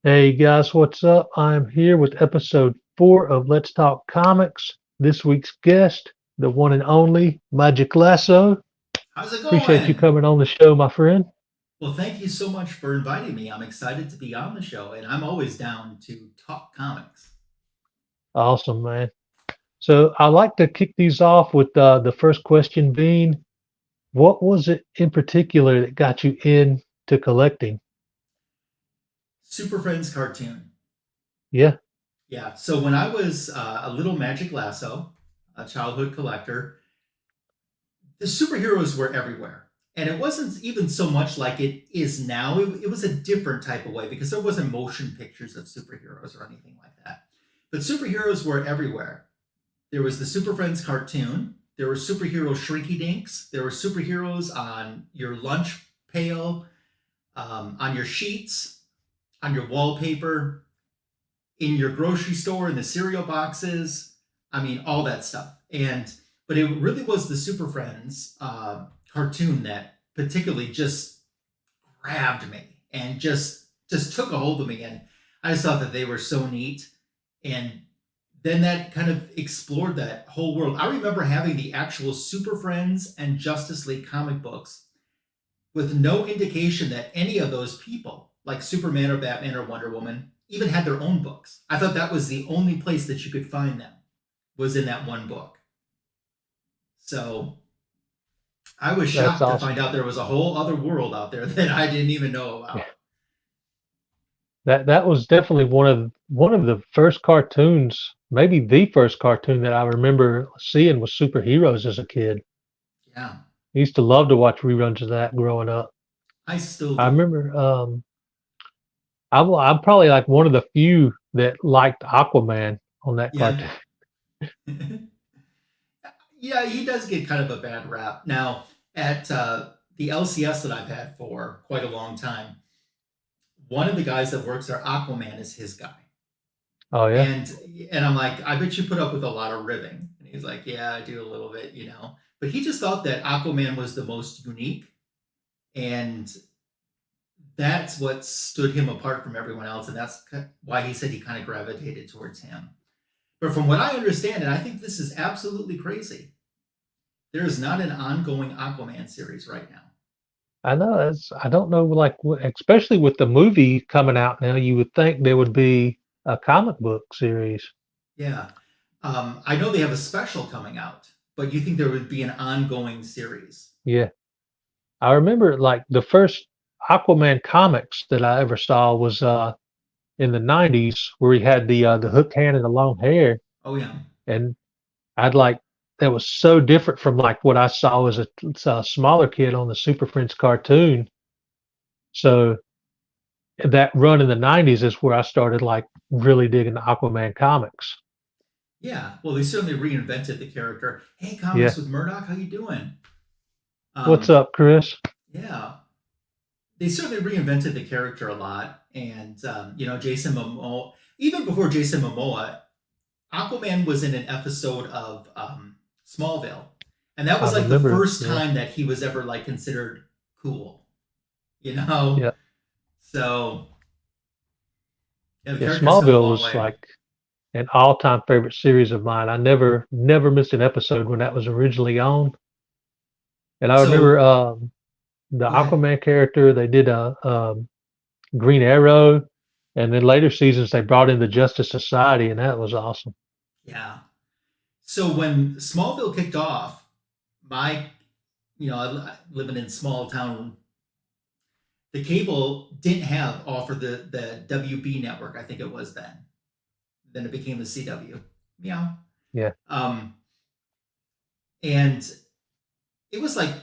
Hey guys, what's up? I'm here with episode 4 of Let's Talk Comics. This week's guest, the one and only Magic Lasso. How's it Appreciate you going? coming on the show, my friend. Well, thank you so much for inviting me. I'm excited to be on the show, and I'm always down to talk comics. Awesome, man. So I like to kick these off with the first question being, what was it in particular that got you into collecting? Super Friends cartoon. Yeah, Yeah, so when I was a little Magic Lasso, a childhood collector, the superheroes were everywhere. And it wasn't even so much like it is now. It was a different type of way because there wasn't motion pictures of superheroes or anything like that. But superheroes were everywhere. There was the Super Friends cartoon. There were superhero Shrinky Dinks. There were superheroes on your lunch pail, on your sheets, on your wallpaper, in your grocery store, in the cereal boxes. I mean, all that stuff. But it really was the Super Friends cartoon that particularly just grabbed me and just took a hold of me. And I just thought that they were so neat. And then that kind of explored that whole world. I remember having the actual Super Friends and Justice League comic books with no indication that any of those people, like Superman or Batman or Wonder Woman, even had their own books. I thought that was the only place that you could find them was in that one book. So I was that's shocked to find awesome. out there was a whole other world out there that I didn't even know Yeah, about. that was definitely one of the first cartoons, maybe the first cartoon that I remember seeing was superheroes as a kid. Yeah, I used to love to watch reruns of that growing up. I still I do. remember I'm probably like one of the few that liked Aquaman on that Yeah. cartoon. Yeah, he does get kind of a bad rap. Now, at the LCS that I've had for quite a long time, one of the guys that works there, Aquaman, is his guy. Oh yeah, And and I'm like, I bet you put up with a lot of ribbing. And he's like, yeah, I do a little bit. But he just thought that Aquaman was the most unique, and that's what stood him apart from everyone else, and that's why he said he kind of gravitated towards him. But from what I understand, and I think this is absolutely crazy, there is not an ongoing Aquaman series right now. I know. I don't know, like especially with the movie coming out now, you would think there would be a comic book series. Yeah. I know they have a special coming out, but you think there would be an ongoing series? Yeah, I remember like the first Aquaman comics that I ever saw was in the '90s, where he had the hook hand and the long hair, Oh yeah. and I'd like that was so different from like what I saw as a smaller kid on the Super Friends cartoon. So that run in the '90s is where I started like really digging the Aquaman comics. Yeah. Well, they certainly reinvented the character. Hey, Yeah. comics with Murdoch, how you doing? What's Um, up, Chris? yeah. They certainly reinvented the character a lot, and Jason Momoa. Even before Jason Momoa, Aquaman was in an episode of Smallville, and that I was like the remember. first Yeah. time that he was ever like considered cool. You know, Yeah. so yeah, the Yeah. character's come a Smallville long was way. like an all-time favorite series of mine. I never missed an episode when that was originally on. And I remember So the go ahead. Aquaman character. They did a Green Arrow, and then later seasons they brought in the Justice Society, and that was awesome. Yeah. So when Smallville kicked off, my living in small town, the cable didn't have offer the WB network. I think it was then. Then it became the CW. Yeah. Yeah. Um, and it was like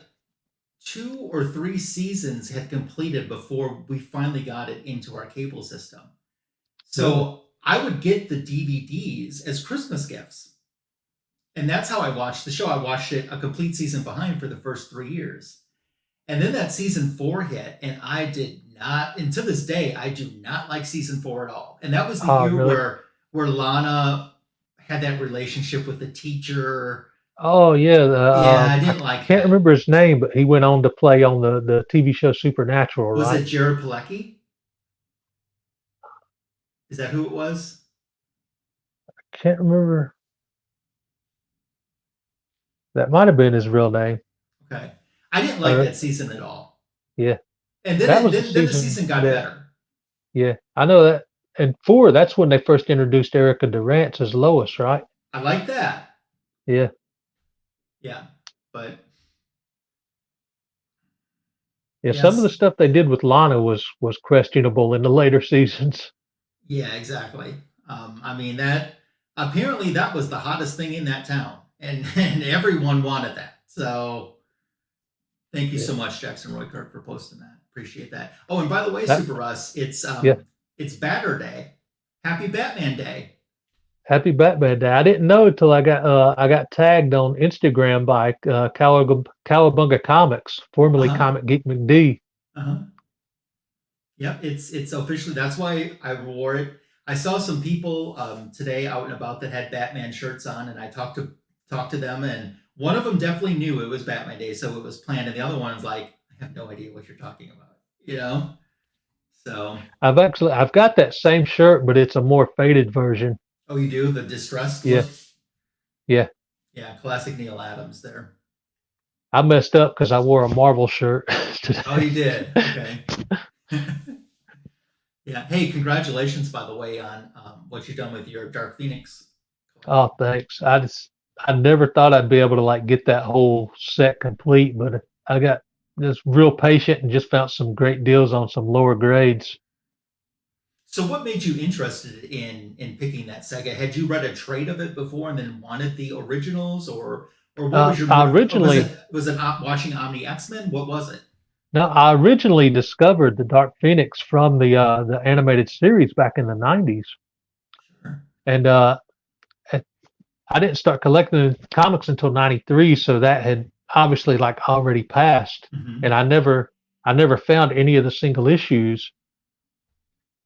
2 or 3 seasons had completed before we finally got it into our cable system. Really? So I would get the DVDs as Christmas gifts. And that's how I watched the show. I watched it a complete season behind for the first 3 years. And then that season 4 hit, and I did not, and to this day, I do not like season 4 at all. And that was the Oh, year really? where Lana had that relationship with the teacher. Oh, yeah. Yeah, I I didn't like can't that. remember his name, but he went on to play on the TV show Supernatural, Was right? it Jared Pilecki? Is that who it was? Can't remember. That might have been his real name. Okay. I didn't like Or that season at all. yeah, And then that was the then the season season got that. better. Yeah, I know that. And 4, that's when they first introduced Erica Durant as Lois, right? I like that. Yeah, Yeah. But yeah. Some of the yes. stuff they did with Lana was questionable in the later seasons. Yeah, exactly. I mean that apparently that was the hottest thing in that town, and and everyone wanted that. So thank you Yeah, so much, Jackson Roykirk, for posting that. Appreciate that. Oh, and by the way, that. Super Russ, Yeah, it's Batter Day. Happy Batman Day. Happy Batman Day. I didn't know until I got tagged on Instagram by Cowabunga Comics, Uh formerly huh. Comic Geek McD. Uh huh. Yep, it's officially that's why I wore it. I saw some people today out and about that had Batman shirts on, and I talked to them, and one of them definitely knew it was Batman Day, so it was planned, and the other one's like, I have no idea what you're talking about, you know. So, I've got that same shirt, but it's a more faded version. oh, you do the distressed Yeah, look, yeah. yeah, classic Neil Adams there. I messed up because I wore a Marvel shirt Oh, today. you did, okay. Yeah. Hey, congratulations, by the way, on what you've done with your Dark Phoenix Oh, collection. thanks. I never thought I'd be able to like get that whole set complete, but I got just real patient and just found some great deals on some lower grades. So, what made you interested in picking that Sega? Had you read a trade of it before and then wanted the originals, or what was your I motive? Or originally was it watching Omni X-Men? What was it? No, I originally discovered the Dark Phoenix from the animated series back in the '90s, Sure. and I didn't start collecting comics until '93, so that had obviously like already passed, and Hmm. I never found any of the single issues,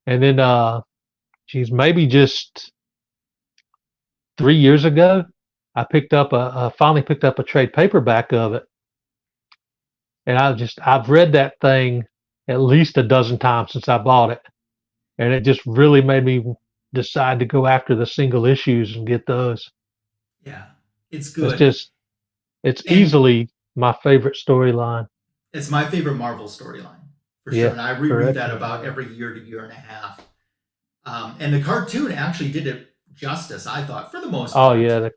and then geez, maybe just 3 years ago, finally picked up a trade paperback of it, and I've read that thing at least a dozen times since I bought it, and it just really made me decide to go after the single issues and get those. Yeah, it's It's good, just it's and easily my favorite storyline. it's my favorite Marvel storyline for sure. Yeah, And I reread that correction. about every year to year and a half. And the cartoon actually did it justice, I thought, for the most Oh part. yeah,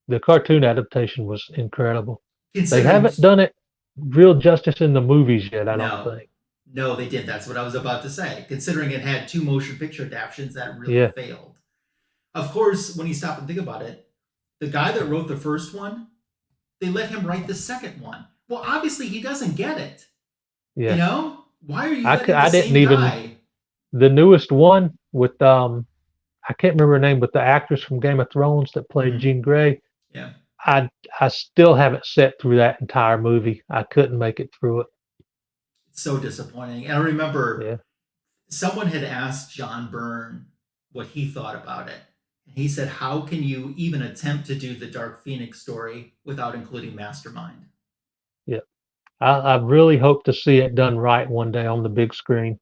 the cartoon adaptation was incredible. They Considering haven't done it real justice in the movies yet, I don't no, think. no, they didn't. That's what I was about to say. Considering it had two motion picture adaptations that really Yeah, failed. Of course, when you stop and think about it, the guy that wrote the first one, they let him write the second one. Well, obviously he doesn't get it. You yeah. know? Why are you letting the I didn't same even guy? the newest one with I can't remember her name, but the actress from Game of Thrones that played Mhm. Jean Grey. Yeah. I I still haven't sat through that entire movie. I couldn't make it through it. It's so disappointing. And I remember Yeah. someone had asked John Byrne what he thought about it. And he said, how can you even attempt to do the Dark Phoenix story without including Mastermind? Yeah. I really hope to see it done right one day on the big screen.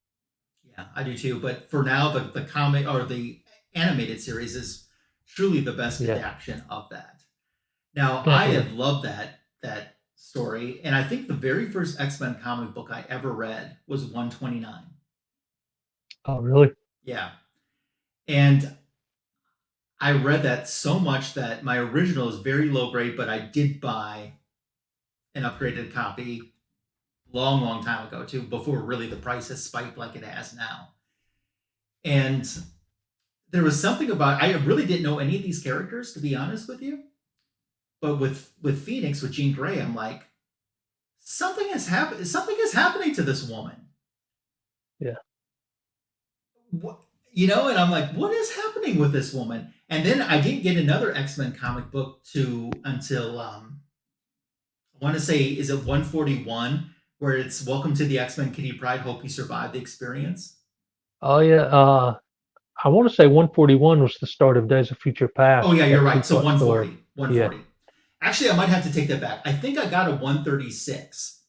Yeah, I do too. But for now, the comic or the animated series is truly the best Yeah, adaptation of that. Now, I definitely. had loved that story, and I think the very first X-Men comic book I ever read was 129. Oh, really? Yeah. And I read that so much that my original is very low grade, but I did buy an upgraded copy long, long time ago too, before really the price has spiked like it has now. And there was something about I really didn't know any of these characters, to be honest with you. But with Phoenix, with Jean Grey, I'm like, something has happened. Something is happening to this woman. Yeah. What, you know, and I'm like, what is happening with this woman? And then I didn't get another X-Men comic book to until I want to say, is it 141, where it's Welcome to the X-Men, Kitty Pryde. Hope you survived the experience. Oh, yeah. I want to say 141 was the start of Days of Future Oh Past, yeah, you're that right. So two-part story. 140, Yeah. 140. Actually, I might have to take that back. I think I got a 136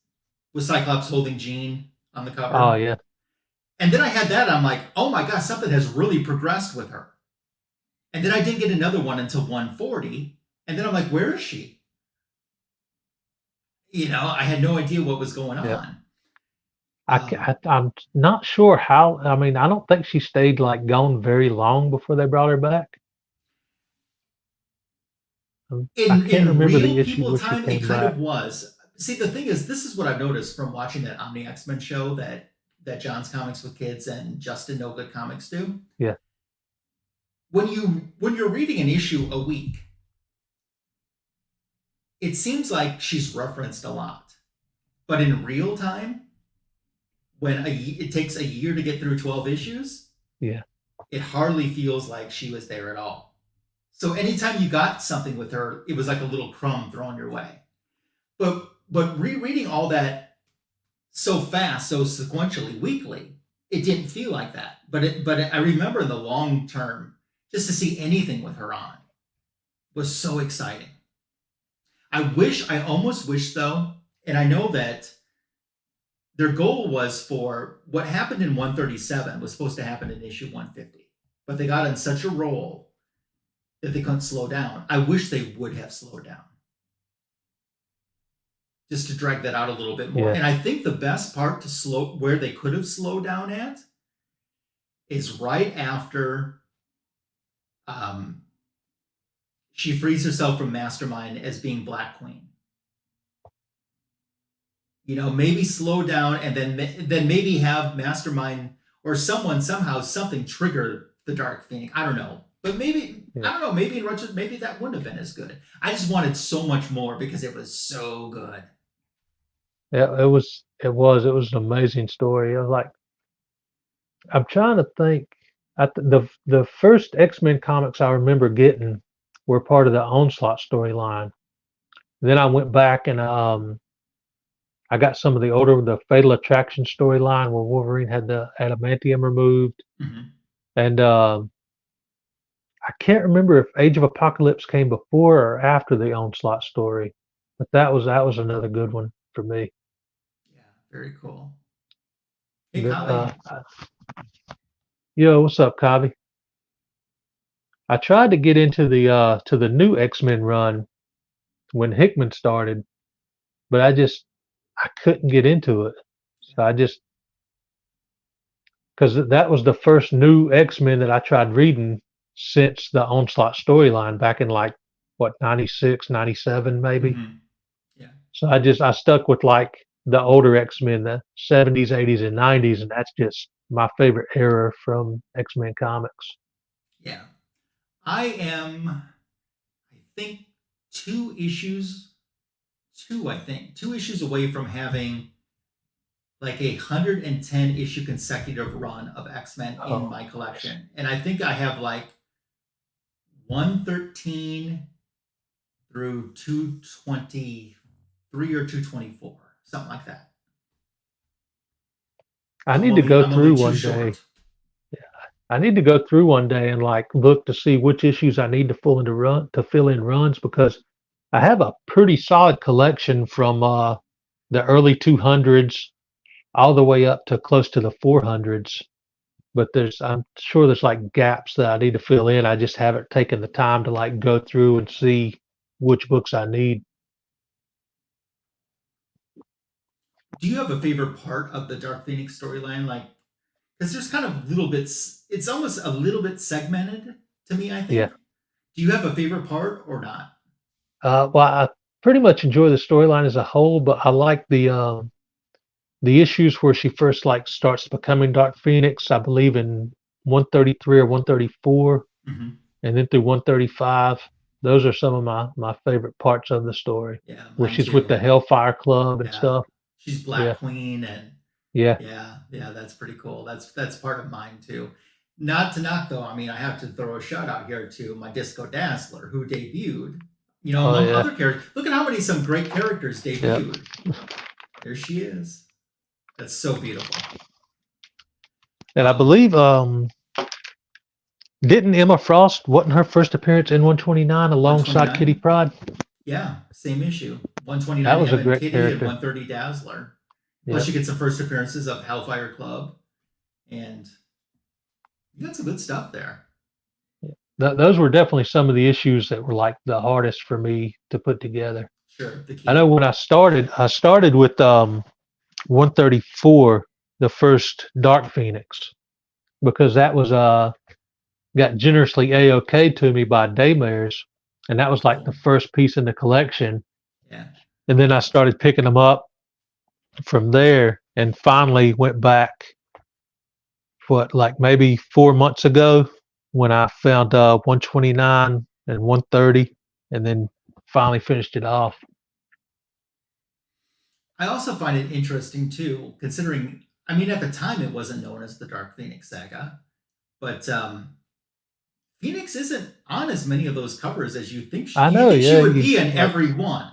with Cyclops holding Jean on the Oh, cover. yeah. And then I had that. I'm like, oh my gosh, something has really progressed with her. And then I didn't get another one until 140. And then I'm like, where is she? I had no idea what was going Yeah. on. I'm not sure how. I mean, I don't think she stayed like gone very long before they brought her back. I can't In remember the real issue people where she time, it came kind back. of was. See, the thing is, this is what I've noticed from watching that Omni X-Men show that John's Comics with Kids and Justin No Good Comics do. Yeah, When you're reading an issue a week, it seems like she's referenced a lot. But in real time, when it takes a year to get through 12 issues, yeah, it hardly feels like she was there at all. So anytime you got something with her, it was like a little crumb thrown your way. But rereading all that so fast, so sequentially, weekly, it didn't feel like that. But I remember in the long term, just to see anything with her on was so exciting. I almost wish though, and I know that their goal was for what happened in 137 was supposed to happen in issue 150, but they got in such a roll that they couldn't slow down. I wish they would have slowed down just to drag that out a little bit more. yeah. And I think the best part where they could have slowed down at is right after she frees herself from Mastermind as being Black Queen. Maybe slow down and then maybe have Mastermind or something trigger the Dark Phoenix. I don't know. But maybe, Yeah. I don't know, maybe in retrospect, maybe that wouldn't have been as good. I just wanted so much more because it was so good. Yeah, it was an amazing story. I was like, I'm trying to think. The first X-Men comics I remember getting were part of the Onslaught storyline. Then I went back and I got some of the Fatal Attraction storyline where Wolverine had the adamantium removed, Mm-hmm. and I can't remember if Age of Apocalypse came before or after the Onslaught story, but that was another good one for me. Yeah, very cool. Hey, But, Kali. yo, what's up, Kavi? I tried to get into the new X-Men run when Hickman started, but I couldn't get into it. So I just because that was the first new X-Men that I tried reading since the Onslaught storyline back in like what 96, 97 maybe. Mm-hmm. Yeah. So I stuck with like the older X-Men, the 70s, 80s, and 90s, and that's just my favorite era from X-Men comics. Yeah. I think, two issues away from having like 110 issue consecutive run of X-Men in Oh, my collection. And I think I have like 113 through 223 or 224, something like that. I So need to go I'm only through too one day. short. I need to go through one day and like look to see which issues I need to fill in runs because I have a pretty solid collection from the early 200s all the way up to close to the 400s. But I'm sure there's like gaps that I need to fill in. I just haven't taken the time to like go through and see which books I need. Do you have a favorite part of the Dark Phoenix storyline? Like, because there's kind of little bits, it's almost a little bit segmented to me, I Yeah. think. Do you have a favorite part or not? Well, I pretty much enjoy the storyline as a whole, but I like the issues where she first like starts becoming Dark Phoenix. I believe in 133 or 134, Mm-hmm. and then through 135. Those are some of my favorite parts of the story, Yeah, where mine she's with too. the Hellfire Club and Yeah. stuff. She's Yeah, Black Queen and yeah. yeah, that's pretty cool. That's part of mine too. Not to knock though, I mean, I have to throw a shout out here to my Disco Dazzler, who debuted, Oh among yeah, other characters. Look at how many some great characters yeah. debuted. There she is. That's so beautiful. And I Um, believe didn't Emma Frost wasn't her first appearance in 129 alongside Kitty 129. Pryde? Yeah, same issue. That 129 was a Em and great Kitty and character. 130 Dazzler. Plus, Yeah. you get some first appearances of Hellfire Club and you got some good stuff there. Those were definitely some of the issues that were like the hardest for me to put together. Sure, the I know key. when I started with 134, the first Dark Phoenix, because that was got generously A-OK to me by Daymares, and that was like the Cool. first piece in the collection. Yeah. And then I started picking them up from there, and finally went back what like maybe 4 months ago when I found 129 and 130, and then finally finished it off. I also find it interesting too, considering, I mean, at the time it wasn't known as the Dark Phoenix saga, but Phoenix isn't on as many of those covers as you think. I You know, think she yeah. would You be in like, every one.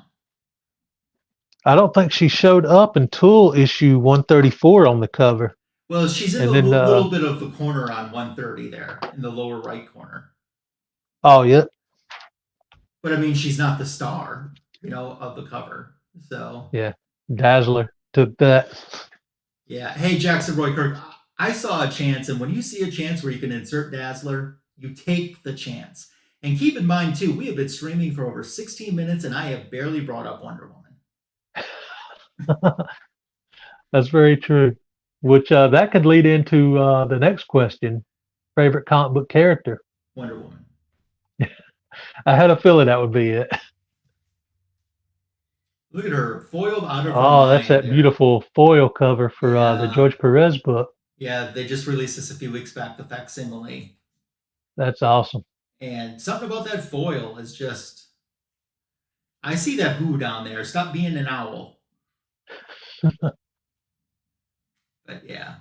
I don't think she showed up until issue 134 on the cover, Well, she's in the and then little bit of the corner on 130 there in the lower right corner. oh yeah, But I mean, she's not the star, of the cover. So yeah, Dazzler took that. yeah. Hey, Jackson Roy Kirk, I saw a chance, and when you see a chance where you can insert Dazzler, you take the chance. And keep in mind too, we have been streaming for over 16 minutes, and I have barely brought up Wonder Woman. That's very true. Which that could lead into the next question: favorite comic book character. Wonder Woman. I had a feeling that would be it. Look at her, foiled out of her Oh, that's mind that there. beautiful foil cover for the Yeah. George Perez book. Yeah, they just released this a few weeks back, the facsimile. That's awesome. And something about that foil is just, I see that boo down there. Stop being an owl. But yeah,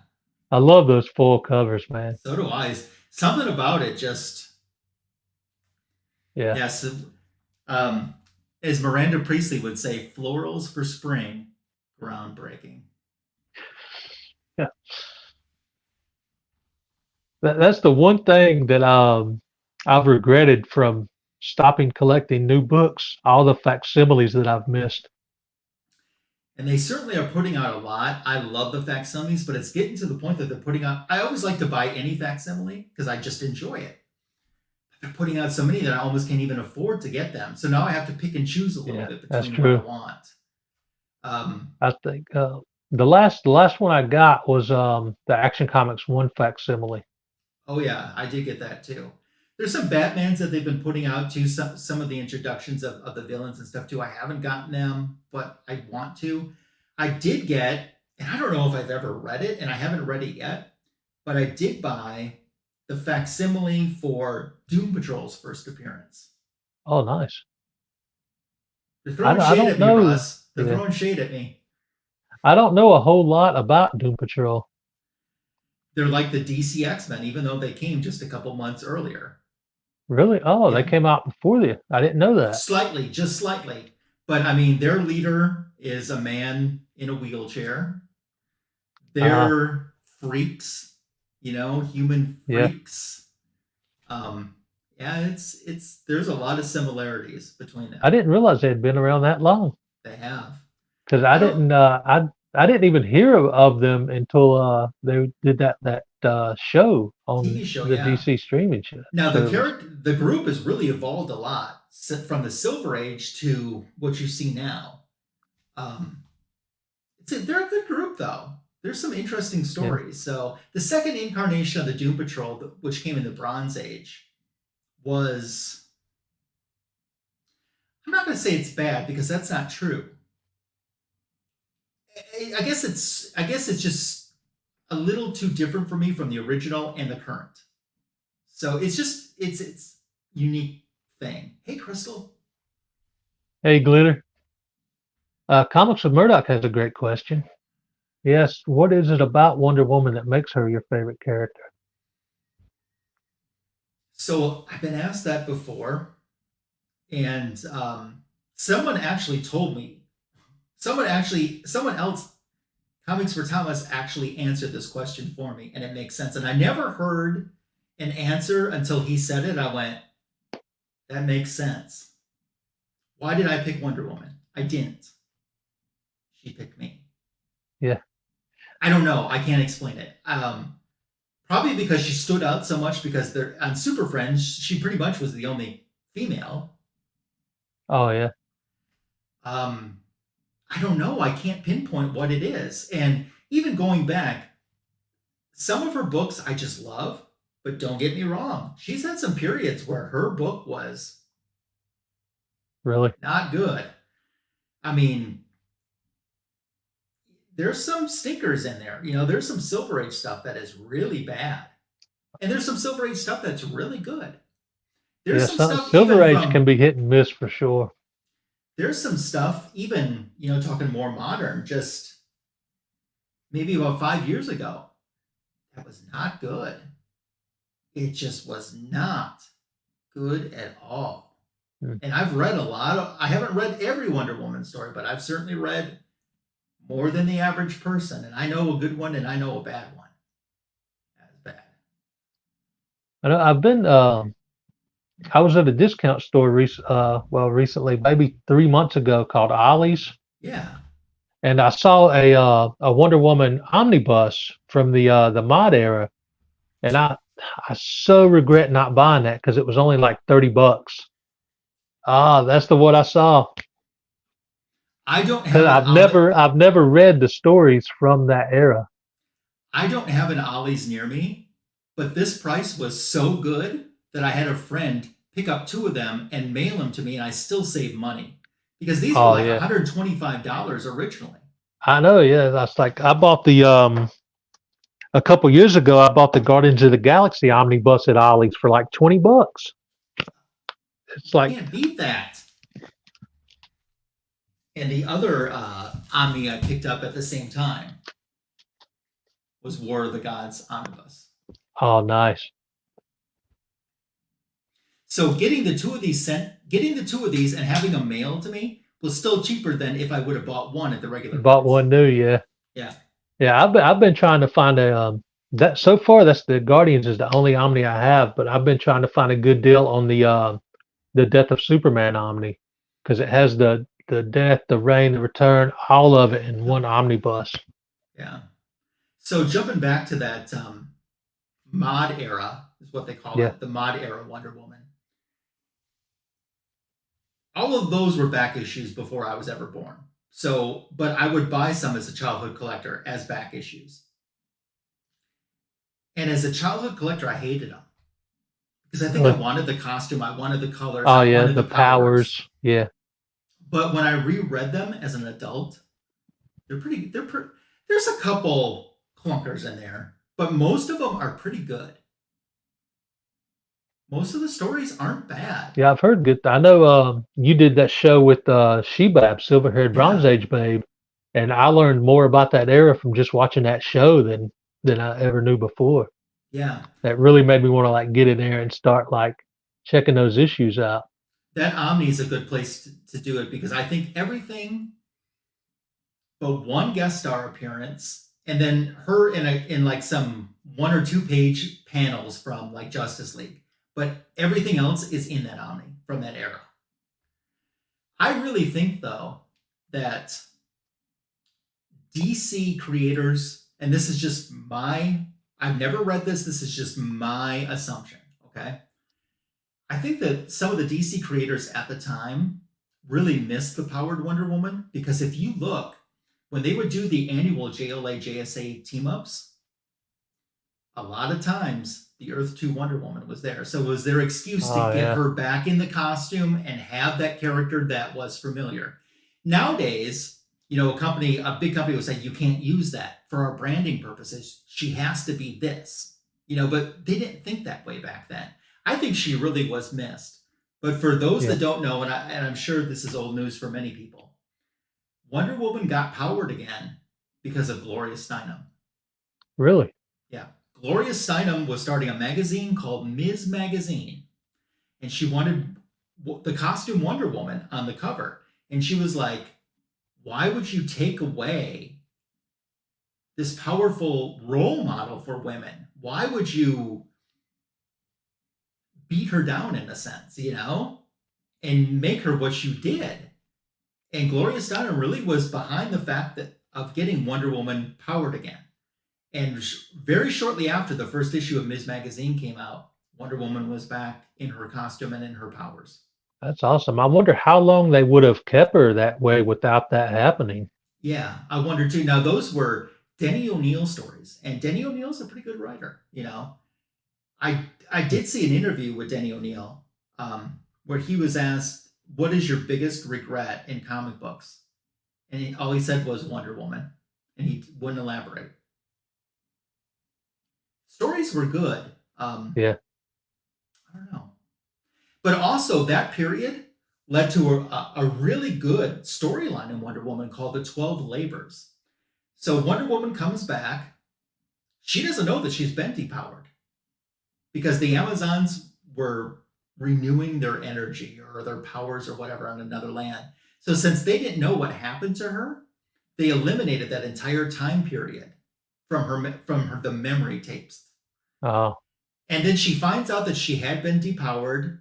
I love those foil covers, man. so do I. Something about it just, Yeah. yes. Um, as Miranda Priestley would say, florals for spring, groundbreaking. Yeah. That's the one thing that I've regretted from stopping collecting new books, all the facsimiles that I've missed. And they certainly are putting out a lot. I love the facsimiles, but it's getting to the point that they're putting out. I always like to buy any facsimile because I just enjoy it. They're putting out so many that I almost can't even afford to get them. So now I have to pick and choose a little Yeah, bit that's between what I true. want. I think the last one I got was the Action Comics one facsimile. Oh yeah, I did get that too. There's some Batmans that they've been putting out too. Some of the introductions of the villains and stuff too. I haven't gotten them, but I want to. I did get, and I don't know if I've ever read it, and I haven't read it yet, but I did buy the facsimile for Doom Patrol's first appearance. Oh, nice. They're I, throwing I shade don't at me, know. Russ. They're Yeah, throwing shade at me. I don't know a whole lot about Doom Patrol. They're like the DC X-Men, even though they came just a couple months earlier. Really? Oh, they Yeah, came out before the. I didn't know that. slightly, just slightly. But I mean, their leader is a man in a wheelchair. Uh, They're freaks, human yeah. freaks. Um, yeah, it's there's a lot of similarities between I them. didn't realize they had been around that long They have. because I don't I didn't even hear of them until they did that show on TV show, the yeah. DC streaming show Now service. the group has really evolved a lot from the Silver Age to what you see now. Um, they're a good group though. There's some interesting Yeah. stories. So the second incarnation of the Doom Patrol, which came in the Bronze Age, was, I'm not going to say it's bad because that's not true. I guess it's just a little too different for me from the original and the current. So it's unique thing. Hey, Crystal. Hey, Glitter. Comics with Murdoch has a great question. Yes, what is it about Wonder Woman that makes her your favorite character? So I've been asked that before, and someone actually told me. Someone else, Comics for Thomas, actually answered this question for me, and it makes sense. And I never heard an answer until he said it. I went, that makes sense. Why did I pick Wonder Woman? I didn't. She picked me. Yeah. I don't know. I can't explain it. Probably because she stood out so much because they're on Super Friends, she pretty much was the only female. Oh yeah. Um, I don't know. I can't pinpoint what it is. And even going back, some of her books I just love, but don't get me wrong. She's had some periods where her book was Really? not good. I mean, there's some stinkers in there. There's some Silver Age stuff that is really bad. And there's some Silver Age stuff that's really good. There's Yeah, some stuff Silver even Age can from be hit and miss for sure. there's some stuff even, talking more modern, just maybe about 5 years ago, that was not good. It just was not good at all. Hmm. And I haven't read every Wonder Woman story, but I've certainly read more than the average person. And I know a good one and I know a bad one. That's bad. I know I was at a discount store recently, maybe 3 months ago, called Ollie's, Yeah. and I saw a Wonder Woman omnibus from the mod era, and I so regret not buying that because it was only like $30. Ah, that's the one I saw. I don't 'Cause have an Ollie. I've never read the stories from that era. I don't have an Ollie's near me, but this price was so good that I had a friend pick up two of them and mail them to me, and I still saved money because these were Oh like yeah, $125 originally. I know. Yeah, that's like I bought a couple years ago. I bought the Guardians of the Galaxy omnibus at Ollie's for like $20. It's You like, can't beat that. And the other Omni I picked up at the same time was War of the Gods omnibus. oh, nice. So getting the two of these and having them mailed to me was still cheaper than if I would have bought one at the regular Bought price. one new, yeah, Yeah. yeah. I've been trying to find a that so far that's the Guardians is the only Omni I have, but I've been trying to find a good deal on the Death of Superman Omni because it has the death, the reign, the return, all of it in one omnibus. Yeah. So jumping back to that mod era is what they call Yeah, it, the mod era Wonder Woman. All of those were back issues before I was ever born. So, but I would buy some as a childhood collector as back issues. And as a childhood collector, I hated them because I think I really. wanted the costume, I wanted the colors, Oh I yeah, wanted the the powers. powers. Yeah, But when I reread them as an adult, they're pretty. There's a couple clunkers in there, but most of them are pretty good. Most of the stories aren't bad. yeah. I've heard good. I know you did that show with Shebab, Silver Haired Bronze Yeah, Age Babe, and I learned more about that era from just watching that show than I ever knew before. yeah. That really made me want to like get in there and start like checking those issues out. That Omni is a good place to do it because I think everything but one guest star appearance, and then her in like some 1 or 2 page panels from like Justice League. But everything else is in that Omni from that era. I really think though that DC creators, and this is just I've never read this. This is just my assumption. Okay. I think that some of the DC creators at the time really missed the powered Wonder Woman because if you look, when they would do the annual JLA JSA team ups, a lot of times the Earth 2 Wonder Woman was there. So it was their excuse to Oh get yeah, her back in the costume and have that character that was familiar. Nowadays, a big company will say, you can't use that for our branding purposes. She has to be this, but they didn't think that way back then. I think she really was missed. But for those yeah. that don't know, and I'm sure this is old news for many people, Wonder Woman got powered again because of Gloria Steinem. Really? Yeah. Gloria Steinem was starting a magazine called Ms. Magazine, and she wanted the costume Wonder Woman on the cover. And she was like, why would you take away this powerful role model for women? Why would you beat her down in a sense, and make her what you did? And Gloria Steinem really was behind the fact that of getting Wonder Woman powered again. And very shortly after the first issue of Ms. Magazine came out, Wonder Woman was back in her costume and in her powers. That's awesome. I wonder how long they would have kept her that way without that happening. Yeah, I wonder too. Now, those were Denny O'Neil stories, and Denny O'Neil's a pretty good writer. I did see an interview with Denny O'Neil where he was asked, "What is your biggest regret in comic books?" And all he said was Wonder Woman, and he wouldn't elaborate. Stories were good. Yeah, I don't know, but also that period led to a really good storyline in Wonder Woman called the 12 Labors. So Wonder Woman comes back. She doesn't know that she's been depowered because the Amazons were renewing their energy or their powers or whatever on another land. So since they didn't know what happened to her, they eliminated that entire time period from the memory tapes. uh, And then she finds out that she had been depowered.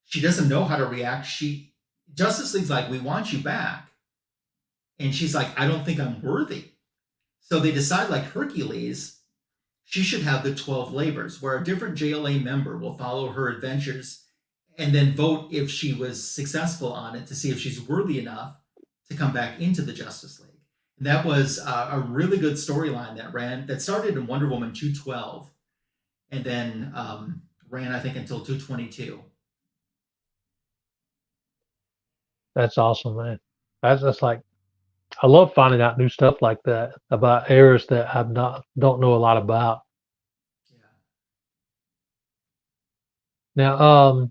She doesn't know how to react. Justice League's like, "We want you back." And she's like, "I don't think I'm worthy." So they decide, like Hercules, she should have the 12 labors, where a different JLA member will follow her adventures and then vote if she was successful on it to see if she's worthy enough to come back into the Justice League. And that was a really good storyline that started in Wonder Woman 212 and then ran, I think, until 222. that's awesome, man. That's like I love finding out new stuff like that about eras that I've not don't know a lot about. Yeah. Now,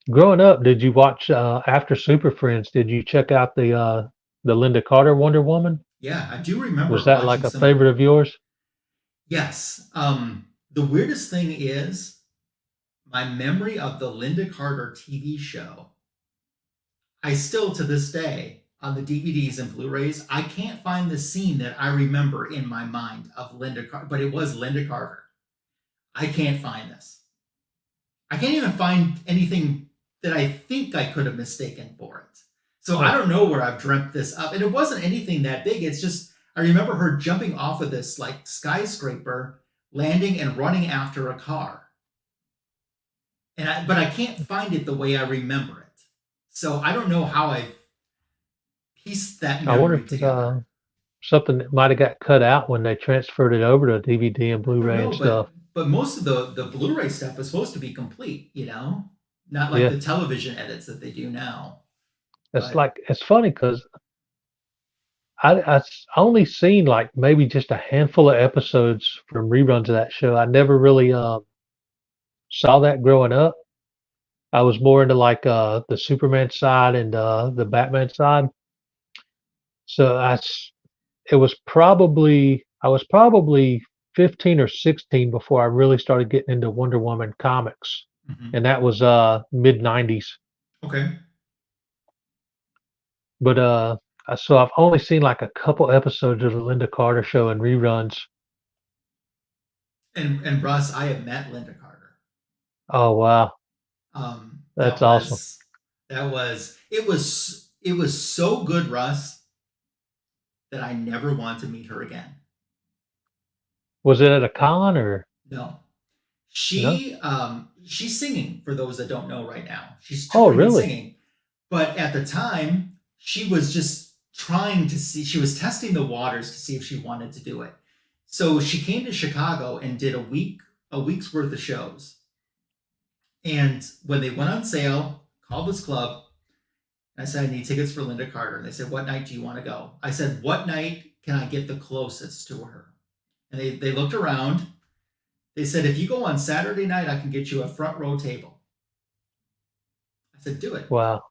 growing up, did you watch after Super Friends? Did you check out the Linda Carter Wonder Woman? Yeah, I do remember Was that like watching a some. favorite of yours? Yes. The weirdest thing is my memory of the Linda Carter TV show. I still, to this day, on the DVDs and Blu-rays, I can't find the scene that I remember in my mind of Linda Carter, but it was Linda Carter. I can't find this. I can't even find anything that I think I could have mistaken for it. So I Huh. don't know where I've dreamt this up. And it wasn't anything that big. It's just, I remember her jumping off of this like skyscraper, landing and running after a car. But I can't find it the way I remember it. So I don't know how I pieced that I wonder memory if it's together. something that might have got cut out when they transferred it over to DVD and I don't Blu-ray know, and stuff. but most of the Blu-ray stuff is supposed to be complete, not like Yeah, the television edits that they do now. it's But like it's funny because I only seen like maybe just a handful of episodes from reruns of that show. I never really saw that growing up. I was more into like the Superman side and the Batman side. So it was probably I was probably 15 or 16 before I really started getting into Wonder Woman comics, mhm. and that was mid 90s. Okay. But so I've only seen like a couple episodes of the Linda Carter show and reruns. And Russ, I have met Linda Carter. Oh wow, That that's awesome. was it was so good, Russ, that I never want to meet her again. Was it at a con or No. no? She's singing for those that don't know right now. She's Oh touring and really? singing. But at the time, she was just trying to see, she was testing the waters to see if she wanted to do it. So she came to Chicago and did a week's worth of shows. And when they went on sale, called this club. I said, "I need tickets for Linda Carter." And they said, "What night do you want to go?" I said, "What night can I get the closest to her?" And they looked around. They said, "If you go on Saturday night, I can get you a front row table." I said, "Do it." Wow,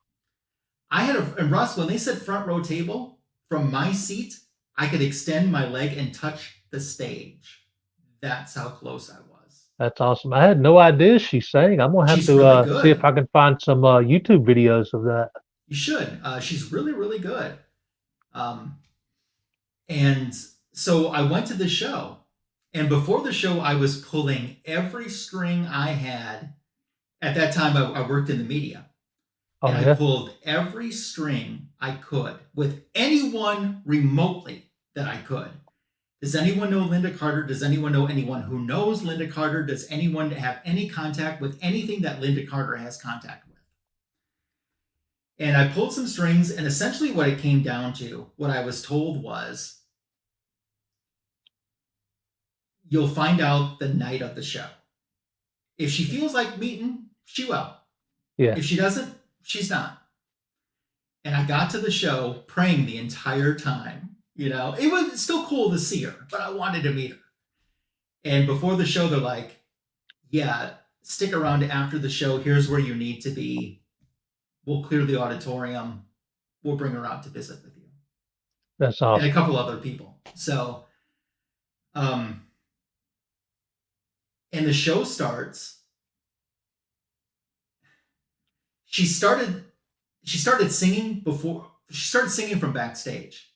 And Russ, when they said front row table, from my seat, I could extend my leg and touch the stage. That's how close I was. that's awesome. I had no idea she sang. I'm gonna have She's to really see if good. I can find some YouTube videos of that. You should. She's really, really good. Um, and so I went to the show. And before the show, I was pulling every string I had. At that time, I worked in the media. And Oh I yeah, pulled every string I could with anyone remotely that I could Does anyone know Linda Carter? Does anyone know anyone who knows Linda Carter? Does anyone have any contact with anything that Linda Carter has contact with? And I pulled some strings, and essentially what it came down to, what I was told was, you'll find out the night of the show. If she feels like meeting, she will. Yeah. If she doesn't, she's not. And I got to the show praying the entire time. It was still cool to see her, but I wanted to meet her. And before the show, they're like, yeah, stick around after the show. Here's where you need to be. We'll clear the auditorium. We'll bring her out to visit with you. That's awesome. And a couple other people. So, and the show starts. She started singing before. She started singing from backstage.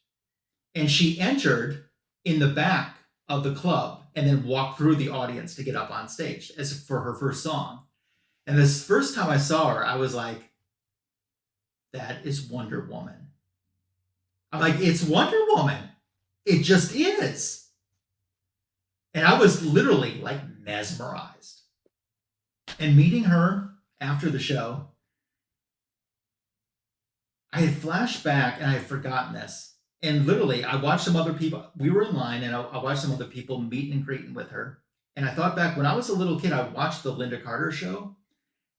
And she entered in the back of the club and then walked through the audience to get up on stage as for her first song. And this first time I saw her, I was like, that is Wonder Woman. I'm like, it's Wonder Woman. It just is. And I was literally like mesmerized. And meeting her after the show, I had flashed back and I had forgotten this. And literally, I watched some other people. We were in line, and I watched some other people meeting and greeting with her. And I thought back when I was a little kid, I watched the Linda Carter show,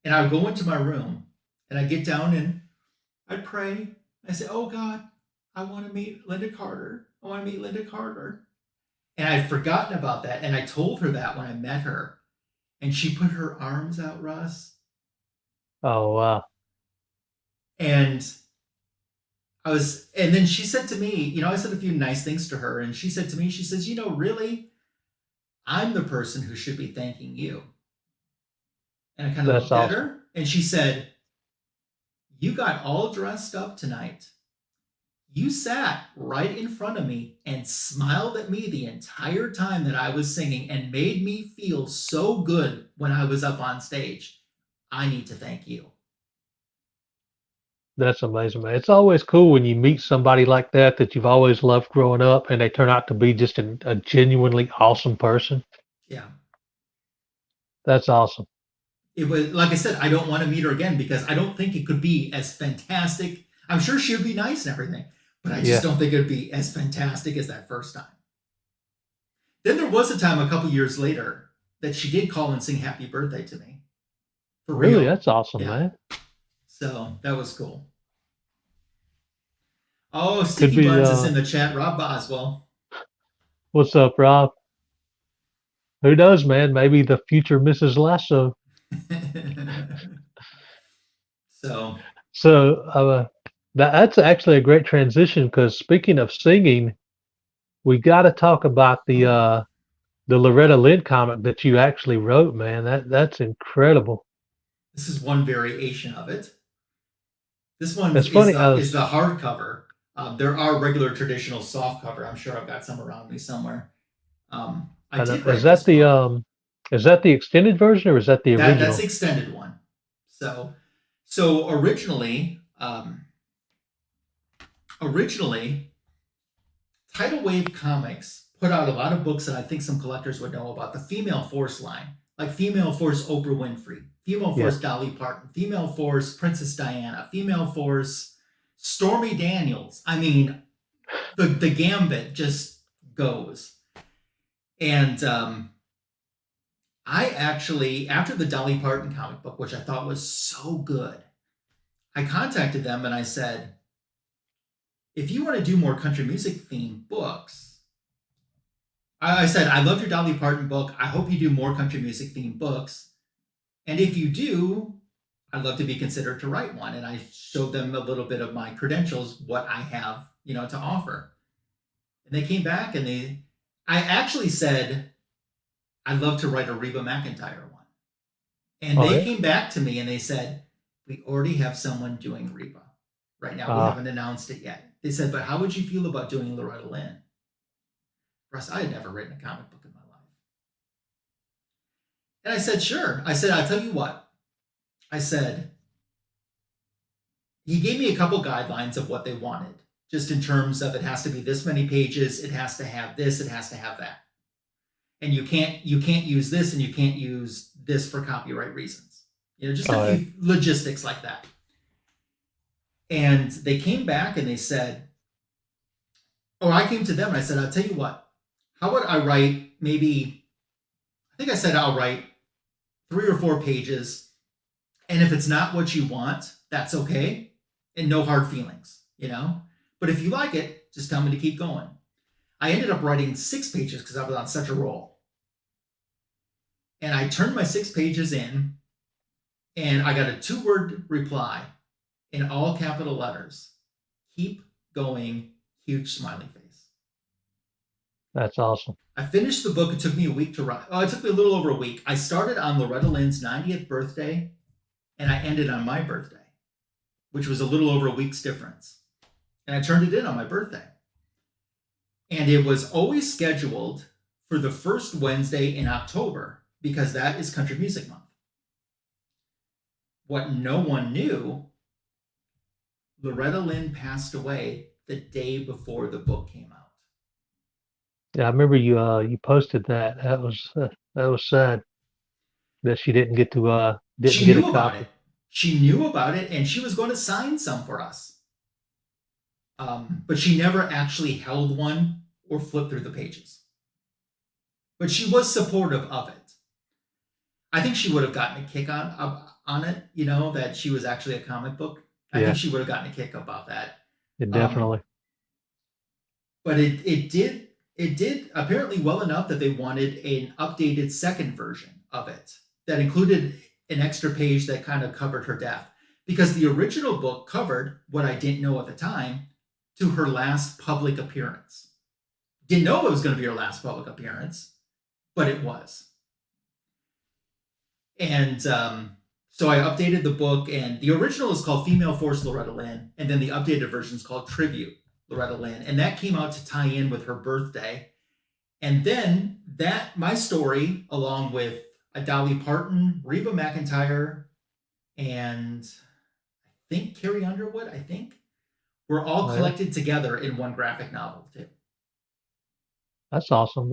and I would go into my room, and I'd get down and I'd pray. I'd say, "Oh God, I want to meet Linda Carter. I want to meet Linda Carter." And I'd forgotten about that, and I told her that when I met her, and she put her arms out, Russ. Oh wow! And then she said to me, I said a few nice things to her, and she said to me, she says, really, I'm the person who should be thanking you. And I kind of looked at her, and she said, you got all dressed up tonight. You sat right in front of me and smiled at me the entire time that I was singing and made me feel so good when I was up on stage. I need to thank you. That's amazing, man. It's always cool when you meet somebody like that you've always loved growing up, and they turn out to be just a genuinely awesome person. Yeah. That's awesome. It was, like I said, I don't want to meet her again because I don't think it could be as fantastic. I'm sure she would be nice and everything, but I just don't think it would be as fantastic as that first time. Then there was a time a couple years later that she did call and sing happy birthday to me. For really? Real. That's awesome, man. So that was cool. Oh, Sticky Buns is in the chat. Rob Boswell. What's up, Rob? Who knows, man? Maybe the future Mrs. Lasso. So that's actually a great transition, because speaking of singing, we got to talk about the Loretta Lynn comic that you actually wrote, man. That's incredible. This is one variation of it. This one is the hardcover. There are regular traditional soft cover. I'm sure I've got some around me somewhere. Is that the extended version, or is that the original? That's the extended one. So originally, Tidal Wave Comics put out a lot of books that I think some collectors would know about. The Female Force line, like Female Force Oprah Winfrey, Female Force Dolly Parton, Female Force Princess Diana, Female Force Stormy Daniels. I mean, the gambit just goes. And I actually, after the Dolly Parton comic book, which I thought was so good, I contacted them and I said, if you want to do more country music themed books, I said, I love your Dolly Parton book. I hope you do more country music themed books. And if you do, I'd love to be considered to write one. And I showed them a little bit of my credentials, what I have, to offer. And they came back and I actually said, I'd love to write a Reba McEntire one. And they came back to me and they said, we already have someone doing Reba right now. We haven't announced it yet. They said, but how would you feel about doing Loretta Lynn? Russ, I had never written a comic book in my life. And I said, sure. I said, I'll tell you what. I said, he gave me a couple guidelines of what they wanted, just in terms of it has to be this many pages, it has to have this, it has to have that. And you can't use this and you can't use this for copyright reasons. Just a Oh, yeah. few logistics like that. And they came back and they said, or I came to them and I said, I'll tell you what, how would I write maybe, I think I said I'll write 3 or 4 pages. And if it's not what you want, that's okay. And no hard feelings, But if you like it, just tell me to keep going. I ended up writing 6 pages because I was on such a roll. And I turned my 6 pages in, and I got a 2-word reply in all capital letters. Keep going, huge smiley face. That's awesome. I finished the book. It took me a week to write. Oh, it took me a little over a week. I started on Loretta Lynn's 90th birthday, and I ended on my birthday, which was a little over a week's difference. And I turned it in on my birthday. And it was always scheduled for the first Wednesday in October because that is Country Music Month. What no one knew, Loretta Lynn passed away the day before the book came out. Yeah, I remember you posted that. That was sad that she didn't get She a knew about copy. it. She knew about it, and she was going to sign some for us. But she never actually held one or flipped through the pages. But she was supportive of it. I think she would have gotten a kick on it, that she was actually a comic book. I think she would have gotten a kick about that. Definitely. But it did apparently well enough that they wanted an updated second version of it that included an extra page that kind of covered her death. Because the original book covered what I didn't know at the time to her last public appearance. Didn't know it was going to be her last public appearance, but it was. And so I updated the book, and the original is called Female Force Loretta Lynn, and then the updated version is called Tribute Loretta Lynn, and that came out to tie in with her birthday. And then my story, along with Dolly Parton, Reba McEntire, and I think Carrie Underwood, were all collected together in one graphic novel too. That's awesome.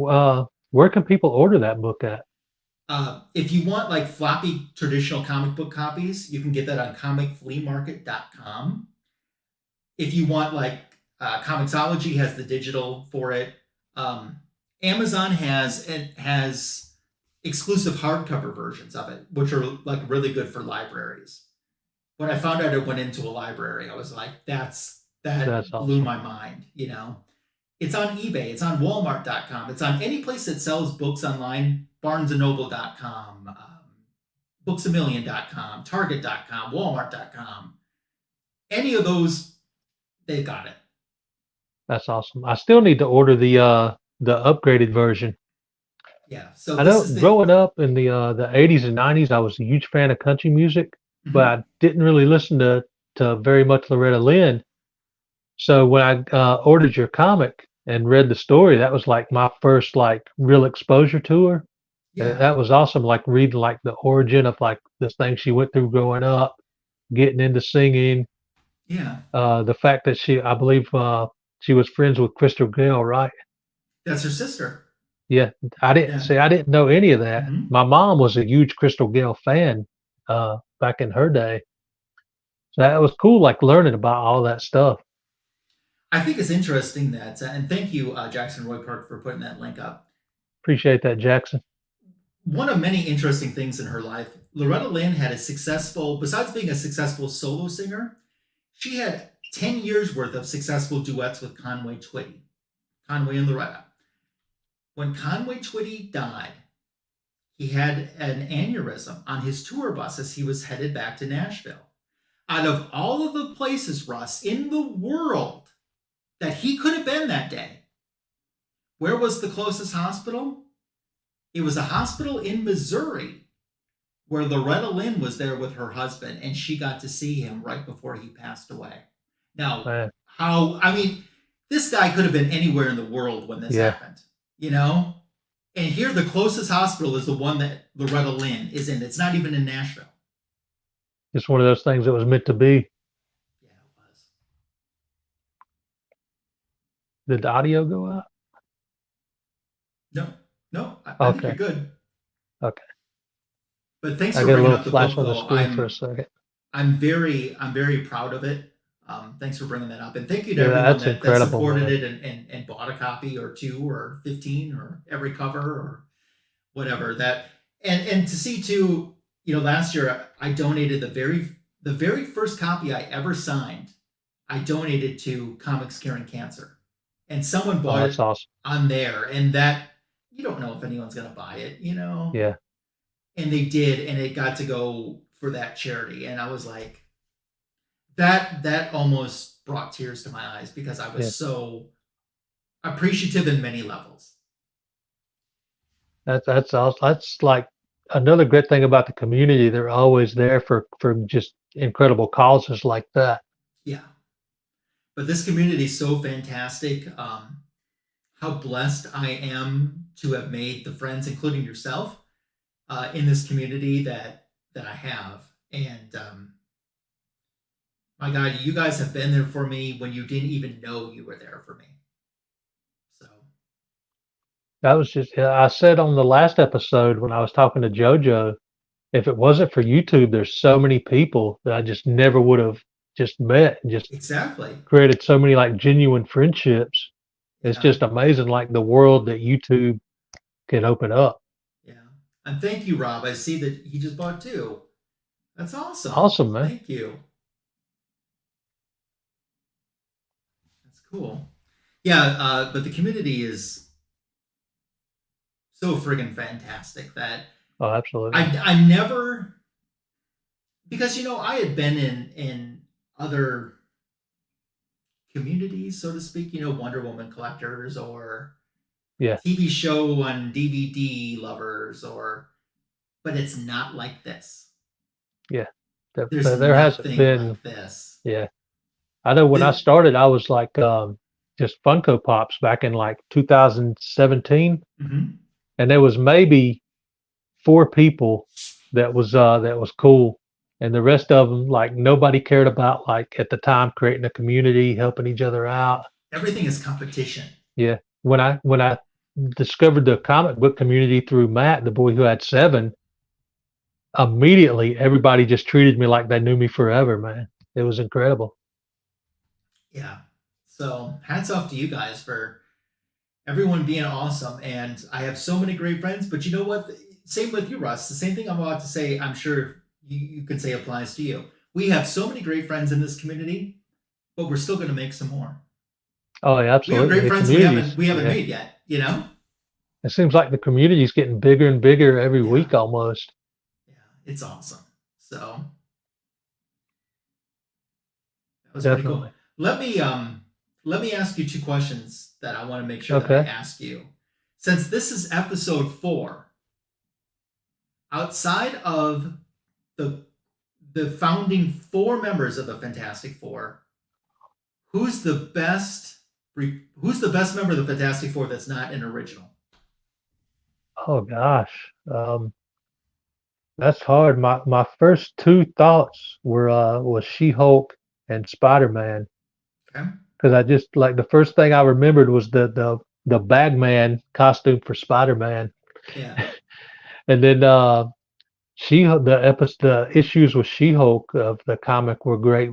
Where can people order that book at? If you want like floppy traditional comic book copies, you can get that on comicfleamarket.com. If you want like Comixology has the digital for it. Amazon has exclusive hardcover versions of it, which are like really good for libraries. When I found out it went into a library, I was like, that That's blew awesome. my mind, It's on eBay, it's on Walmart.com, it's on any place that sells books online, BarnesandNoble.com, Booksamillion.com, Target.com, Walmart.com. Any of those, they've got it. That's awesome. I still need to order the upgraded version. Yeah. So I know growing up in the 80s and 90s, I was a huge fan of country music, but I didn't really listen to very much Loretta Lynn. So when I ordered your comic and read the story, that was like my first like real exposure to her. Yeah. That was awesome, like reading like the origin of like the things she went through growing up, getting into singing. Yeah. The fact that I believe she was friends with Crystal Gayle, right? That's her sister. Yeah, I didn't know any of that. My mom was a huge Crystal Gayle fan back in her day. So that was cool, like learning about all that stuff. I think it's interesting that, and thank you, Jackson Roy Park, for putting that link up. Appreciate that, Jackson. One of many interesting things in her life, Loretta Lynn had besides being a successful solo singer, she had 10 years worth of successful duets with Conway Twitty, Conway and Loretta. When Conway Twitty died, he had an aneurysm on his tour bus as he was headed back to Nashville. Out of all of the places, Russ, in the world that he could have been that day, where was the closest hospital? It was a hospital in Missouri where Loretta Lynn was there with her husband, and she got to see him right before he passed away. Now, this guy could have been anywhere in the world when this happened, And here, the closest hospital is the one that Loretta Lynn is in. It's not even in Nashville. It's one of those things that was meant to be. Yeah, it was. Did the audio go out? No, no, I think you're Okay. good. Okay. But thanks I for got a bringing little up the flash book, on the though. screen for a second. I'm very proud of it. Thanks for bringing that up, and thank you to Yeah, everyone that's that incredible, supported man. it and bought a copy or two or 15 or every cover or whatever that. And to see too, last year I donated the very first copy I ever signed. I donated to Comics Curing Cancer, and someone Oh, bought that's it awesome. on there, and that you don't know if anyone's gonna buy it. Yeah, And they did, and it got to go for that charity, and I was like, that almost brought tears to my eyes because I was yeah. so appreciative in many levels. That's awesome. That's like another great thing about the community. They're always there for just incredible causes like that. Yeah, but this community is so fantastic. How blessed I am to have made the friends, including yourself, in this community that I have. And my God, you guys have been there for me when you didn't even know you were there for me. So That was just, yeah, I said on the last episode when I was talking to JoJo, if it wasn't for YouTube, there's so many people that I just never would have just met and just exactly, created so many like genuine friendships. It's yeah, just amazing, like the world that YouTube can open up. yeah. And thank you, Rob. I see that he just bought two. That's awesome. Awesome, man. Thank you. That's cool. Yeah, but the community is so friggin' fantastic that Oh, absolutely. I never, because I had been in other communities, so to speak, Wonder Woman collectors or Yeah, TV show on DVD lovers, but it's not like this. yeah. There's There hasn't nothing been, like this. yeah. I know when I The, started, I was like just Funko Pops back in like 2017, mhm. and there was maybe four people that was cool, and the rest of them like nobody cared about like at the time creating a community, helping each other out. Everything is competition. Yeah. When I discovered the comic book community through Matt, the boy who had seven, immediately everybody just treated me like they knew me forever, man. It was incredible. Yeah. So hats off to you guys for everyone being awesome. And I have so many great friends, but you know what? Same with you, Russ. The same thing I'm about to say, I'm sure you can say applies to you. We have so many great friends in this community, but we're still going to make some more. Oh, yeah, We have absolutely. great The friends we communities, haven't yeah. made yet. It seems like the community's getting bigger and bigger every Yeah. week almost. Yeah. It's awesome. So that was pretty cool. Definitely. Let me ask you two questions that I want to make sure that I Okay. ask you. Since this is episode 4, outside of the the founding 4 members of the Fantastic Four, who's the best who's the best member of the Fantastic Four that's not an original? Oh gosh. That's hard. My first two thoughts were was She-Hulk and Spider-Man, Okay. because I just like the first thing I remembered was the Bagman costume for Spider-Man. Yeah. And then the issues with She-Hulk of the comic were great.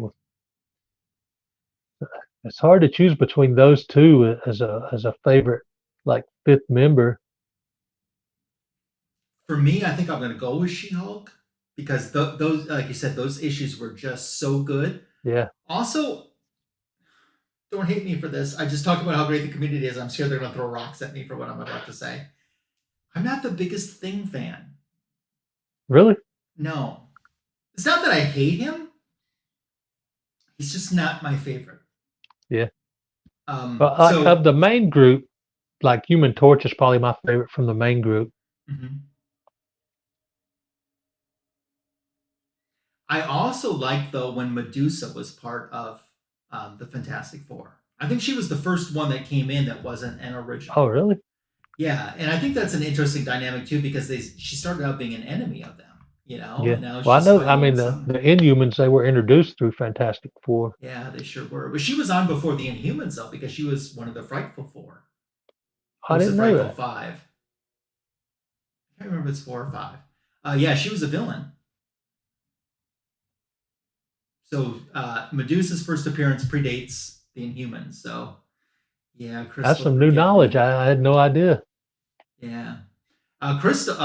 It's hard to choose between those two as a favorite like fifth member. For me, I think I'm going to go with She-Hulk because those, like you said, those issues were just so good. Yeah. Also, don't hate me for this. I just talked about how great the community is. I'm sure they're going to throw rocks at me for what I'm about to say. I'm not the biggest Thing fan. Really? No. It's not that I hate him. He's just not my favorite. Yeah. So Of the main group, like Human Torch is probably my favorite from the main group. mhm. I also like though when Medusa was part of the Fantastic Four. I think she was the first one that came in that wasn't an Oh, original. really? Yeah, and I think that's an interesting dynamic too because she started out being an enemy of them. Yeah. and now Well, I she's know. I finally mean, with the some. Inhumans, they were introduced through Fantastic Four. Yeah, they sure were. But she was on before the Inhumans though, because she was one of the Frightful Four. Or I was it didn't know Frightful that. Five? I can't remember if it's four or five. Yeah, she was a villain. So Medusa's first appearance predates the Inhumans. So yeah, That's Crystal, some new forgive knowledge. me. I had no idea. Yeah, Crystal,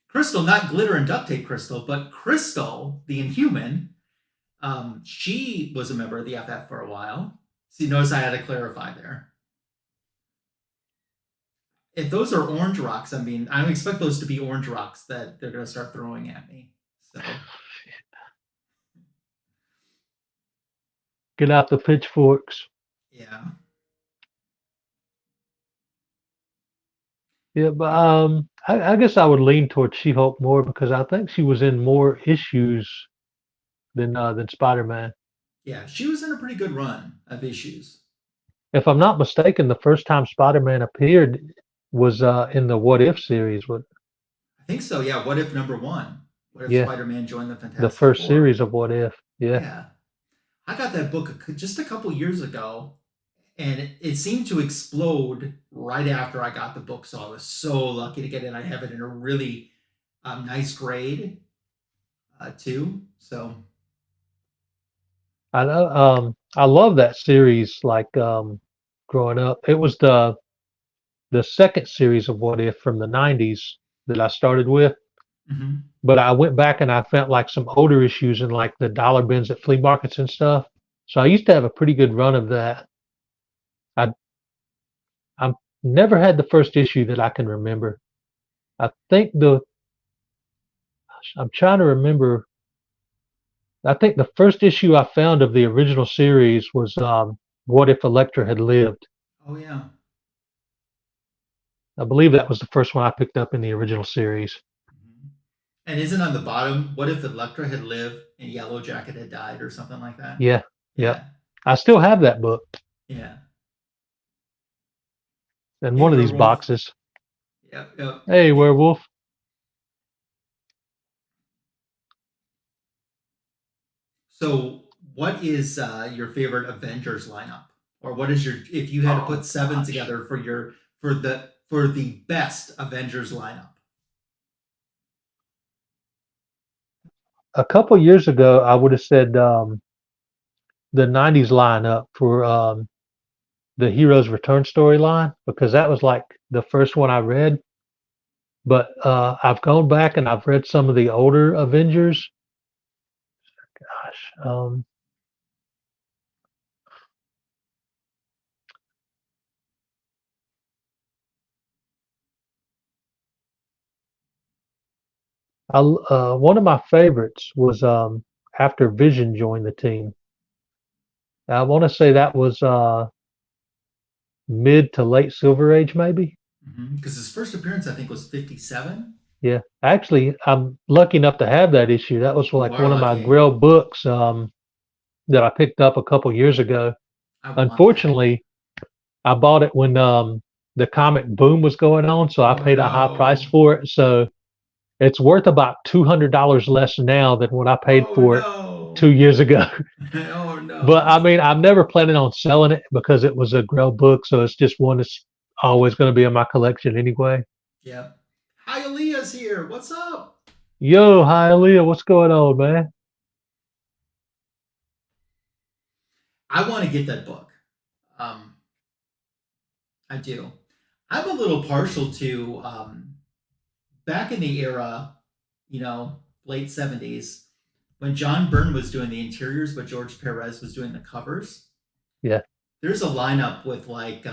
Crystal, not glitter and duct tape Crystal, but Crystal, the Inhuman. She was a member of the FF for a while. See, notice I had to clarify there. If those are orange rocks, I mean, I don't expect those to be orange rocks that they're going to start throwing at me. So Get out the pitchforks. yeah, Yeah, but I guess I would lean towards She-Hulk more because I think she was in more issues than Spider-Man. yeah, she was in a pretty good run of issues. If I'm not mistaken, the first time Spider-Man appeared was in the What If series. What? I think so. Yeah. What if number one? What if Yeah, Spider-Man joined the the Fantastic first Four? series of What If. Yeah, Yeah, I got that book just a couple years ago, and it seemed to explode right after I got the book. So I was so lucky to get it. I have it in a really nice grade too. So I know. I love that series. Like growing up, it was the second series of What If from the '90s that I started with. mhm. But I went back and I found like some older issues in like the dollar bins at flea markets and stuff. So I used to have a pretty good run of that. I I never had the first issue that I can remember. I think I'm trying to remember. I think the first issue I found of the original series was What If Elektra Had Lived. Oh yeah. I believe that was the first one I picked up in the original series. Mhm. And isn't on the bottom, what if Electra had lived and Yellow Jacket had died or something like that? Yeah, yep. Yeah. I still have that book Yeah. in Hey, one of these werewolf. boxes. Yep. Yep. Hey, Hey, werewolf. so what is your favorite Avengers lineup? Or what is your if you had to Oh put seven gosh. together for your for the best Avengers lineup? A couple years ago, I would have said the '90s lineup for the Heroes Return storyline because that was like the first one I read. But I've gone back and I've read some of the older Avengers. Gosh, one of my favorites was after Vision joined the team. I want to say that was mid to late Silver Age, maybe. Because his first appearance, I think, was 57. Yeah, actually, I'm lucky enough to have that issue. That was You like are one of my lucky. Grail books that I picked up a couple years ago. I want that. Unfortunately, I bought it when the comic boom was going on, so I Oh paid a high price no. for it. So it's worth about $200 less now than what I paid Oh for it no. 2 years ago. Oh But no. I mean, I'm never planning on selling it because it was a Grail book, so it's just one that's always going to be in my collection anyway. Yep. Hi, Aaliyah's here. What's up? Yo, hi, Aaliyah, what's going on, man? I want to get that book. Um, I do. I'm a little partial to back in the era, late 70s, when John Byrne was doing the interiors, but George Perez was doing the covers. Yeah, There's a lineup with like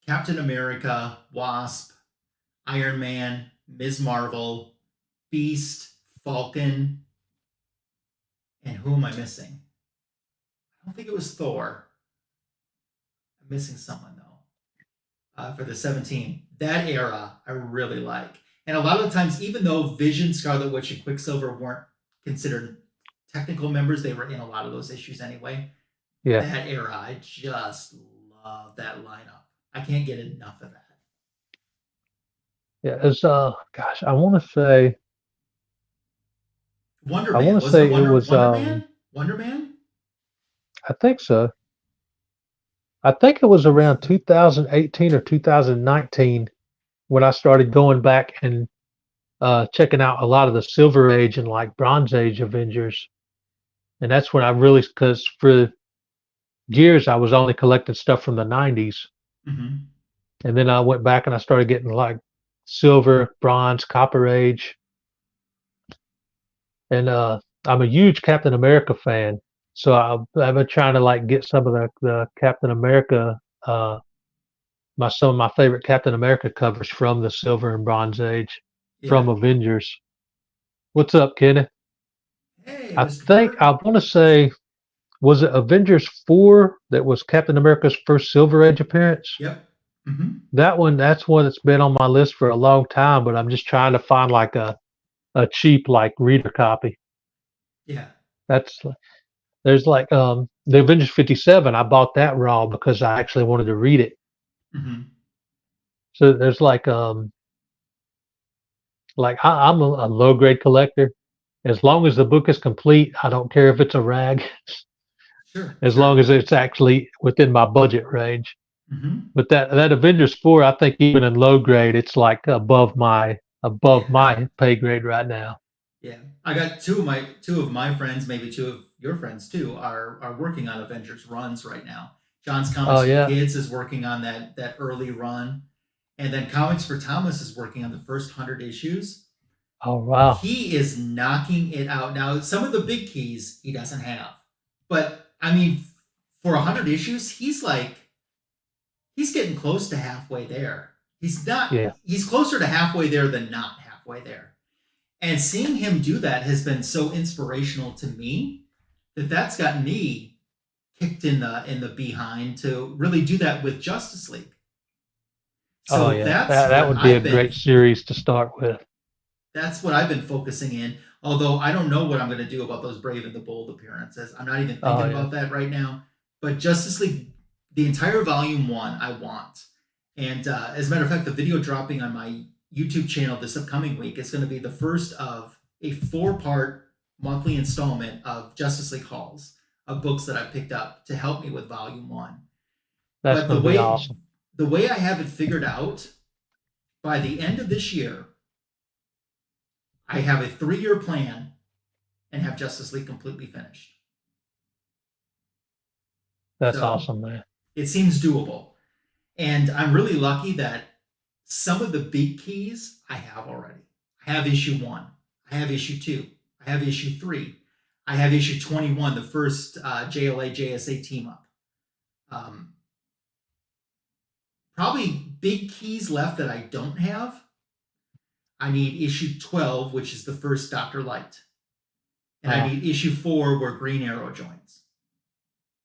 Captain America, Wasp, Iron Man, Ms. Marvel, Beast, Falcon, and who am I missing? I don't think it was Thor. I'm missing someone though. For the 17. That era, I really like. And a lot of the times, even though Vision, Scarlet Witch, and Quicksilver weren't considered technical members, they were in a lot of those issues anyway. yeah, That era, I just love that lineup. I can't get enough of that. yeah. It's gosh, I want to say Wonder I Man. want to Wasn't it say it was, Wonder Man? Wonder Man? I think so. I think it was around 2018 or 2019 when I started going back and checking out a lot of the Silver Age and like Bronze Age Avengers. And that's when I really, because for years I was only collecting stuff from the 90s. Hmm. And then I went back and I started getting like Silver, Bronze, Copper Age. And I'm a huge Captain America fan. So I've been trying to like get some of the Captain America, uh, some of my favorite Captain America covers from the Silver and Bronze Age, from Yeah. Avengers. What's up, Kenneth? Hey, I Mr. think I Burton. want to say, was it Avengers 4 that was Captain America's first Silver Age appearance? Yep. Hmm. That one, that's one that's been on my list for a long time, but I'm just trying to find like a cheap like reader copy. Yeah. That's there's like the Avengers 57. I bought that raw because I actually wanted to read it. Hmm. So there's like I'm a low grade collector. As long as the book is complete, I don't care if it's a rag. Sure. As long Sure. as it's actually within my budget range. Hmm. But that Avengers 4, I think even in low grade, it's like above Yeah. my pay grade right now. Yeah. I got two of my friends, maybe two of your friends too, are working on Avengers runs right now. John's Oh Comics for yeah. Kids is working on that early run, and then Comics for Thomas is working on the first 100 issues. Oh wow. He is knocking it out. Now, some of the big keys he doesn't have, but I mean, for 100 issues, he's getting close to halfway there. He's not. Yeah. He's closer to halfway there than not halfway there. And seeing him do that has been so inspirational to me that's gotten me kicked in the behind to really do that with Justice League. Oh So yeah. That would be a great series to start with. that's what I've been focusing in. Although I don't know what I'm going to do about those Brave and the Bold appearances. I'm not even Oh thinking yeah. about that right now. But Justice League, the entire volume one, I want. And as a matter of fact, the video dropping on my YouTube channel this upcoming week is going to be the first of a 4-part monthly installment of Justice League hauls of books that I picked up to help me with volume one. That's But the gonna be way awesome. the way I have it figured out, by the end of this year, I have a 3-year plan and have Justice League completely finished. That's So awesome, man. it seems doable. And I'm really lucky that some of the big keys I have already. I have issue 1. I have issue 2. I have issue 3. I have issue 21, the first JLA JSA team up. Probably big keys left that I don't have. I need issue 12, which is the first Dr. Light. And I need issue 4 where Green Arrow joins.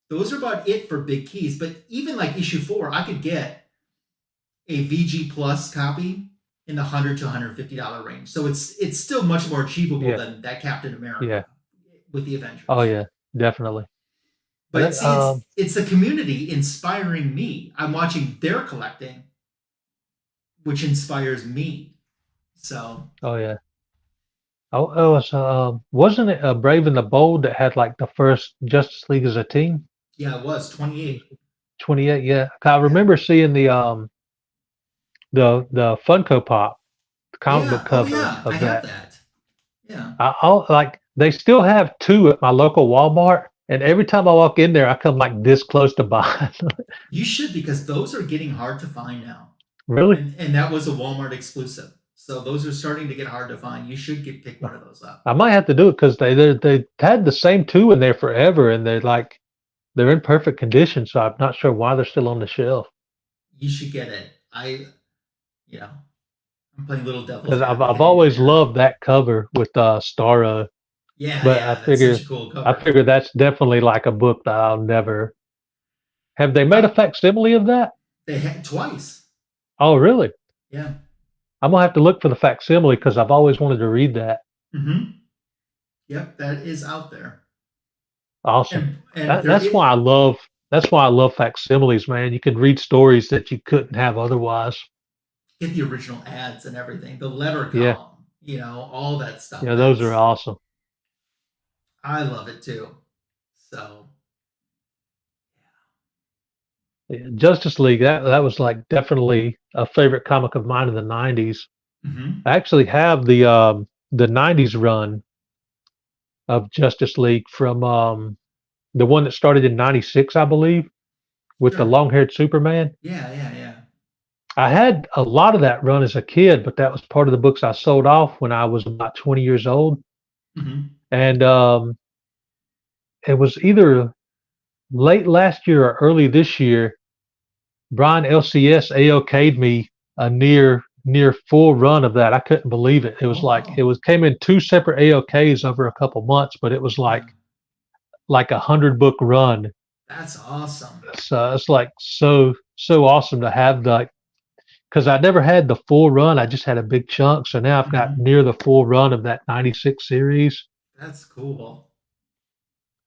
Those are about it for big keys. But even like issue 4, I could get a VG Plus copy in the $100 to $150 range. So it's still much more achievable Yeah. than that Captain America Yeah. with the Avengers. Oh yeah. Definitely. But see, Um. it's the community inspiring me. I'm watching their collecting, which inspires me. So Oh yeah. Oh, it was wasn't it Brave and the Bold that had like the first Justice League as a team? yeah, it was 28. 28. Yeah. I Yeah. remember seeing the Funko Pop comic book Yeah. Oh cover yeah, I of have that. that. Yeah. I'll like they still have two at my local Walmart, and every time I walk in there, I come like this close to buying. You should, because those are getting hard to find now. Really? And that was a Walmart exclusive. So those are starting to get hard to find. You should pick one of those up. I might have to do it because they had the same two in there forever, and they're in perfect condition. So I'm not sure why they're still on the shelf. You should get it. You know, I'm playing little devil's Because I've advocate always here. loved that cover with Starro, Yeah, but yeah, that's such a cool I cover. figure that's definitely like a book that I'll never. Have they made a Uh, facsimile of that? they had twice. Oh, really? Yeah. I'm gonna have to look for the facsimile because I've always wanted to read that. Mm-hmm. Yep, that is out there. Awesome. And there That's is, why I love facsimiles, man. You can read stories that you couldn't have otherwise. get the original ads and everything, the letter Yeah, column, all that stuff. yeah, those are awesome. I love it too. So, Yeah, Justice League, that was like definitely a favorite comic of mine in the '90s. hmm I actually have the '90s run of Justice League from the one that started in '96, I believe, with the sure. long-haired Superman. Yeah, yeah, yeah. I had a lot of that run as a kid, but that was part of the books I sold off when I was about 20 years old. hmm And it was either late last year or early this year. Brian LCS AOK'd me a near full run of that. I couldn't believe it. It was Oh, like it wow. was came in two separate AOKs over a couple months, but it was Yeah. like 100 book run. That's awesome. So it's like so awesome to have the because I never had the full run. I just had a big chunk. So now I've got hmm near the full run of that '96 series. That's cool.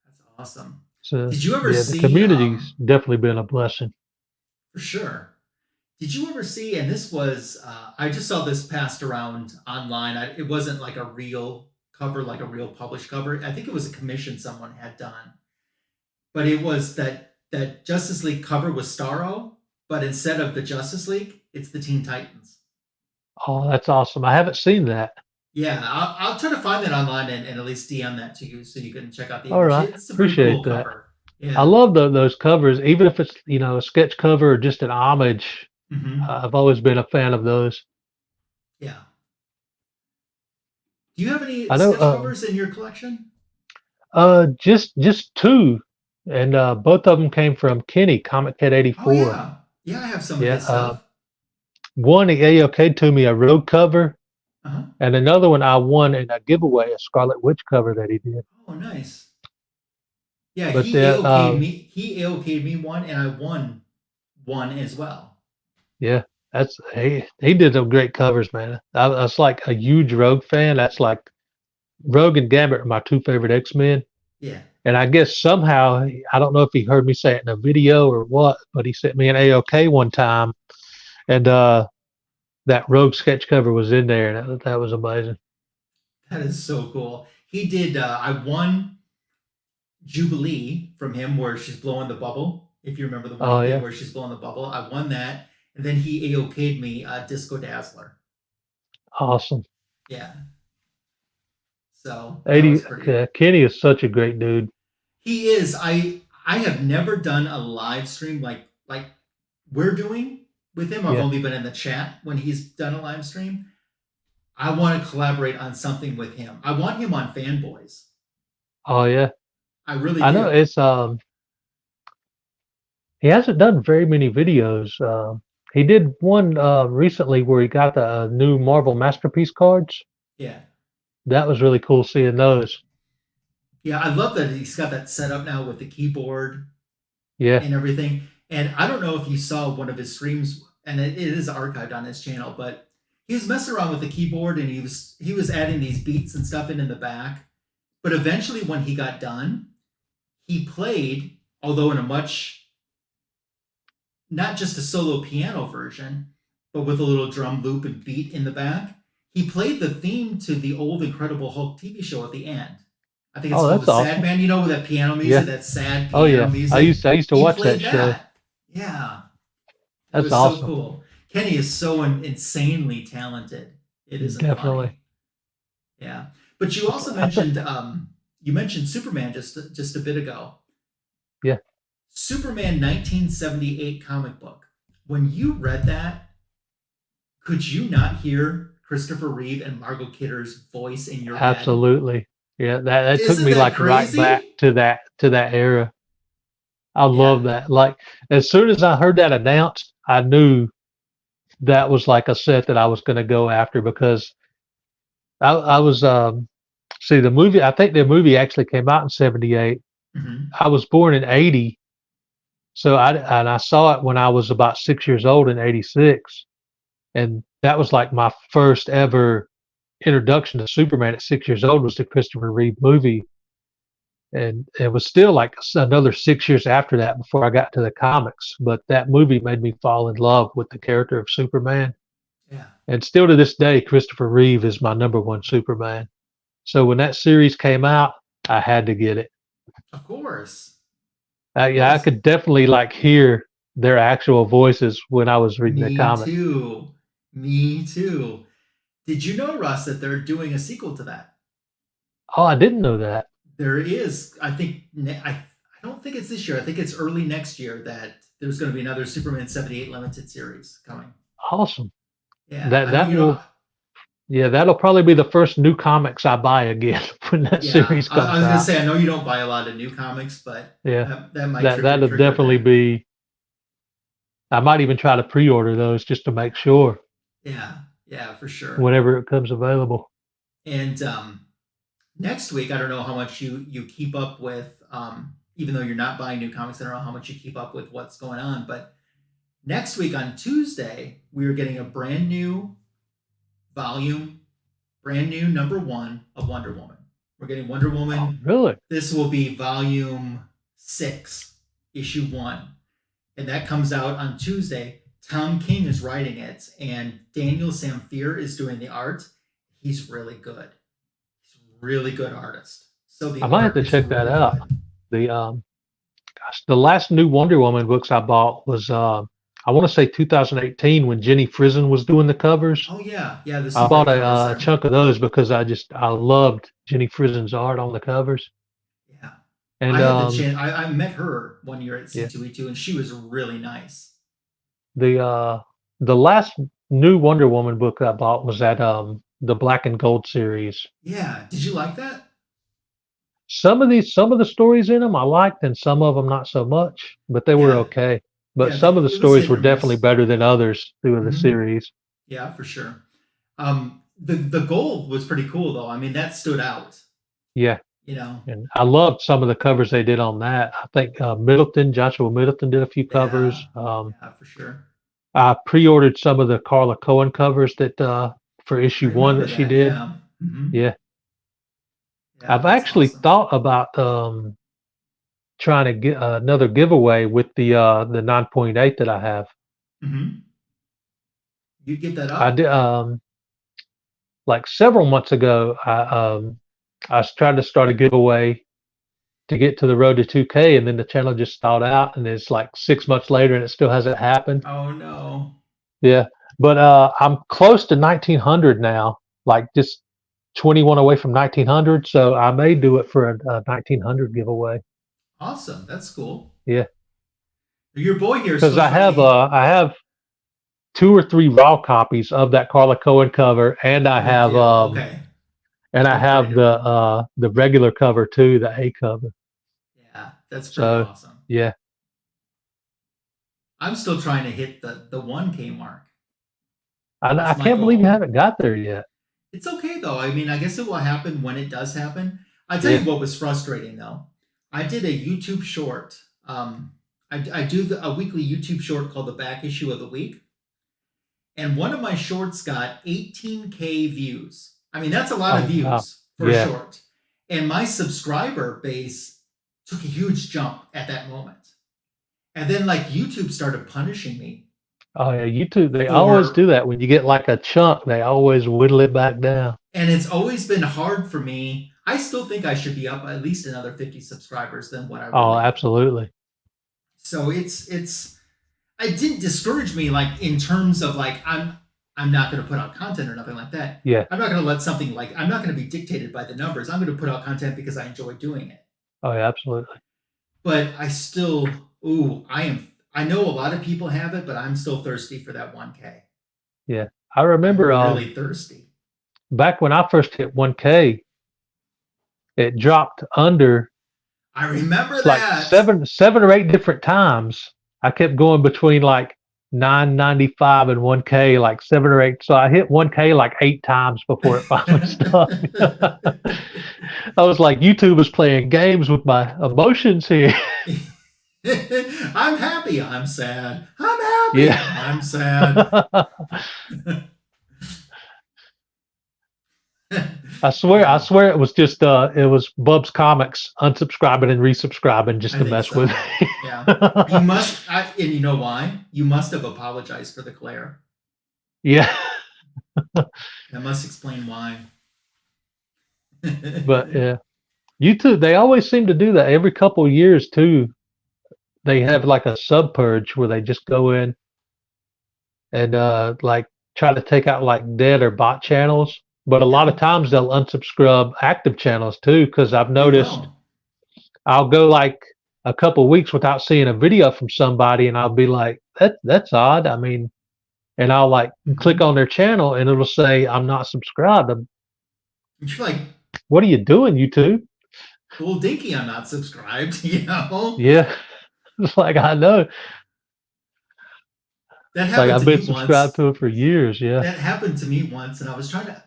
That's awesome. So Did you ever yeah, the see, community's definitely been a blessing. for sure. Did you ever see, and this was, I just saw this passed around online. It wasn't like a real cover, like a real published cover. I think it was a commission someone had done, but it was that Justice League cover was Starro, but instead of the Justice League, it's the Teen Titans. Oh, that's awesome. I haven't seen that. Yeah, I'll try to find that online and at least DM that to you so you can check out the All image. right, It's a pretty appreciate cool that. cover. I Yeah. love those covers, even if it's a sketch cover or just an homage. hmm I've always been a fan of those. Yeah. Do you have any I know, sketch covers in your collection? just two, and both of them came from Kenny, Comic Cat Oh '84. yeah. Yeah, I have some of Yeah, his stuff. one he AOK'd to me a road cover, Uh-huh. and another one I won in a giveaway, a Scarlet Witch cover that he did. Oh, nice. Yeah, But the He AOK'd me one, and I won one as well. yeah, that's he did some great covers, man. I was like a huge Rogue fan. That's like Rogue and Gambit are my two favorite X-Men. Yeah, And I guess somehow, I don't know if he heard me say it in a video or what, but he sent me an AOK one time, and that Rogue sketch cover was in there, and that was amazing. that is so cool. He did. I won Jubilee from him, where she's blowing the bubble. If you remember the one he Oh did, yeah, where she's blowing the bubble, I won that, and then he AOK'd me Disco Dazzler. awesome. Yeah, so that was 80, pretty. Kenny is such a great dude. He is. I have never done a live stream like we're doing with him. I've Yeah. only been in the chat when he's done a live stream. I want to collaborate on something with him. I want him on Fanboys. Oh yeah, I really I know. do. It's he hasn't done very many videos. He did one recently where he got the new Marvel Masterpiece cards. Yeah. That was really cool seeing those. Yeah, I love that he's got that set up now with the keyboard Yeah. and everything. And I don't know if you saw one of his streams, and it is archived on his channel, but he was messing around with the keyboard and he was adding these beats and stuff in the back. But eventually, when he got done, he played, although in a much not just a solo piano version, but with a little drum loop and beat in the back. He played the theme to the old Incredible Hulk TV show at the end. I think it's Oh, called that's The Sad awesome. Man, with that piano music, Yeah. that sad Oh piano yeah. I music. used I used to He watch that played show. that. Yeah. It That's was so awesome. cool. Kenny is so insanely talented. It isn't Definitely. funny. Yeah. But you also I think. mentioned Superman just a bit ago. Yeah. Superman 1978 comic book. When you read that, could you not hear Christopher Reeve and Margot Kidder's voice in your head? Absolutely. Yeah, that took Isn't me that like right back crazy? to that era. I love Yeah. that. Like as soon as I heard that announced, I knew that was like a set that I was going to go after because I was see the movie. I think the movie actually came out in '78. hmm I was born in '80, so I saw it when I was about 6 years old in '86, and that was like my first ever introduction to Superman at 6 years old was the Christopher Reeve movie. And it was still like another 6 years after that before I got to the comics. But that movie made me fall in love with the character of Superman. Yeah. And still to this day, Christopher Reeve is my number one Superman. So when that series came out, I had to get it. Of course. Yeah, I Yes. could definitely like hear their actual voices when I was reading the Me comic. too. Me too. Did you know, Russ, that they're doing a sequel to that? Oh, I didn't know that. There is. I think. I don't think it's this year. I think it's early next year that there's going to be another Superman 78 limited series coming. Awesome. Yeah. That that will Yeah, that'll probably be the first new comics I buy again when that Yeah. series I comes was going to out. say, I know you don't buy a lot of new comics, but Yeah, that might that'll trigger definitely that. be. I might even try to pre-order those just to make sure Yeah. Yeah, for sure. whenever it comes available. And next week, I don't know how much you keep up with, even though you're not buying new comics, I don't know how much you keep up with what's going on. But next week on Tuesday, we are getting a brand new volume, brand new #1 of Wonder Woman. We're getting Wonder Oh, Woman. really? This will be volume 6, issue 1. And that comes out on Tuesday. Tom King is writing it, and Daniel Samfier is doing the art. He's really good. He's a really good artist. So the I might have art to is check that really out. good. The gosh, the last new Wonder Woman books I bought was I want to say 2018 when Jenny Frison was doing the covers. Oh yeah, yeah. There's I some bought great covers a there. chunk of those because I loved Jenny Frison's art on the covers. Yeah, I And had the chance. I met her one year at yeah, C2E2, and she was really nice. the uh, the last new Wonder Woman book I bought was that the Black and Gold series. Yeah, did you like that? Some of the stories in them I liked, and some of them not so much, but they were Yeah, okay. But yeah. some of the It was stories hit were or definitely miss. better than others through the Hmm. series. Yeah, for sure. The gold was pretty cool though. I mean, that stood out. Yeah, You know. and I loved some of the covers they did on that. I think Joshua Middleton did a few Yeah, covers. yeah, for sure. I pre-ordered some of the Carla Cohen covers that for I issue one remember that she that. did. Yeah. Hmm. Yeah, Yeah, I've that's actually awesome. thought about trying to get another giveaway with the 9.8 that I have. Hmm. You give that I up? did like several months ago. I was trying to start a giveaway to get to the road to 2K, and then the channel just stalled out, and it's like 6 months later, and it still hasn't happened. Oh no. Yeah, but I'm close to 1900 now, like just 21 away from 1900, so I may do it for a 1900 giveaway. Awesome. That's cool. Yeah, Your boy here is because still trying to hit. I have two or three raw copies of that Carla Cohen cover, Oh, you do. Okay. and I have Upgraded one. the regular cover too, the A cover. Yeah, that's pretty So awesome. yeah, I'm still trying to hit the 1K mark. I That's my can't believe you goal. haven't got there yet. It's okay though. I mean, I guess it will happen when it does happen. I tell Yeah. you what was frustrating though. I did a YouTube short. I do a weekly YouTube short called the Back Issue of the Week, and one of my shorts got 18K views. I mean, that's a lot of Oh wow. views for a Yeah. short. And my subscriber base took a huge jump at that moment. And then like YouTube started punishing me Oh yeah. YouTube. They always for, do that when you get like a chunk. They always whittle it back down. and it's always been hard for me. I still think I should be up at least another 50 subscribers than what I Oh, really am. absolutely. So it's it didn't discourage me like in terms of like I'm not going to put out content or nothing like that. Yeah. I'm not going to let something like I'm not going to be dictated by the numbers. I'm going to put out content because I enjoy doing it. Oh yeah, absolutely. But I still I know a lot of people have it, but I'm still thirsty for that 1K. Yeah. I I'm remember really thirsty. back when I first hit 1K, it dropped under I remember like that. seven or eight different times. I kept going between like 995 and 1K, like 7 or 8. So I hit 1K like 8 times before it finally stopped. I was like, YouTube is playing games with my emotions here. I'm happy. I'm sad. I'm happy. Yeah. I'm sad. I Yeah, swear it was just it was Bub's Comics unsubscribing and resubscribing just I to think mess with so. me. Yeah. And you know why? You must have apologized for the glare. Yeah. That must explain why. But yeah. YouTube, they always seem to do that every couple of years too. They have like a sub purge where they just go in and like try to take out like dead or bot channels. But a lot Yeah, of times they'll unsubscribe active channels too, because I've they noticed will. I'll go like a couple of weeks without seeing a video from somebody, and I'll be like, that's odd. I mean, and I'll like click Hmm. on their channel, and it'll say I'm not subscribed. You're like, What are you doing, YouTube? well, Dinky, I'm not subscribed. You know, Yeah, it's like I know. that It's like happened I've to been me subscribed once. to it for years. Yeah, That happened to me once, and I was trying to.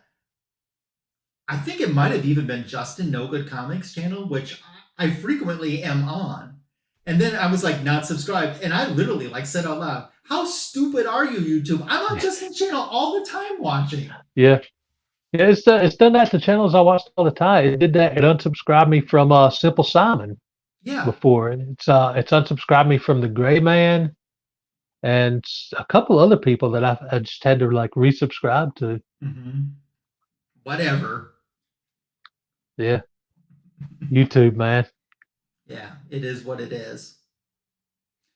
I think it might have even been Justin No Good Comics channel, which I frequently am on. And then I was like, not subscribed. And I literally like said out loud, how stupid are you, YouTube? I'm on Justin's channel all the time watching. yeah, yeah. It's done that to channels I watched all the time. It did that. It unsubscribed me from Simple Simon Yeah. before, and it's unsubscribed me from the Gray Man and a couple other people that I just had to like resubscribe to. Hmm. Whatever. Yeah, YouTube, man. Yeah, it is what it is.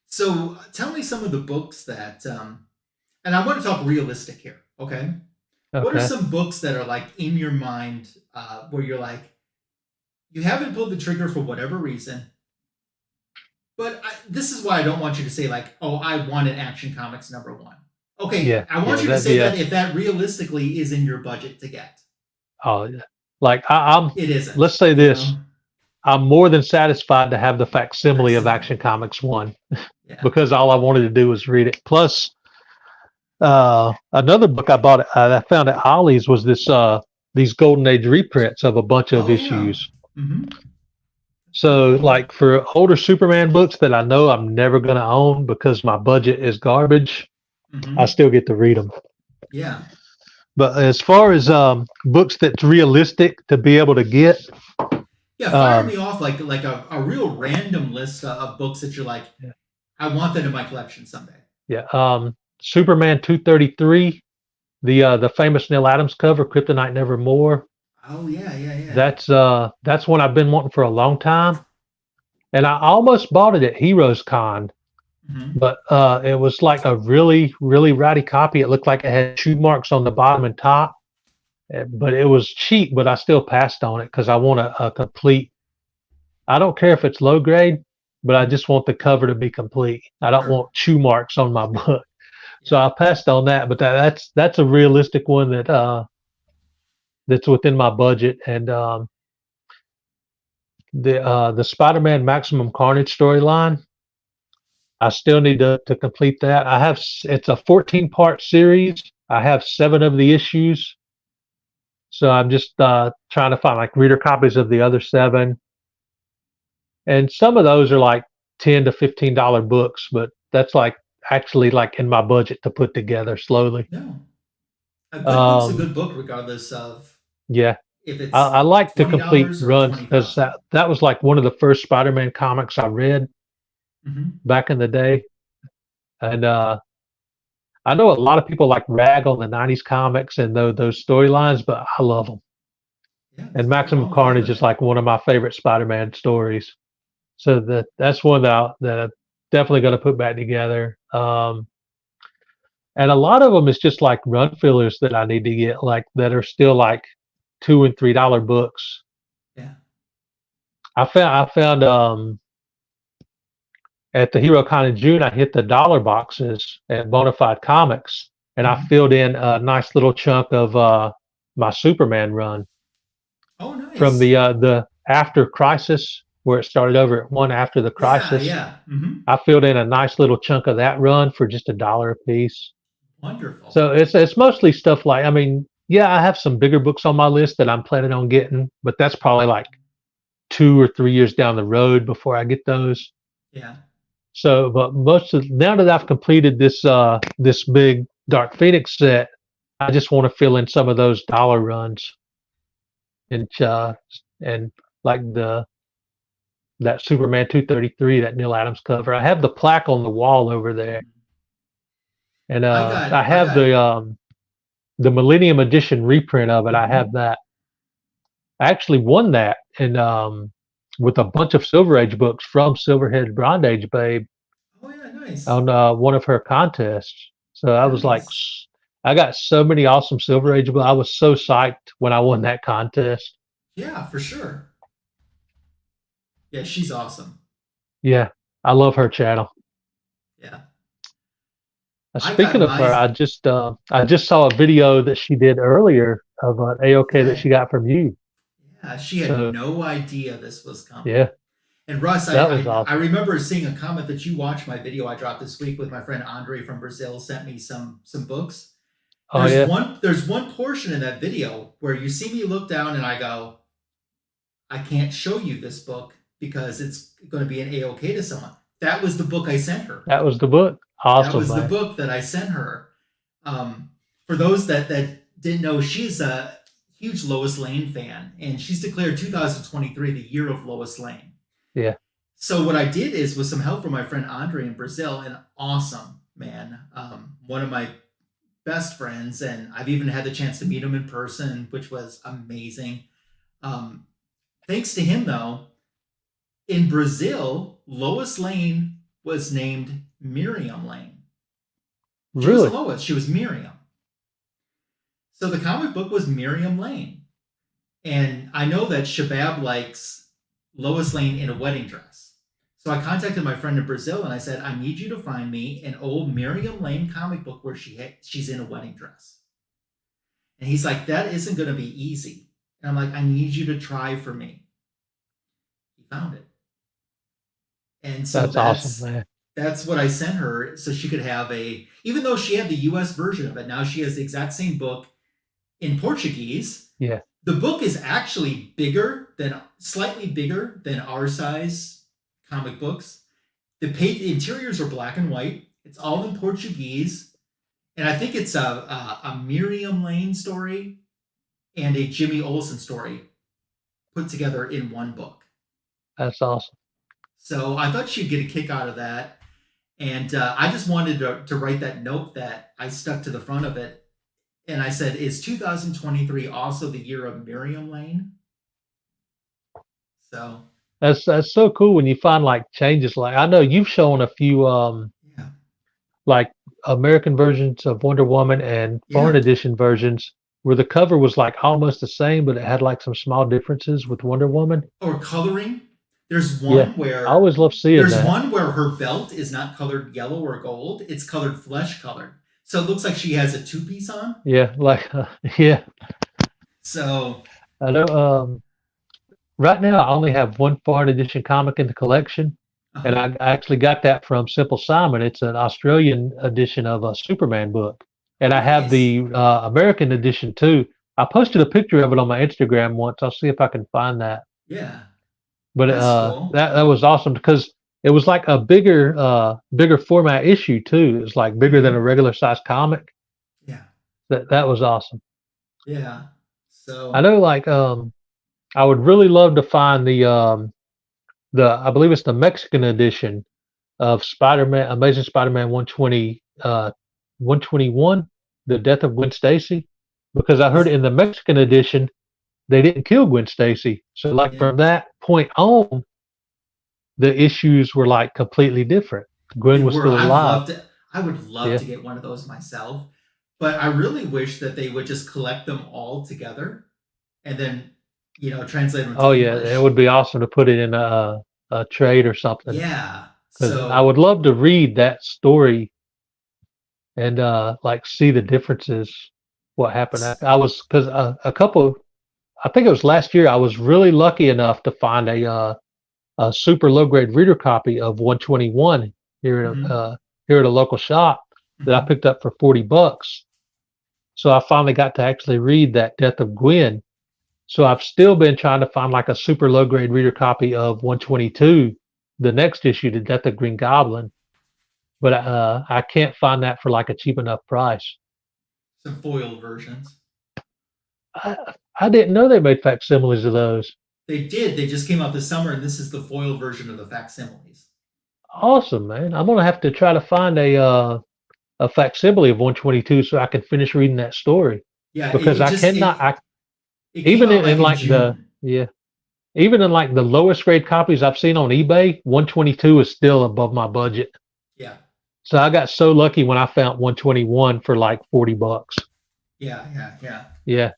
So tell me some of the books that, and I want to talk realistic here, okay? What are Okay. some books that are like in your mind where you're like, you haven't pulled the trigger for whatever reason, but this is why I don't want you to say like, "Oh, I wanted Action Comics #1." Okay, Yeah, I yeah, want you to that say yeah. that if that realistically is in your budget to get. Oh, yeah. Like I'm. It isn't, Let's say you know. this: I'm more than satisfied to have the facsimile of Facsimile. Action Comics 1 Yeah. because all I wanted to do was read it. Plus, another book I bought, I found at Ollie's was this these Golden Age reprints of a bunch of Oh yeah. issues. Mm-hmm. Pretty So, cool. like for older Superman books that I know I'm never going to own because my budget is garbage, I Mm-hmm. still get to read them. Yeah. But as far as books that's realistic to be able to get, Yeah. Fire um, me off like a real random list of books that you're like, I want that in my collection someday. yeah, Superman 233, the famous Neil Adams cover, Kryptonite Nevermore. Oh yeah, yeah, yeah. That's one I've been wanting for a long time, and I almost bought it at Heroes Con, Mm-hmm. but it was like a really ratty copy. It looked like it had shoe marks on the bottom and top, but it was cheap. But I still passed on it because I want a complete. I don't care if it's low grade, but I just want the cover to be complete. I don't Sure. want shoe marks on my book. So Yeah. I passed on that, but that's a realistic one that's within my budget. And the Spider-Man Maximum Carnage storyline, I still need to complete that. It's a 14-part series. I have 7 of the issues, so I'm just trying to find like reader copies of the other 7. And some of those are like $10 to $15 books, but that's like actually like in my budget to put together slowly. No. A good book's a Um, good book, regardless of yeah, if I it's like to complete $20 or runs because 20,000. that was like one of the first Spider-Man comics I read Mm-hmm. back in the day, and I know a lot of people like rag on the '90s comics and those storylines, but I love them. Yeah, And there's nothing Maximum wrong with Carnage loving is it. like one of my favorite Spider-Man stories. So that's one that I'm definitely going to put back together. And a lot of them is just like run fillers that I need to get, like that are still like $2 and $3 books. Yeah. I found at the HeroCon in June, I hit the dollar boxes at Bonafide Comics, and I Mm-hmm. filled in a nice little chunk of my Superman run Oh, from nice. the after Crisis, where it started over at one after the Yeah, Crisis. yeah. Mm-hmm. I filled in a nice little chunk of that run for just $1 a piece. Wonderful. So it's mostly stuff like, I mean, yeah, I have some bigger books on my list that I'm planning on getting, but that's probably like 2 or 3 years down the road before I get those. Yeah. So, but now that I've completed this big Dark Phoenix set, I just want to fill in some of those dollar runs and and like the that Superman 233, that Neil Adams cover. I have the plaque on the wall over there, Mhm. and I I got I have got the Millennium Edition reprint of it. I mhm. have that. I actually won that in with a bunch of Silver Age books from Silverhead Bronze Age Babe Oh yeah, nice, on one of her contests. So I was like, nice. I got so many awesome Silver Age books. I was so psyched when I won that contest. Yeah, for sure. Yeah, she's awesome. Yeah, I love her channel. Yeah, I Speaking got of her, my. I just saw a video that she did earlier of an AOK that Okay. she got from you. Yeah, she had So no idea this was coming. yeah, And Russ, that was I awesome. remember seeing a comment that you watched my video I dropped this week with my friend Andre from Brazil sent me some books. Oh yeah, There's one portion in that video where you see me look down and I go, I can't show you this book because it's going to be an AOK to someone. That was the book I sent her. that was the book. That Awesome, was the man. book that I sent her. For those that didn't know, she's a huge Lois Lane fan, and she's declared 2023 the year of Lois Lane. Yeah, So what I did is, with some help from my friend Andre in Brazil, an awesome man, one of my best friends, and I've even had the chance to meet him in person, which was amazing. Um, Thanks to him, though, in Brazil, Lois Lane was named Miriam Lane. She wasn't really. Lois; she was Miriam. So the comic book was Miriam Lane. And I know that Shabab likes Lois Lane in a wedding dress. So I contacted my friend in Brazil and I said, I need you to find me an old Miriam Lane comic book where she's in a wedding dress. And he's like, that isn't going to be easy. And I'm like, I need you to try for me. He found it. And so That's awesome, man. that's what I sent her so she could have even though she had the US version of it, now she has the exact same book in Portuguese. Yeah, The book is actually slightly bigger than our size comic books. The interiors are black and white. It's all in Portuguese, and I think it's a Miriam Lane story and a Jimmy Olsen story put together in one book. that's awesome. So I thought she'd get a kick out of that, and I just wanted to write that note that I stuck to the front of it. And I said, is 2023 also the year of Miriam Lane? So That's so cool when you find like changes. Like I know you've shown a few yeah, like American versions of Wonder Woman and foreign yeah. edition versions where the cover was like almost the same, but it had like some small differences with Wonder Woman. Or coloring. There's Yeah, one I where always love seeing that. her belt is not colored yellow or gold; it's colored flesh colored. So it looks like she has a two-piece on. Yeah, like yeah, So I know. Right now, I only have one foreign edition comic in the collection, and uh, I actually got that from Simple Simon. It's an Australian edition of a Superman book, and oh, I have nice. the American edition too. I posted a picture of it on my Instagram once. I'll see if I can find that. Yeah, But that's cool. that was awesome because it was like a bigger format issue too. It was like bigger than a Mm-hmm. regular size comic. Yeah, That was awesome. yeah. I So know, like I would really love to find the I believe it's the Mexican edition of Spider-Man, Amazing Spider-Man 121, The Death of Gwen Stacy, because I heard is in the Mexican edition they didn't kill Gwen Stacy. So like yeah, from that point on, the issues were like completely different. they Gwen was were. still alive. I would love Yeah. to get one of those myself, but I really wish that they would just collect them all together and then translate them to Oh yeah, it English. would be awesome to put it in a trade or something Yeah. because I So would love to read that story and like see the differences. What happened? I was because a couple. I think it was last year. I was really lucky enough to find a super low grade reader copy of 121 mhm, here at a local shop that I mhm. picked up for $40. So I finally got to actually read that Death of Gwen. So I've still been trying to find like a super low grade reader copy of 122, the next issue, the Death of Green Goblin, but I can't find that for like a cheap enough price. Some foiled versions. I didn't know they made facsimiles of those. They did. They just came out this summer, and this is the foiled version of the facsimiles. Awesome, man. I'm gonna have to try to find a facsimile of 122 so I can finish reading that story Yeah, because I cannot. I it came even out in like in like the June. yeah even in like the lowest grade copies I've seen on eBay, 122 is still above my budget. Yeah. So I got so lucky when I found 121 for like $40. Yeah. Yeah. Yeah. Yeah.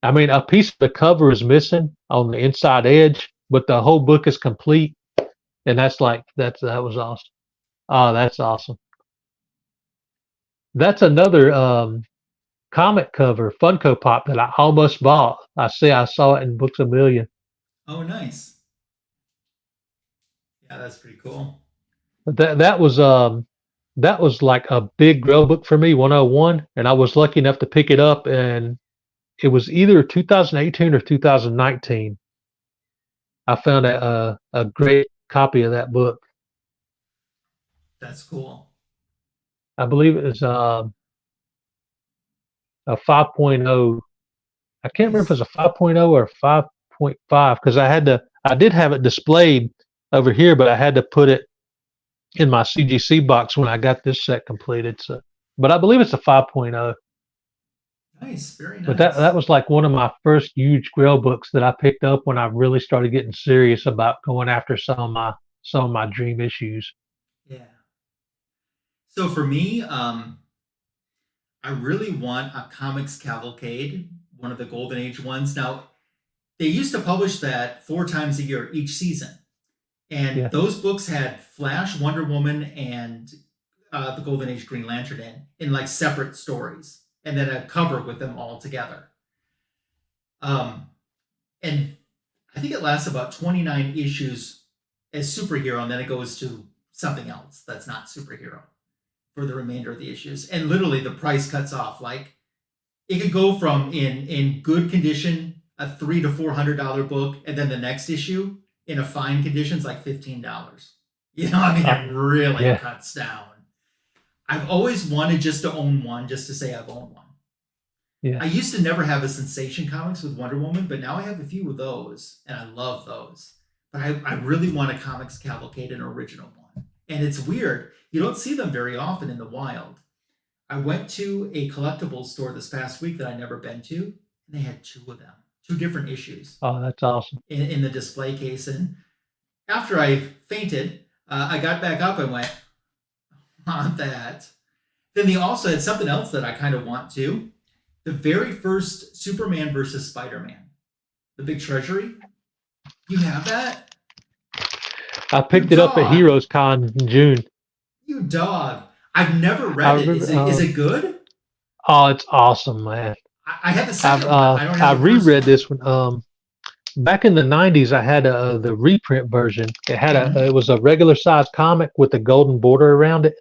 I mean, a piece of the cover is missing on the inside edge, but the whole book is complete. And that was awesome. Oh, that's awesome. That's another comic cover, Funko Pop, that I almost bought. I saw it in Books A Million. Oh, nice. Yeah, that's pretty cool. But that was like a big grail book for me, 101, and I was lucky enough to pick it up, and it was either 2018 or 2019. I found a great copy of that book. That's cool. I believe it was a 5.0. I can't remember if it Nice. was a 5.0 or a 5.5 because I did have it displayed over here, but I had to put it in my CGC box when I got this set completed. So, but I believe it's a 5.0. Nice. Very But nice. that was like one of my first huge grail books that I picked up when I really started getting serious about going after some of my dream issues. Yeah. So for me, I really want a comics cavalcade, one of the Golden Age ones. Now, they used to publish that 4 times a year each season. And Yeah. those books had Flash, Wonder Woman, and the Golden Age Green Lantern in like separate stories, and then a cover with them all together. Um, and I think it lasts about 29 issues as superhero, and then it goes to something else that's not superhero for the remainder of the issues. And literally, the price cuts off. Like it could go from in good condition, a $300 to $400 book, and then the next issue in a fine condition is like $15. You know, I mean, Uh, it really yeah. cuts down. I've always wanted just to own one, just to say I've owned one. Yeah. I used to never have a Sensation Comics with Wonder Woman, but now I have a few of those, and I love those. But I really want a Comics Cavalcade, an original one. And it's weird. You don't see them very often in the wild. I went to a collectibles store this past week that I'd never been to, and they had 2 of them, 2 different issues Oh, that's awesome. in the display case. And after I fainted, I got back up and went, I want that. Then they also had something else that I kind of want too. The very first Superman versus Spider-Man, the big treasury. You have that? I You picked it up at dog. Heroes Con in June. You dog. I've never I read it. remember. Is it good? Oh, it's awesome, man. I have the second one. I don't I have the first reread one. this one. Back in the '90s, I had the reprint version. Mhm. It was a regular size comic with a golden border around it.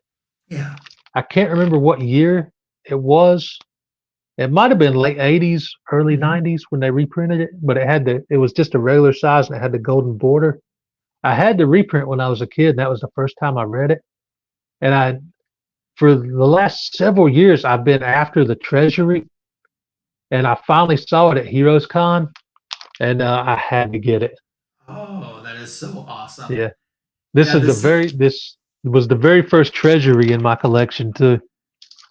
Yeah. I can't remember what year it was. It might have been late '80s, early Mhm. '90s when they reprinted it, but it was just a regular size and it had the golden border. I had the reprint when I was a kid, and that was the first time I read it. And for the last several years, I've been after the Treasury, and I finally saw it at Heroes Con, and I had to get it. Oh, that is so awesome. Yeah, Yeah, this this was the very first Treasury in my collection too.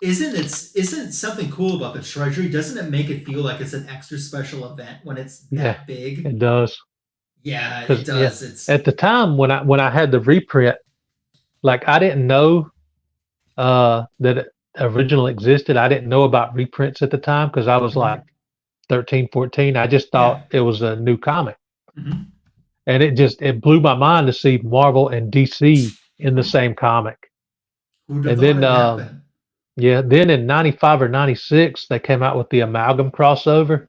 isn't it something cool about the treasury? Doesn't it make it feel like it's an extra special event when it's Yeah, that big? it does. Yeah, it Because yeah, does. It's at the time when I had the reprint, like I didn't know that it original existed. I didn't know about reprints at the time because I was like Mhm. 13, 14. I just thought Yeah. it was a new comic. Mhm. And it blew my mind to see Marvel and DC in the same comic. Who'd have And thought then it'd happen? yeah, then in '95 or '96 they came out with the Amalgam crossover,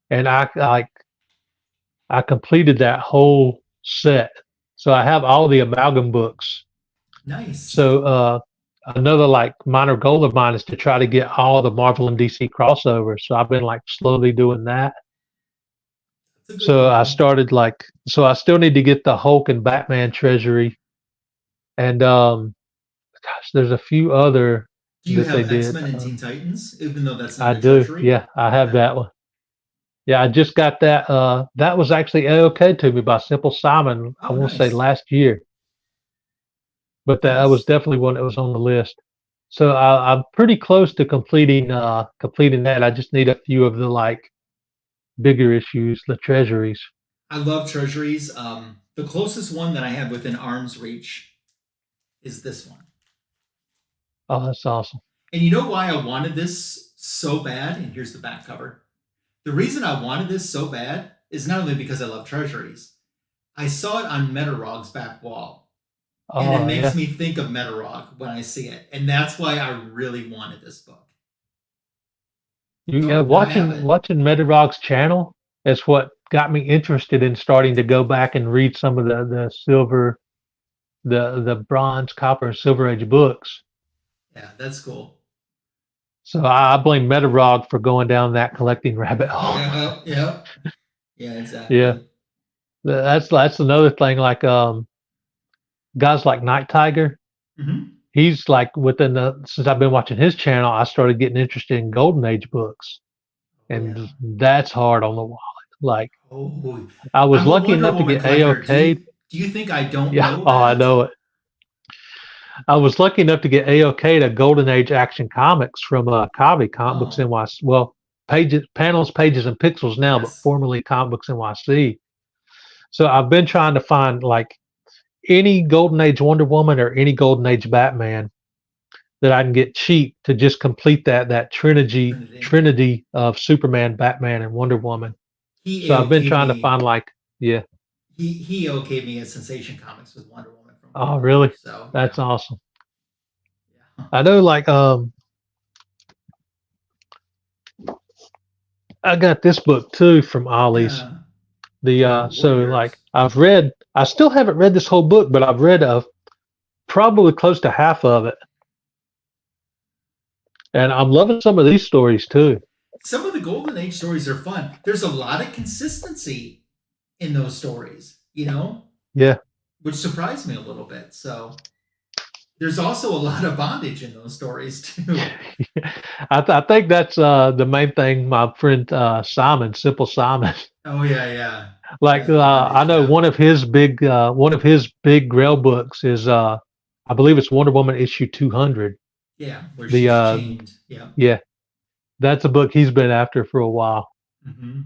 and I completed that whole set. So I have all the Amalgam books. Nice. So another like minor goal of mine is to try to get all the Marvel and DC crossovers. So I've been like slowly doing that. That's a good So goal. I still need to get the Hulk and Batman Treasury, and gosh, there's a few other Do you that they have did. X-Men and Teen Titans, even though that's not I a do, treasury? yeah, I have Okay. that one. Yeah, I just got that. That was actually A-OK to me by Simple Simon. I Oh, want to say nice. last year, but that was Nice. definitely one that was on the list. So I'm pretty close to completing that. I just need a few of the like bigger issues, the treasuries. I love treasuries. The closest one that I have within arm's reach is this one. Oh, that's awesome. And you know why I wanted this so bad? And here's the back cover. The reason I wanted this so bad is not only because I love treasuries. I saw it on Metarog's back wall, and it Oh makes yeah. me think of Metarog when I see it, and that's why I really wanted this book. Yeah, So now I have watching it. watching Metarog's channel is what got me interested in starting to go back and read some of the silver, the bronze, copper, silver age books. Yeah, that's cool. So I blame Metarog for going down that collecting rabbit hole. Yeah, yeah, yeah, Yeah, exactly. that's another thing. Like guys like Night Tiger, Hmm. he's like within the since I've been watching his channel, I started getting interested in Golden Age books, Oh and yeah. that's hard on the wallet. Like Oh, I was I'm a lucky Wonder enough to Woman get collector. AOK'd. Do you think I don't Yeah, know oh, I that? know it. I was lucky enough to get AOK to Golden Age Action Comics from Covey Comic Books Oh, NYC. Well, pages, panels, pages, and pixels now, but yes. formerly Comic Books NYC. So I've been trying to find like any Golden Age Wonder Woman or any Golden Age Batman that I can get cheap to just complete that Trinity. trinity of Superman, Batman, and Wonder Woman. He So I've been AOK'd trying to me. find like yeah. He AOK'd me as Sensation Comics with Wonder Woman from Oh Golden Age. really? So yeah, That's awesome. yeah, I know like I got this book too from Ollie's. yeah. The Yeah. The so like Warriors. I still haven't read this whole book, but I've read probably close to half of it, and I'm loving some of these stories too. Some of the Golden Age stories are fun. There's a lot of consistency in those stories, Yeah, which surprised me a little bit. So there's also a lot of bondage in those stories too. I think that's the main thing. My friend Simon, Simple Simon, Oh yeah, yeah, yeah. like The I bondage. know Yeah, one of his big Grail books is I believe it's Wonder Woman issue 200. yeah. Where The she's chained. Yeah. yeah, that's a book he's been after for a while. Hmm.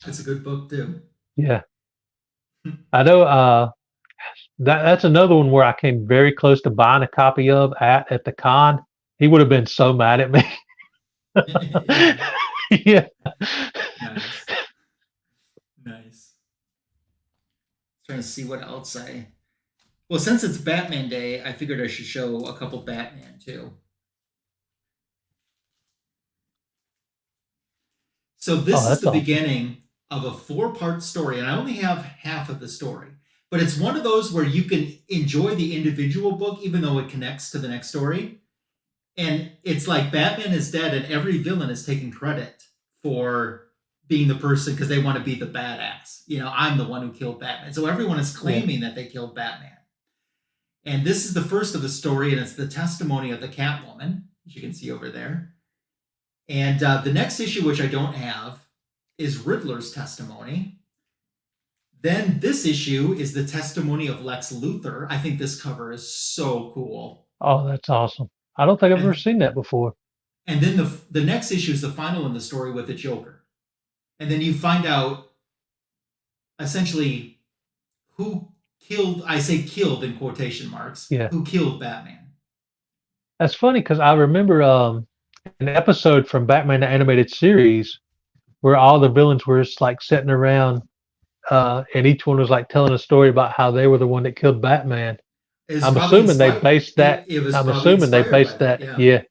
That's a good book too. Yeah, I know. That's another one where I came very close to buying a copy of at the con. He would have been so mad at me. Yeah. Yeah. Nice. Nice. Trying to see what else I. Well, since it's Batman Day, I figured I should show a couple Batman too. So Oh, this is that's the awesome. beginning of a four-part story, and I only have half of the story. But it's one of those where you can enjoy the individual book even though it connects to the next story. And it's like Batman is dead and every villain is taking credit for being the person because they want to be the badass. I'm the one who killed Batman. So everyone is Yeah. claiming that they killed Batman. And this is the first of the story, and it's the testimony of the Catwoman, as you can see over there. And the next issue, which I don't have, is Riddler's testimony. Then this issue is the testimony of Lex Luthor. I think this cover is so cool. Oh, that's awesome. I don't think I've ever And seen that before. and then the next issue is the final in the story with the Joker. And then you find out essentially who killed, I say killed in quotation marks, Yeah. who killed Batman. That's funny because I remember an episode from Batman the Animated Series where all the villains were just like sitting around and each one was like telling a story about how they were the one that killed Batman. It's I'm probably assuming they inspired. based that. It was I'm probably assuming they inspired by based that. that. Yeah. Yeah.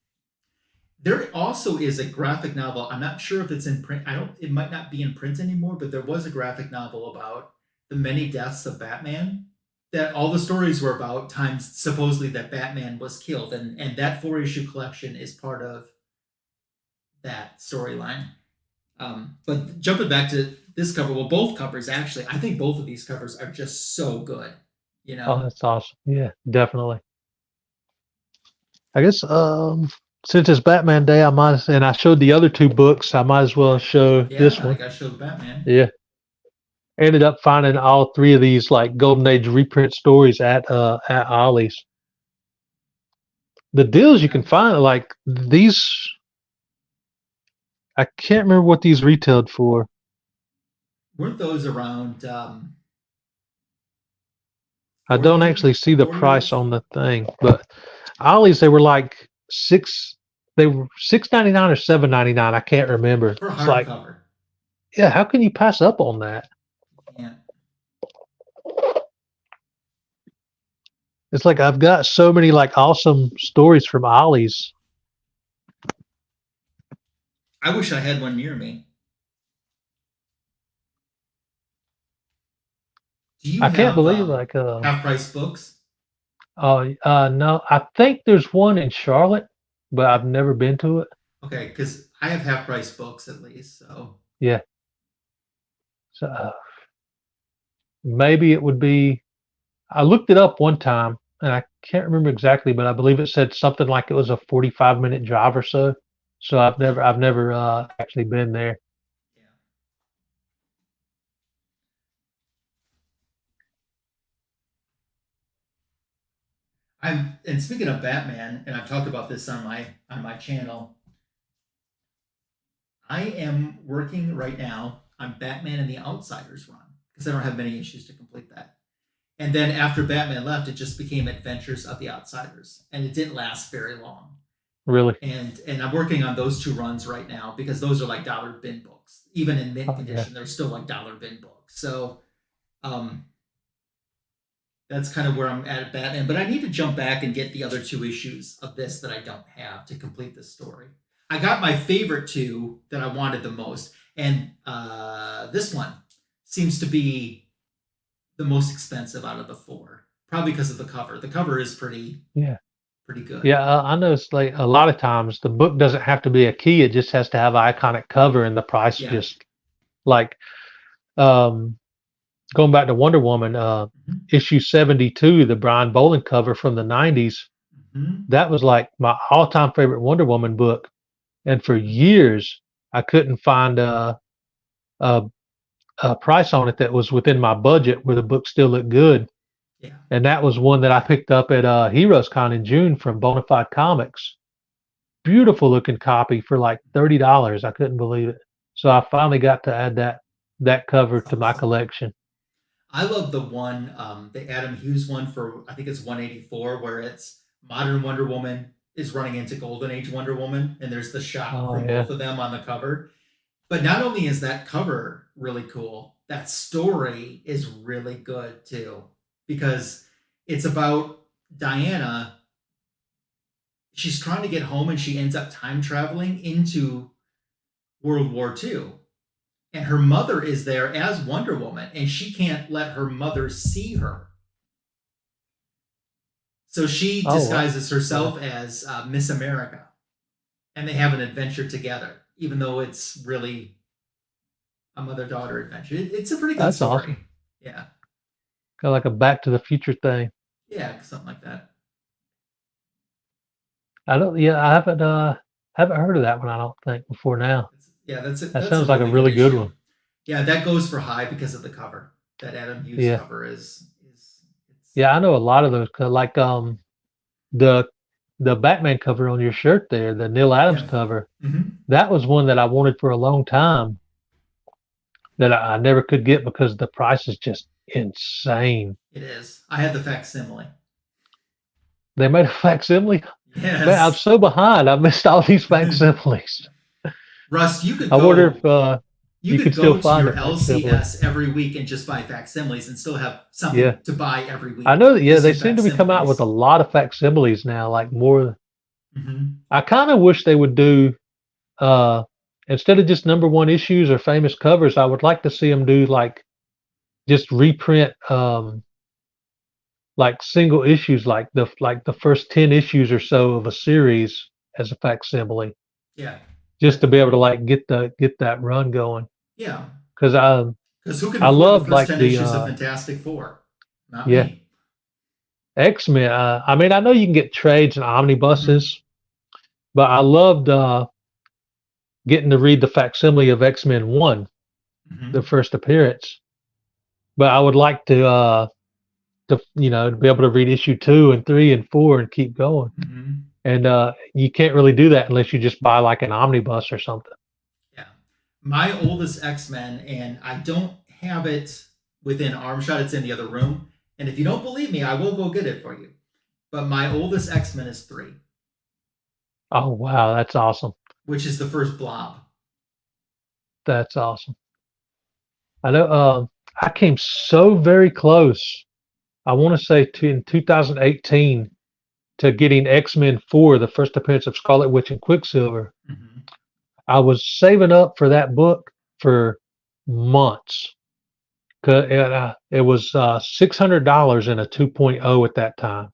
There also is a graphic novel. I'm not sure if it's in print. It might not be in print anymore, but there was a graphic novel about the many deaths of Batman. That all the stories were about times supposedly that Batman was killed, and that 4-issue collection is part of that storyline. But jumping back to this cover, well, both covers actually, I think both of these covers are just so good. Oh, that's awesome. Yeah, definitely. I guess since it's Batman Day, and I showed the other two books, I might as well show this Yeah, I one. got to show the Batman. Yeah. Ended up finding all three of these like Golden Age reprint stories at Ollie's. The deals you Yeah. can find like these I can't remember what these retailed for. weren't those around I don't 40 actually see the 40 to price on the thing, but Ollie's they were like they were $6.99 or $7.99. I can't remember. for It's like, hardcover? yeah, how can you pass up on that? Yeah. It's like I've got so many like awesome stories from Ollie's. I wish I had one near me. Do you I can't have believe like half price books? no, I think there's one in Charlotte, but Okay. I've never been to it. Okay, because I have half price books at least. So Yeah, so maybe it would be. I looked it up one time and I can't remember exactly, but I believe it said something like it was a 45-minute drive or so. So okay. I've never actually been there. Yeah. I'm and speaking of Batman, and I've talked about this on my channel. I am working right now on Batman and the Outsiders run because I don't have many issues to complete that. And then after Batman left, it just became Adventures of the Outsiders, and it didn't last very long. Really? And I'm working on those two runs right now because those are like dollar bin books. Even in mint Oh yeah. condition, they're still like dollar bin books. So um, that's kind of where I'm at Batman. But I need to jump back and get the other two issues of this that I don't have to complete this story. I got my favorite two that I wanted the most, and this one seems to be the most expensive out of the four, probably because of the cover. The cover is Yeah. pretty good. Yeah, I know it's like a lot of times the book doesn't have to be a key, it just has to have an iconic cover and the price Yeah. just like um going back to Wonder Woman, Mm-hmm. issue 72, the Brian Boland cover from the 90s, Mm-hmm. that was like my all-time favorite Wonder Woman book. And for years, I couldn't find a, a price on it that was within my budget where the book still looked good. Yeah. And that was one that I picked up at Heroes Con in June from Bonafide Comics. Beautiful looking copy for like $30. I couldn't believe it. So I finally got to add that cover That's to my awesome. collection. I love the one, the Adam Hughes one for I think it's 184, where it's modern Wonder Woman is running into Golden Age Wonder Woman, and there's the shot Oh from yeah. both of them on the cover. But not only is that cover really cool, that story is really good too, because it's about Diana. She's trying to get home, and she ends up time traveling into World War II, and her mother is there as Wonder Woman, and she can't let her mother see her. So she Oh wow. disguises Yeah. herself as Miss America, and they have an adventure together, even though it's really a mother-daughter adventure. It's a pretty good That's story. awesome. Yeah, Kind of like a Back to the Future thing. yeah, something like that. I don't. Yeah, I haven't heard of that one. I don't think before now. Yeah, that's it. That That's a sounds like a really good really good issue. one. Yeah, that goes for high because of the cover. That Adam Hughes Yeah, cover is it's yeah. I know a lot of those. Like the the Batman cover on your shirt there, the Neil Adams yeah. cover. Mm-hmm. That was one that I wanted for a long time that I never could get because the price is just insane. It is. I had the facsimile. They made a facsimile. Man, I'm Yes. so behind. I missed all these facsimiles. Russ, I wonder if you you could can still go to find your a facsimile. LCS every week and just buy facsimiles and still have Yeah. something to buy every I week. know that, yeah, Just they in seem to be coming out with a facsimiles. lot of facsimiles now, like more. Mm-hmm. I kind of wish they would do, uh, instead of just number one issues or famous covers, I would like to see them do like just reprint, like single issues, like the first 10 issues or so of a series as a facsimile, Yeah, just that'd to be be able to cool. like get that run going. Yeah, Because because who can I afford the loved first like 10 the issues of Fantastic Four? Not yeah, me. X-Men. I mean, I know you can get trades and Mm-hmm. omnibuses, but I loved getting to read the facsimile of X-Men 1, the Mm-hmm. first appearance. But I would like to to be able to read issue 2 and 3 and 4 and keep going. Mm-hmm. And you can't really do that unless you just buy like an omnibus or something. Yeah. My oldest X-Men, and I don't have it within arm shot. It's in the other room. And if you don't believe me, I will go get it for you. But my oldest X-Men is 3, Oh wow, that's awesome. which is the first Blob. That's awesome. I know. I came so very close. I want to say in 2018 to getting X-Men 4, the first appearance of Scarlet Witch and Quicksilver. Mm-hmm. I was saving up for that book for months. It was $600 in a 2.0 at that time,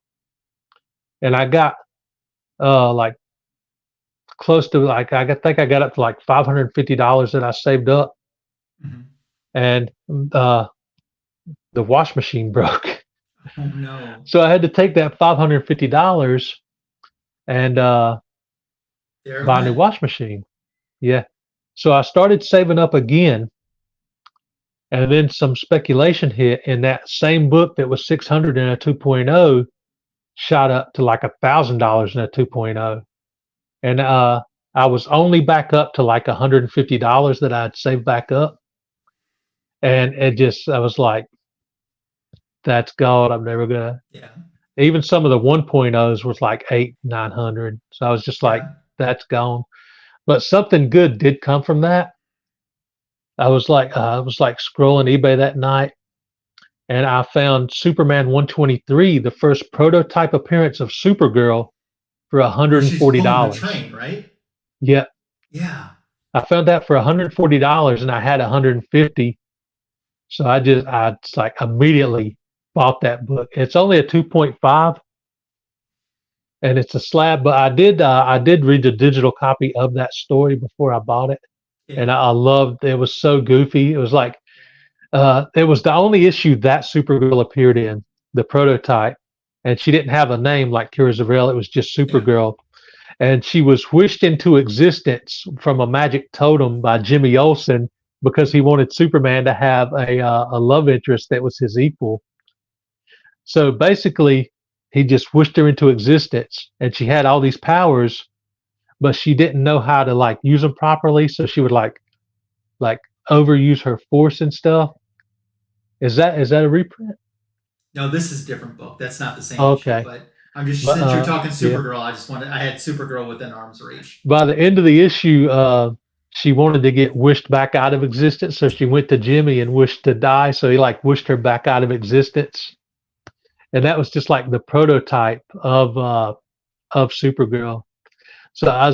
and I got like close to like think I got up to like $550 that I saved up, Mm-hmm. and the wash machine broke. Oh no! So I had to take that $550 and There it buy a new went. wash machine. Yeah. So I started saving up again, and then some speculation hit, and that same book that was 600 in a 2.0 shot up to like $1,000 in a 2.0. And I was only back up to like $150 that I'd saved back up. And I was like, that's gone. I'm never gonna. Yeah. Even some of the 1.0s was like 800-900. So I was just like, Yeah. that's gone. But something good did come from that. I was like scrolling eBay that night, and I found Superman 123, the first prototype appearance of Supergirl, for Where she's pulling the $140. train, right? Yeah, Yeah. I found that for $140, and I had 150. So I just like immediately bought that book. It's only a 2.5, and it's a slab, but I did read the digital copy of that story before I bought it, and Yeah. I loved it. Was so goofy. It was like it was the only issue that Supergirl appeared in, the prototype, and she didn't have a name like Kira Zor-El. It was just Yeah. Supergirl, and she was wished into existence from a magic totem by Jimmy Olsen because he wanted Superman to have a love interest that was his equal. So basically, he just wished her into existence, and she had all these powers, but she didn't know how to like use them properly. So she would like overuse her force and stuff. Is that a reprint? No, this is a different book. That's not the same issue. Okay, But I'm just but since you're talking yeah. Supergirl, I had Supergirl within arm's reach. By the end of the issue, she wanted to get wished back out of existence, so she went to Jimmy and wished to die. So he like wished her back out of existence, and that was just like the prototype of Supergirl. So I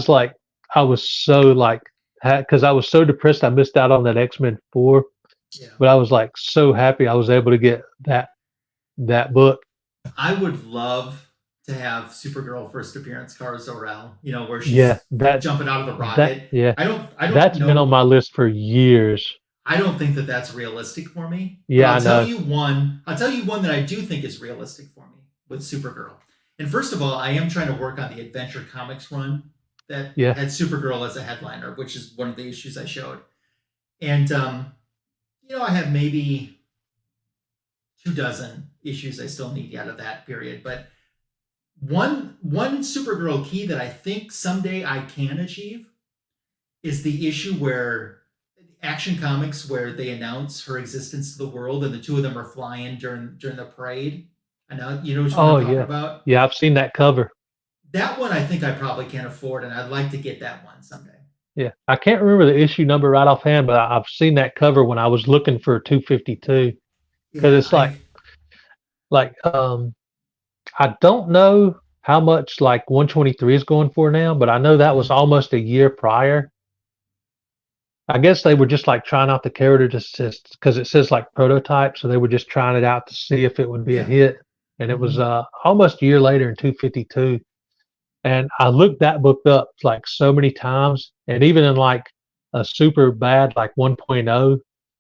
was so like, because I was so depressed, I missed out on that X-Men 4, Yeah. but I was like so happy I was able to get that book. I would love to have Supergirl first appearance Kara Zor-El, where Yeah, she's jumping out of the rocket. yeah, I don't that's been on know. my list for years. I don't think that that's realistic for me. But Yeah, I know. I'll tell you one that I do think is realistic for me with Supergirl. And first of all, I am trying to work on the Adventure Comics run that Yeah. had Supergirl as a headliner, which is one of the issues I showed. And I have maybe 24 issues I still need out of that period. But one Supergirl key that I think someday I can achieve is the issue where Action Comics, where they announce her existence to the world, and the two of them are flying during the parade. I know you know which one Oh I'm talking yeah, about. yeah. I've seen that cover. That one I think I probably can't afford, and I'd like to get that one someday. Yeah, I can't remember the issue number right offhand, but I've seen that cover when I was looking for 252 because Yeah, it's like I don't know how much like 123 is going for now, but I know that was almost a year prior. I guess they were just like trying out the character just because it says like prototype, so they were just trying it out to see if it would be a yeah. hit. And it was almost a year later in 252. And I looked that book up like so many times, and even in like a super bad like 1.0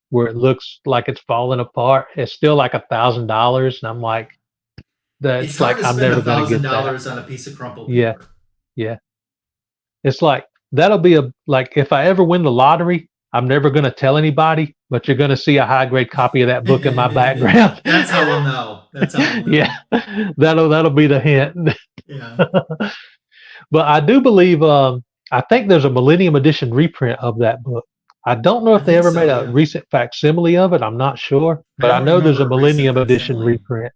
where it looks like it's falling apart, it's still like $1,000, and I'm like, It's that's hard like to I'm spend never gonna get that. $1,000 on a piece of crumpled Yeah, paper. yeah. It's like that'll be like if I ever win the lottery, I'm never gonna tell anybody, but you're gonna see a high grade copy of that book in my background. That's how we'll know. That's how we'll know. Yeah, that'll be the hint. Yeah. But I do believe I think there's a Millennium Edition reprint of that book. I don't know I if they think ever so. made a Yeah. recent facsimile of it. I'm not sure, I but I don't know there's remember a a recent Millennium Edition facsimile. reprint.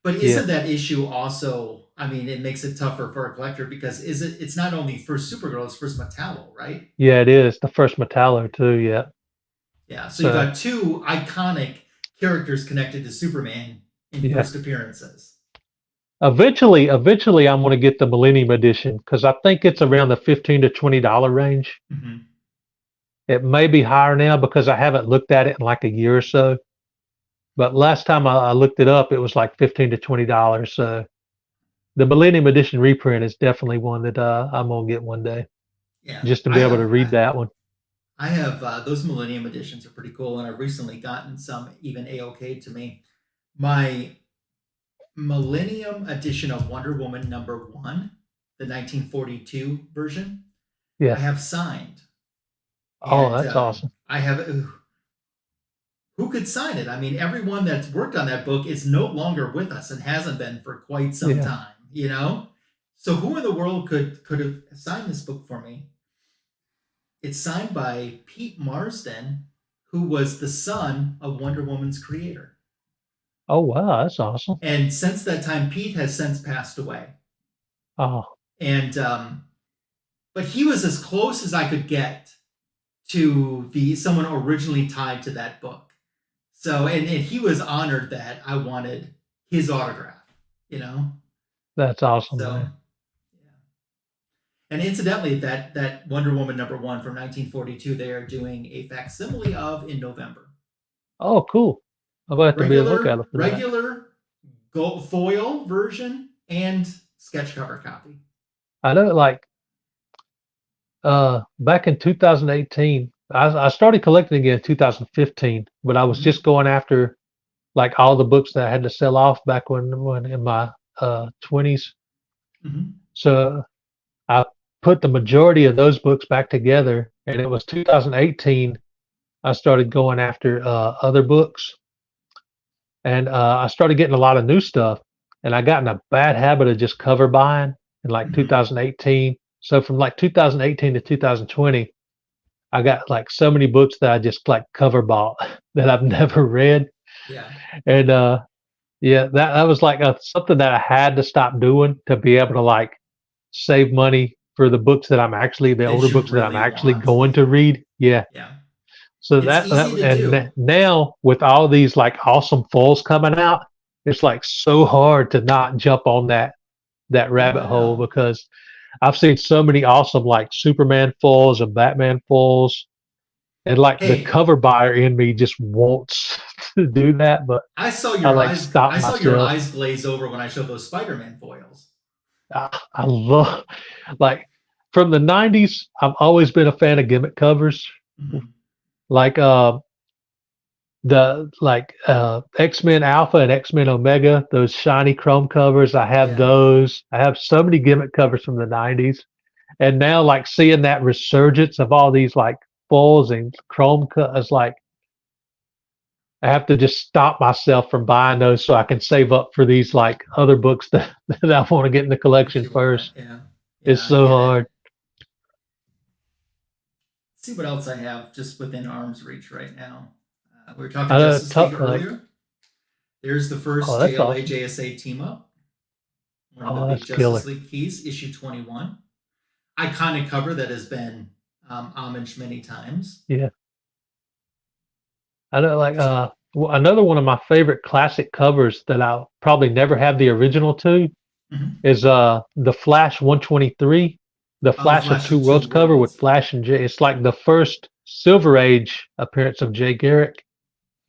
But Yeah, isn't that issue also? I mean, it makes it tougher for a collector because is it? It's not only first Supergirl, it's first Metallo, right? yeah, it is the first Metallo too. Yeah, Yeah. So you've so got two iconic characters connected to Superman in yeah. first appearances. Eventually, I'm going to get the Millennium Edition because I think it's around the $15 to $20 range. Mm-hmm. It may be higher now because I haven't looked at it in like a year or so. But last time I looked it up, it was like $15 to $20. So the Millennium Edition reprint is definitely one that I'm gonna get one day, Yeah, just to I be able to have. read that one. I have those Millennium editions are pretty cool, and I've recently gotten some even a-okay to me. My Millennium edition of Wonder Woman #1, the 1942 version, I Yeah. have signed, Oh, and that's awesome. I have. Who could sign it? I mean, everyone that's worked on that book is no longer with us and hasn't been for quite some Yeah. time. You know, so who in the world could have signed this book for me? It's signed by Pete Marsden, who was the son of Wonder Woman's creator. Oh, wow, that's awesome. And since that time, Pete has since passed away. Oh, And but he was as close as I could get to the someone originally tied to that book. So and he was honored that I wanted his autograph, you know. that's awesome, So man. yeah. And incidentally, that Wonder Woman #1 from 1942, they are doing a facsimile of in November. Oh, cool. I'm gonna have to be a Regular lookout for that. regular gold foil version and sketch cover copy. I know, like back in 2018, I started collecting again in 2015, but I was Mm-hmm. just going after like all the books that I had to sell off back when in my 20s. Mm-hmm. So I put the majority of those books back together, and it was 2018 I started going after other books, and I started getting a lot of new stuff, and I got in a bad habit of just cover buying in like Mm-hmm. 2018. So from like 2018 to 2020, I got like so many books that I just like cover bought that I've never read, Yeah. and yeah, that was like something that I had to stop doing to be able to like save money for the older That you books that I'm really actually want. going to read. Yeah. Yeah. So It's that easy to do. now with all these like awesome fulls coming out, it's like so hard to not jump on that Oh, rabbit I hole know. because I've seen so many awesome like Superman fulls and Batman fulls, and like the Hey, cover buyer in me just wants to do that, but I like stop I saw your myself. eyes glaze over when I showed those Spider-Man foils. I love like from the '90s. I've always been a fan of gimmick covers, Mm-hmm. like the like X-Men Alpha and X-Men Omega, those shiny chrome covers. I have Yeah. those. I have so many gimmick covers from the '90s, and now like seeing that resurgence of all these like fulls and chrome is like I have to just stop myself from buying those so I can save up for these like other books that, that I want to get in the That collection you want. first. Yeah. It's Yeah, I so get it. hard. Let's see what else I have just within arm's reach right now. We were talking I know, Justice League like, earlier. There's the oh, first that's JLA awesome. JSA team up, one of the Oh, big that's Justice killer. League keys, issue 21. Iconic cover that has been homaged many times. Yeah. I know, like, another one of my favorite classic covers that I'll probably never have the original to Mm-hmm. is the Flash 123, the Oh, Flash of Flash Two of Two Worlds cover with Worlds. Flash and Jay. It's like the first Silver Age appearance of Jay Garrick.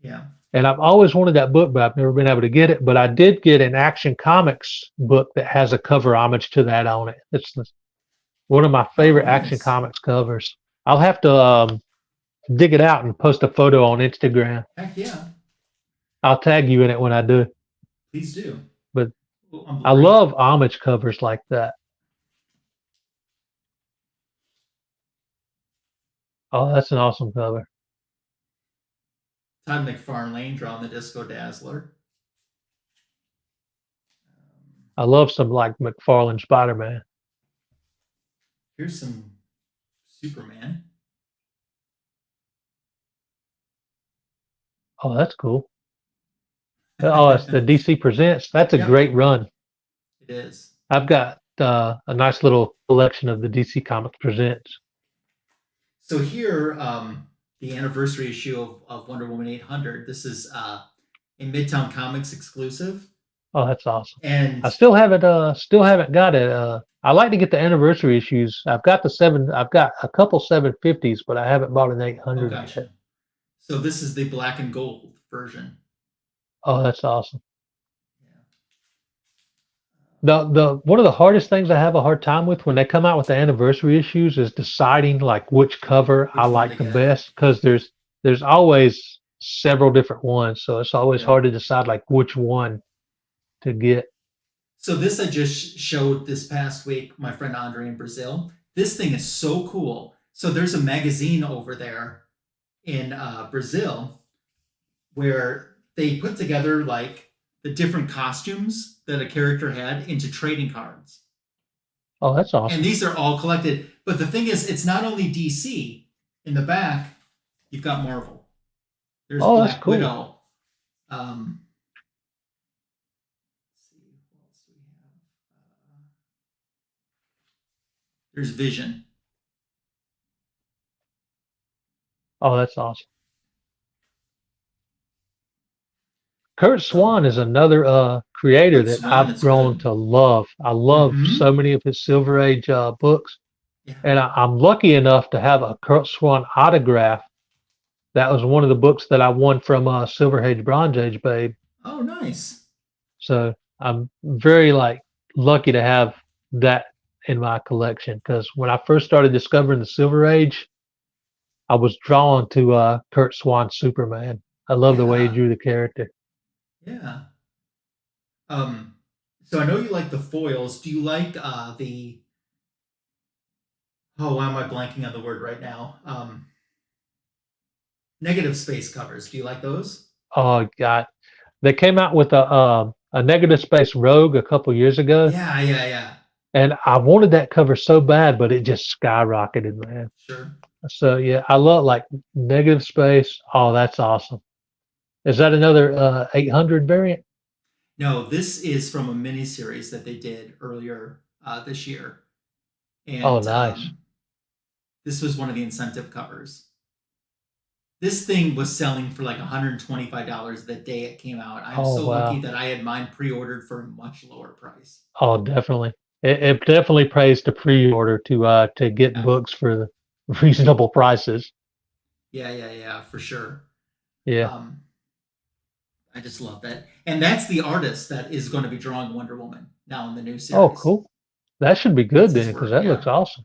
Yeah. And I've always wanted that book, but I've never been able to get it. But I did get an Action Comics book that has a cover homage to that on it. It's one of my Oh, favorite Action nice. Comics covers. I'll have to dig it out and post a photo on Instagram. Heck yeah. I'll tag you in it when I do. Please do. But Oh, I'm I blurry. love homage covers like that. Oh, that's an awesome cover. Todd McFarlane drawing the Disco Dazzler. I love some like McFarlane Spider-Man. Here's some Superman. Oh, that's cool. Oh, it's the DC Presents. That's a Yep, great run. it is. I've got a nice little collection of the DC Comics Presents. So here, the anniversary issue of Wonder Woman 800. This is a Midtown Comics exclusive, Oh, that's awesome. I and still haven't got it. I like to get the anniversary issues. I've got a couple 750s, but I haven't bought an oh, 800 yet. gotcha. So this is the black and gold version. Oh, that's awesome. Yeah. The one of the hardest things I have a hard time with when they come out with the anniversary issues is deciding like which cover I Which one to like the get? best because there's always several different ones, so it's always Yeah. hard to decide like which one to get. So this I just showed this past week, my friend Andre in Brazil. This thing is so cool. So there's a magazine over there in Brazil where they put together like the different costumes that a character had into trading cards. Oh, that's And awesome. these are all collected. But the thing is, it's not only DC. In the back, you've got Marvel. There's Oh, that's Black cool. Widow. Let's see, what else do we have? There's Vision. Oh, that's awesome. Kurt So Swan is another creator Kurt that Swan I've is grown good. to love. I love Mm-hmm. so many of his Silver Age books, Yeah. and I'm lucky enough to have a Kurt Swan autograph. That was one of the books that I won from Silver Age Bronze Age Babe. Oh, nice. So I'm very like lucky to have that in my collection because when I first started discovering the Silver Age, I was drawn to Kurt Swan's Superman. I love the way he Yeah. drew the character. Yeah. Um, so I know you like the foils. Do you like the oh, why am I blanking on the word right now? Negative space covers. Do you like those? Oh God, they came out with a negative space Rogue a couple years ago, Yeah, yeah, yeah. and I wanted that cover so bad, but it just skyrocketed, man. Sure. So yeah, I love like negative space. Oh, that's awesome. Is that another 800 variant? No, this is from a mini series that they did earlier this year, Oh, and nice. this was one of the incentive covers. This thing was selling for like $125 the day it came out. I'm Oh, so lucky wow. that I had mine pre-ordered for a much lower price. Oh, definitely. It definitely pays to pre-order to get Yeah, books for reasonable prices. yeah, yeah, yeah, for sure. Yeah. Um, I just love that, and that's the artist that is going to be drawing Wonder Woman now in the new Oh, series. cool. That should be That's good then, his because work. that looks Yeah, awesome.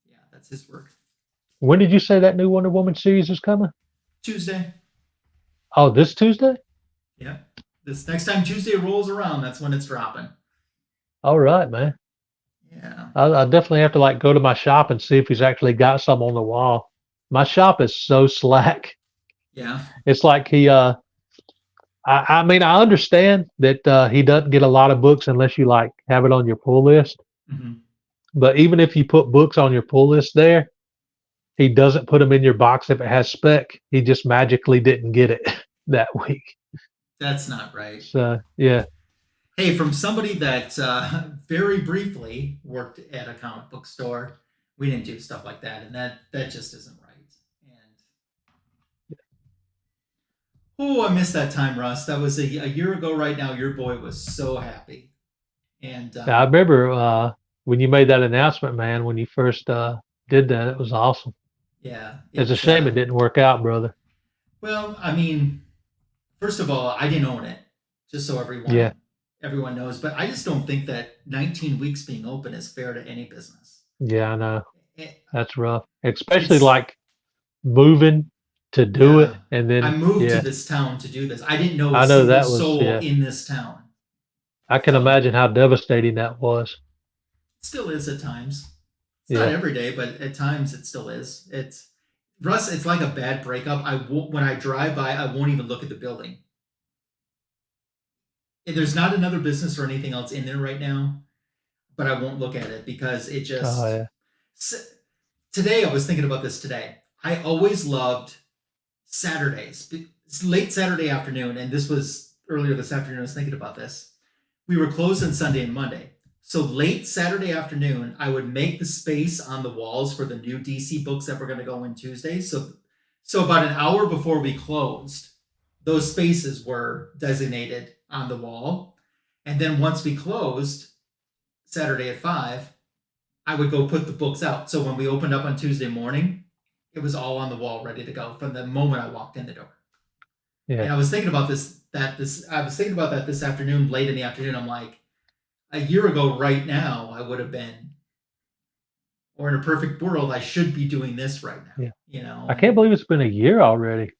yeah, that's his work. When did you say that new Wonder Woman series is coming? Tuesday. Oh, this Tuesday? Yeah, this next time Tuesday rolls around, that's when it's dropping. All right, man. Yeah, I'll definitely have to like go to my shop and see if he's actually got some on the wall. My shop is so slack. yeah. It's like I mean, I understand that he doesn't get a lot of books unless you like have it on your pull list. Mm-hmm. But even if you put books on your pull list there, he doesn't put them in your box if it has spec. He just magically didn't get it that week. That's not right. So yeah. Hey, from somebody that very briefly worked at a comic book store, we didn't do stuff like that, and that just isn't right. And oh, I missed that time, Russ. That was a year ago. Right now, your boy was so happy, and I remember when you made that announcement, man. When you first did that, it was awesome. yeah, It's a it. shame it didn't work out, brother. Well, I mean, first of all, I didn't own it, just so Yeah, everyone knows. But I just don't think that 19 weeks being open is fair to any business. yeah, I know. It, That's rough, especially it's like moving to do it, yeah. and I then moved to yeah, this town to do this. I didn't know a I know single that was soul yeah. in this town. I can So imagine how devastating that was. it still is at times. It's not Yeah. every day, but at times it still is. It's Russ. It's like a bad breakup. When I drive by, I won't even look at the building. There's not another business or anything else in there right now, but I won't look at it because it Oh just. yeah. Today, I was thinking about this today. I always loved Saturdays. It's late Saturday afternoon, and this was earlier this afternoon. I was thinking about this. We were closed on Sunday and Monday. So late Saturday afternoon, I would make the space on the walls for the new DC books that were going to go in Tuesday. So about an hour before we closed, those spaces were designated on the wall. And then once we closed, Saturday at 5, I would go put the books out. So when we opened up on Tuesday morning, it was all on the wall ready to go from the moment I walked in the door. Yeah. And I was thinking about I was thinking about that this afternoon, late in the afternoon. I'm like, a year ago right now, I would have been, or in a perfect world, I should be doing this right now. Yeah. You know, I can't believe it's been a year already.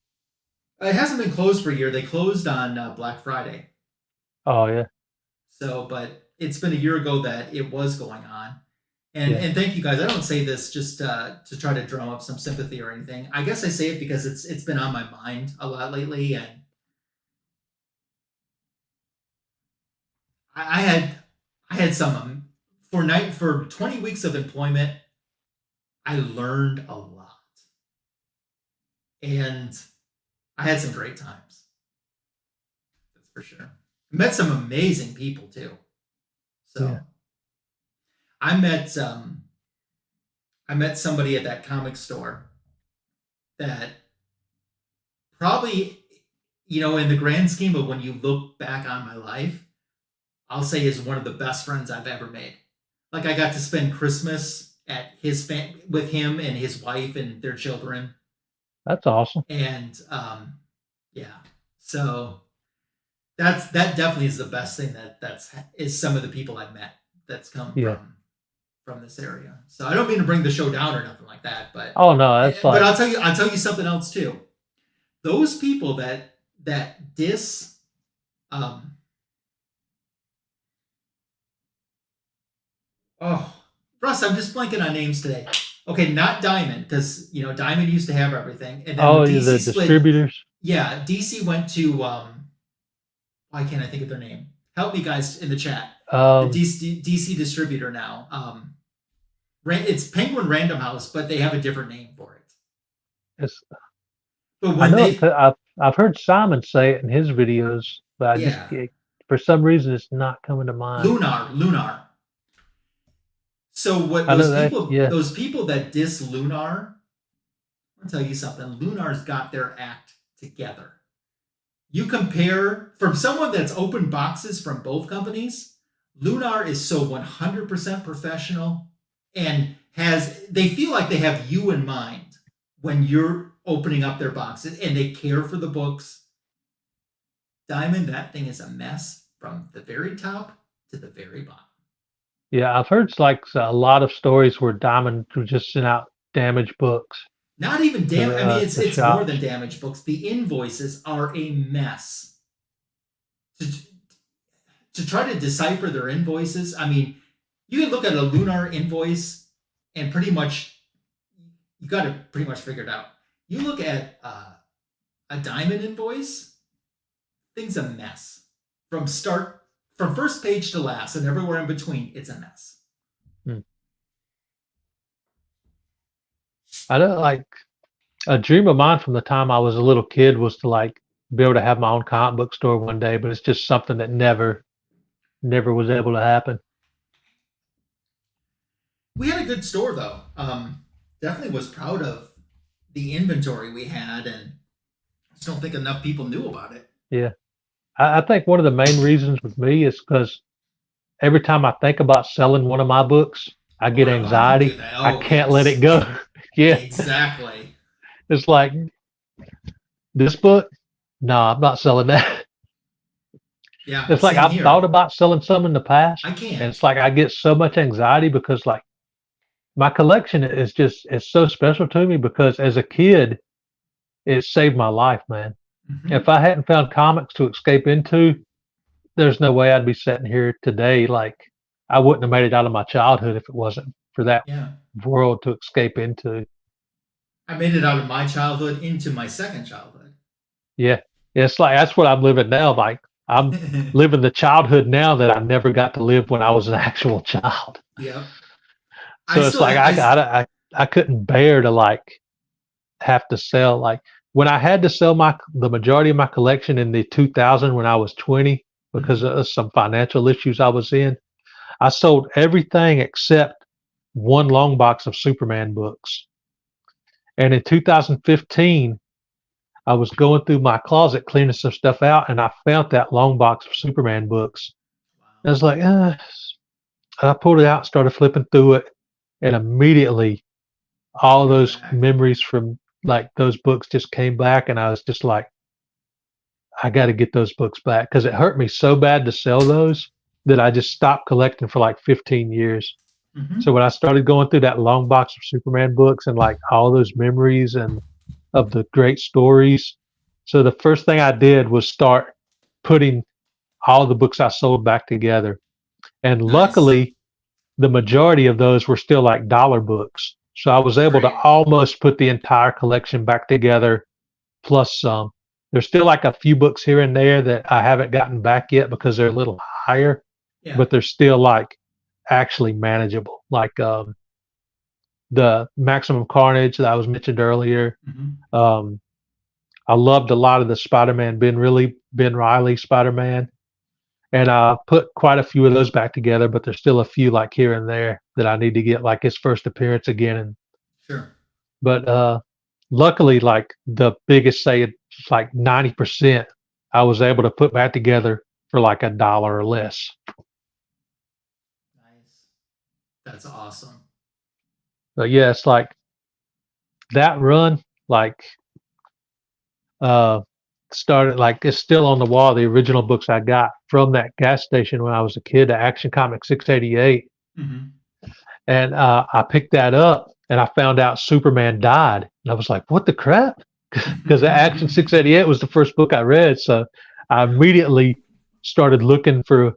It hasn't been closed for a year. They closed on Black Friday. Oh yeah. So, but it's been a year ago that it was going on. And Yeah. and thank you guys. I don't say this just to try to drum up some sympathy or anything. I guess I say it because it's been on my mind a lot lately, and I had some for 20 weeks of employment. I learned a lot, and I had some great times. That's for sure. Met some amazing people too. So Yeah. I met somebody at that comic store that probably, in the grand scheme of when you look back on my life, I'll say is one of the best friends I've ever made. Like, I got to spend Christmas at with him and his wife and their children. That's awesome. And yeah, so that definitely is the best thing is some of the people I've met that's come from this area. So I don't mean to bring the show down or nothing like that, but oh no, that's but I'll tell you something else too. Those people that diss Russ, I'm just blanking on names today. Okay, not Diamond, because Diamond used to have everything, and then DC the split, distributors. Yeah, DC went to why can't I think of their name? Help me, guys, in the chat. The DC distributor now. It's Penguin Random House, but they have a different name for it. But when I've heard Simon say it in his videos, but for some reason it's not coming to mind. Lunar. So what those people that diss Lunar, I'll tell you something. Lunar's got their act together. You compare from someone that's opened boxes from both companies, Lunar is so 100% professional and they feel like they have you in mind when you're opening up their boxes, and they care for the books. Diamond, that thing is a mess from the very top to the very bottom. Yeah, I've heard like a lot of stories where Diamond would just send out damaged books. Not even damaged. I mean, it's more than damaged books. The invoices are a mess. To try to decipher their invoices, I mean, you can look at a Lunar invoice and you got to pretty much figure it out. You look at a Diamond invoice, thing's a mess. From first page to last and everywhere in between, it's a mess. I don't like a dream of mine from the time I was a little kid was to like be able to have my own comic book store one day, but it's just something that never was able to happen. We had a good store though. Definitely was proud of the inventory we had, and I just don't think enough people knew about it. Yeah. I think one of the main reasons with me is because every time I think about selling one of my books, I get anxiety. I can't let it go. Yeah. Exactly. It's like, this book? No, I'm not selling that. Yeah. It's like I've thought about selling some in the past. I can't. And it's like I get so much anxiety because like my collection is it's so special to me because as a kid, it saved my life, man. Mm-hmm. If I hadn't found comics to escape into, there's no way I'd be sitting here today. Like I wouldn't have made it out of my childhood if it wasn't for that world to escape into. I made it out of my childhood into my second childhood. Yeah. It's like that's what I'm living now. Like I'm living the childhood now that I never got to live when I was an actual child. Yeah. So it's like I couldn't bear to like have to sell. Like when I had to sell the majority of my collection in the 2000 when I was 20 because Mhm. of some financial issues I was in, I sold everything except one long box of Superman books. And in 2015, I was going through my closet cleaning some stuff out, and I found that long box of Superman books. I Wow. was like, I pulled it out, started flipping through it, and immediately all You're those back. memories from like those books just came back, and I was just like, I got to get those books back because it hurt me so bad to sell those that I just stopped collecting for like 15 years. So Mhm. when I started going through that long box of Superman books and like all those memories and of the great stories, so the first thing I did was start putting all the books I sold back together. And Nice. luckily, the majority of those were still like dollar books. So I was able to Great. almost put the entire collection back together plus some. There's still like a few books here and there that I haven't gotten back yet because they're a little higher, Yeah. but they're still like actually manageable. Like the Maximum Carnage that I was mentioned earlier. Mhm. Um, I loved a lot of the Spider-Man Ben Riley Spider-Man, and I put quite a few of those back together. But there's still a few like here and there that I need to get like his first appearance again. And Sure. but luckily, like the biggest say it's like 90%, I was able to put back together for like $1 or less. Nice. That's awesome. But yeah, it's like that run, like uh started like it's still on the wall. The original books I got from that gas station when I was a kid, the Action Comic 688, Mhm. and I picked that up and I found out Superman died, and I was like, "What the crap?" Because the Action 688 was the first book I read, so I Yeah. immediately started looking for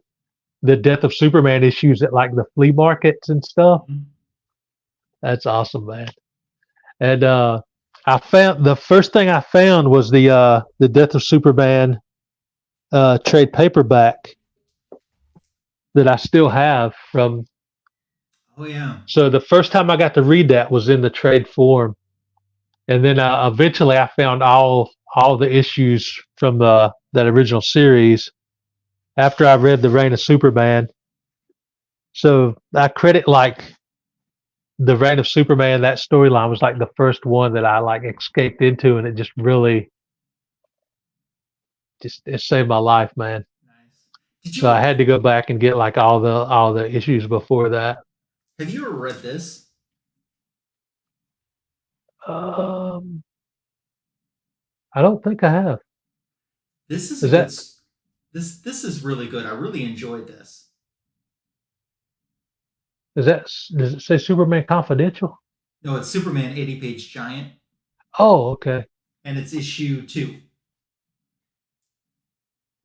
the Death of Superman issues at like the flea markets and stuff. Mhm. That's awesome, man. And I found the first thing I found was the Death of Superman trade paperback that I still have from. Oh yeah. So the first time I got to read that was in the trade form, and then eventually I found all the issues from that original series after I read the Reign of Superman. So I credit like the Reign of Superman. That storyline was like the first one that I like escaped into, and it just really just it saved my life, man. Nice. Did So I you had to go back and get like all the issues before that. have you ever read this? Um, I don't think I have. This is a Is good that this is really good. I really enjoyed this. is that does it say Superman Confidential? No, it's Superman 80-page giant, Oh, okay. and it's issue 2.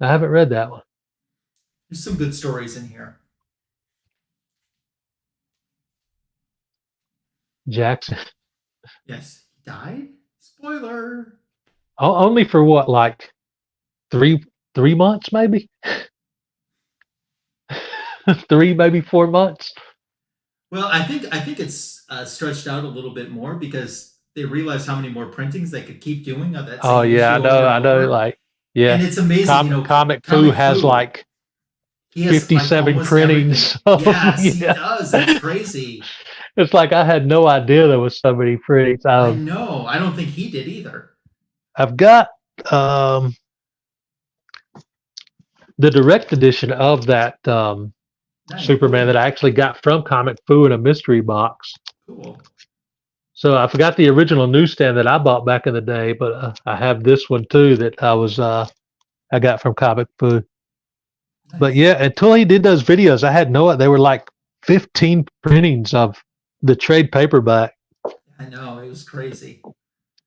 I haven't read that one. There's some good stories in here. Jackson. Yes, he died. Spoiler. Only for what, like three 3 months, maybe 3, maybe 4 months. Well, I think it's stretched out a little bit more because they realized how many more printings they could keep doing of that Oh same yeah, issue over and I know. over. Like yeah, And it's amazing, Comic Foo Comic has Foo. like He has like 57 almost everything. printings. Of, Yes, he yeah, does. It's crazy. it's like I had no idea there was so many printings. I know. I don't think he did either. I've got um, the direct edition of that Nice. Superman that I actually got from Comic Foo in a mystery box. Cool. So I forgot the original newsstand that I bought back in the day, but I have this one too that I got from Comic Foo. But Nice. yeah, until he did those videos, I had no. They were like 15 printings of the trade paperback. I know. It was crazy. And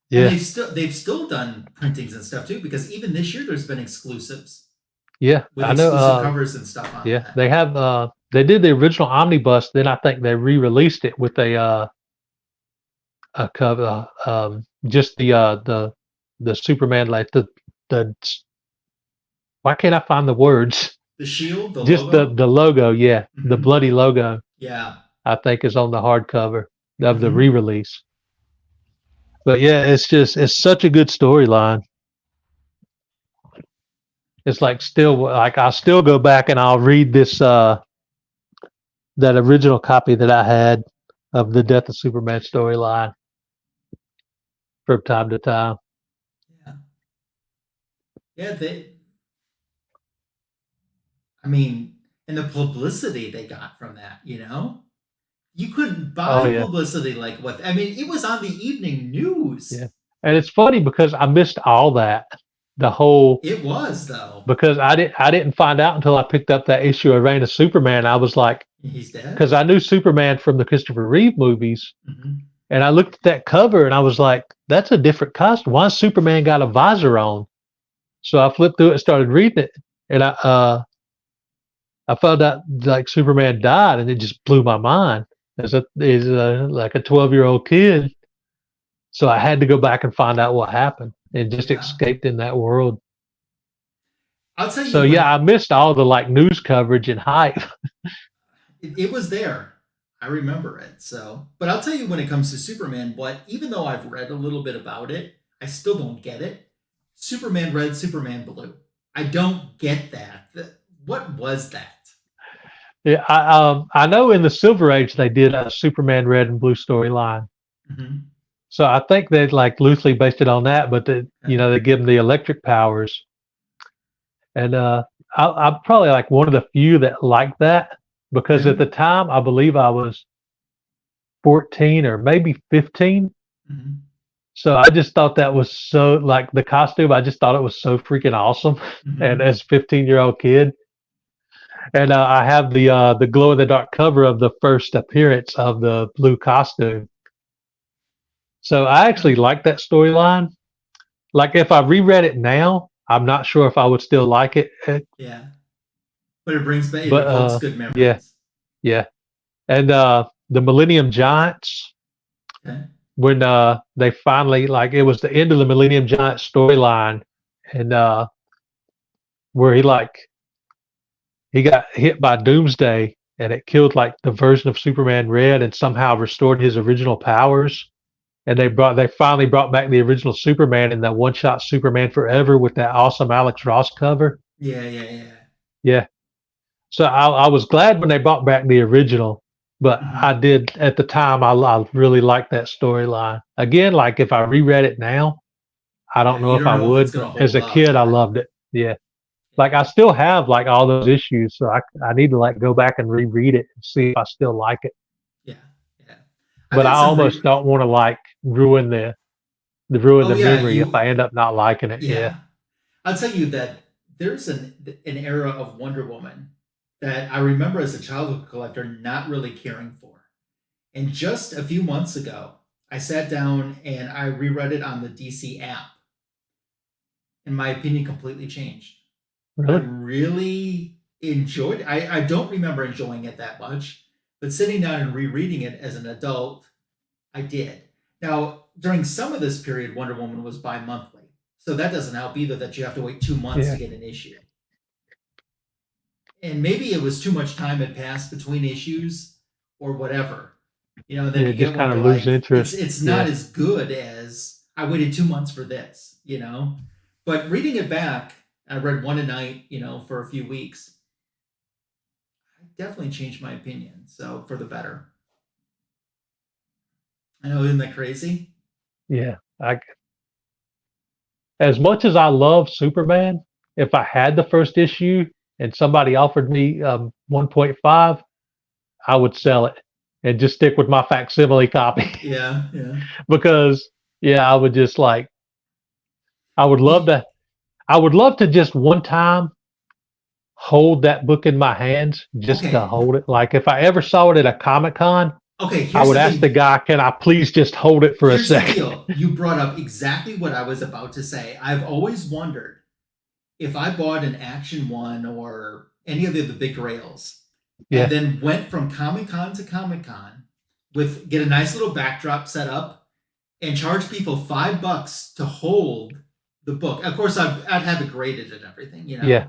Yeah, they've still done printings and stuff too, because even this year there's been exclusives yeah, with I know. exclusive covers and stuff on Yeah, that. they have. They did the original omnibus. Then I think they re-released it with a cover. Just the Superman like the. Why can't I find the words? The shield, the Just logo. the logo. Yeah, the Hmm. bloody logo. Yeah. I think is on the hardcover of the Hmm. re-release. But yeah, it's such a good storyline. It's like still like I'll still go back and I'll read this that original copy that I had of the Death of Superman storyline from time to time. Yeah. Yeah, they I mean, and the publicity they got from that, you know? You couldn't Oh buy yeah, publicity like what I mean, it was on the evening news. yeah. And it's funny because I missed all that. The whole It was though. because I didn't find out until I picked up that issue of Reign of Superman. I was like, He's dead. because I knew Superman from the Christopher Reeve movies, Hmm. and I looked at that cover and I was like, that's a different costume. Why Superman got a visor on? So I flipped through it and started reading it, and I found out like Superman died, and it just blew my mind as like a 12-year-old kid. So I had to go back and find out what happened, and just Yeah. escaped in that world. I'll tell So you when yeah, I missed all the like news coverage and hype. it was there. I remember it. So, but I'll tell you when it comes to Superman, what even though I've read a little bit about it, I still don't get it. Superman Red, Superman Blue. I don't get that. What was that? Yeah, I know in the Silver Age they did a Superman Red and Blue storyline. Hmm. So I think they like loosely based it on that, but Okay. they give them the electric powers, and I'm probably like one of the few that like that because Okay. at the time I believe I was 14 or maybe 15. Hmm. So I just thought that was so like the costume. I just thought it was so freaking awesome, and Hmm. as a 15-year-old kid, and I have the glow in the dark cover of the first appearance of the blue costume. So I Yeah. actually like that storyline. Like if I reread it now, I'm not sure if I would still like it. Yeah. But it brings back, it But evokes good yeah, memories. yeah. And the Millennium Giants, Okay. when they finally like it was the end of the Millennium Giants storyline, and where he got hit by Doomsday and it killed like the version of Superman Red and somehow restored his original powers. And they finally brought back the original Superman in that one shot Superman Forever with that awesome Alex Ross cover. Yeah, yeah, yeah. Yeah. So I was glad when they brought back the original, but I Hmm. did at the time I really liked that storyline. Again, like if I reread it now, I don't Yeah, know you if don't I know if it's would, going but to as hold a up, kid I but loved it. Yeah. Like yeah. I still have like all those issues, so I need to like go back and reread it and see if I still like it. Yeah. Yeah. I've But I had some almost don't want to like ruin oh the yeah, memory if you I end up not liking it. Yeah. yeah. I'll tell you that there's an era of Wonder Woman that I remember as a childhood collector not really caring for. And just a few months ago, I sat down and I reread it on the DC app, and my opinion completely changed. I Really? really enjoyed it. I don't remember enjoying it that much, but sitting down and rereading it as an adult, I did. Now, during some of this period, Wonder Woman was bi monthly. So that doesn't help either that you have to wait 2 months to Yeah. get an issue. And maybe it was too much time had passed between issues or whatever. And then Yeah. you get Just one, kind you're of lose like, it's interest. it's not Yeah. as good as I waited 2 months for this. But reading it back, I read one a night, for a few weeks. I definitely changed my opinion. So for the better. I know, isn't that crazy? Yeah. As much as I love Superman, if I had the first issue and somebody offered me 1.5, I would sell it and just stick with my facsimile copy Yeah, yeah. because yeah, I would just like I would love Y- to I would love to just one time hold that book in my hands just to Okay, hold it. Like if I ever saw it at a Comic Con, okay. I Here's would the ask the thing. guy, "Can I please just hold it for a Here's the second?" deal. You brought up exactly what I was about to say. I've always wondered if I bought an Action One or any of the big rails, and Yeah, then went from Comic Con to Comic Con with get a nice little backdrop set up and charge people $5 to hold the book. Of course, I'd have it graded and everything. yeah.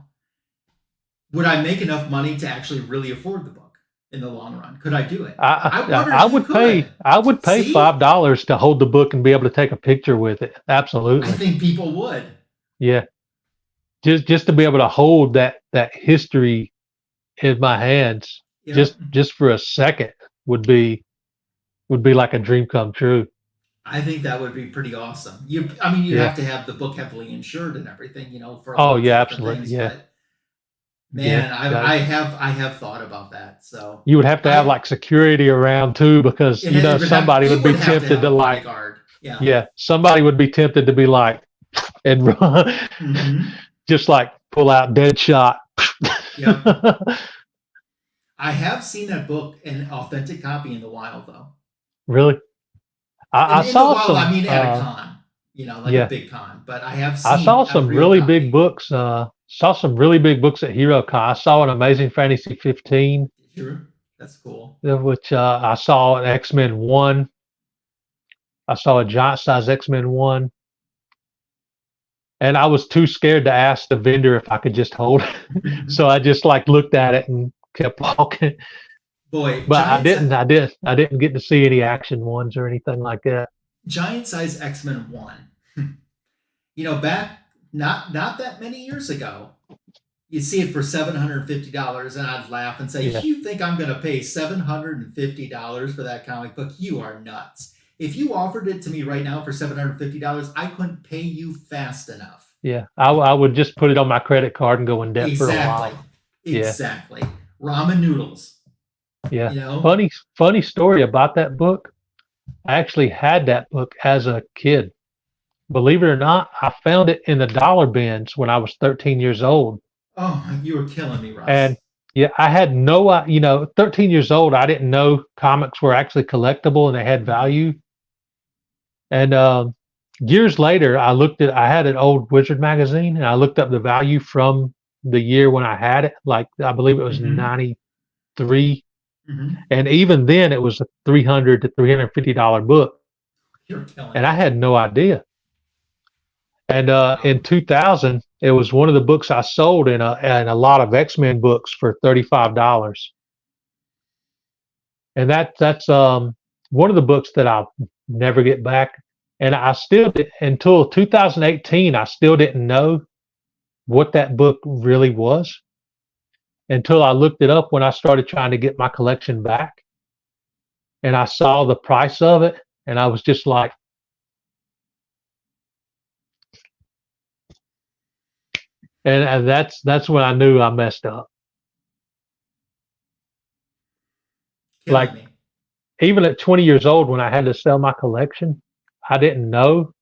Would I make enough money to actually really afford the book? in the long run. Could I do it? I I I wonder I if you would could. pay See? $5 to hold the book and be able to take a picture with it. I Absolutely. think people would. Yeah. Just to be able to hold that history in my hands Yep. just for a second would be like a dream come true. I think that would be pretty awesome. I mean, you'd Yeah. have to have the book heavily insured and everything, for Oh lots of yeah, different absolutely. things. Yeah. But Yeah. man, Got I have thought about that. So You would have to have I like security around too because it would have somebody you would be would have to tempted have to a like bodyguard. Yeah. yeah, somebody would be tempted to be like and run Hmm. just like pull out dead shot. Yep. I have seen that book, an authentic copy in the wild though. Really? I In the saw wild, I some mean at a con, like a yeah, big con. But I have I seen saw a some real really big copy. books. Saw some really big books at HeroCon. I saw an Amazing Fantasy 15, Sure, that's cool. which I saw an X-Men 1. I saw a giant size X-Men 1, and I was too scared to ask the vendor if I could just hold it. So I just like looked at it and kept walking. Boy, But I didn't get to see any action ones or anything like that. giant size X-Men 1. Back not that many years ago, you'd see it for $750, and I'd laugh and say, Yeah, "You think I'm going to pay $750 for that comic book? You are nuts." If you offered it to me right now for $750, I couldn't pay you fast enough. yeah. I would just put it on my credit card and go in debt for a Exactly. while. Yeah, Exactly. Ramen noodles, yeah. you know? Funny story about that book. I actually had that book as a kid. Believe it or not, I found it in the dollar bins when I was 13 years old. Oh, you were killing me, And Russ. yeah, I had no, 13 years old, I didn't know comics were actually collectible and they had Mhm. value. And years later, I had an old Wizard magazine and I looked up the value from the year when I had it. Like, I believe it was Mhm. 93. Mhm. And even then, it was a $300 to $350 book. You're killing And I me. had no idea. And in Wow. 2000, it was one of the books I sold in a lot of X-Men books for $35. And that's one of the books that I'll never get back. And I still did, until 2018, I still didn't know what that book really was until I looked it up when I started trying to get my collection back. And I saw the price of it, and I was just like, and that's when I knew I messed up. Killing Like me. even at 20 years old, when I had to sell my collection, I didn't know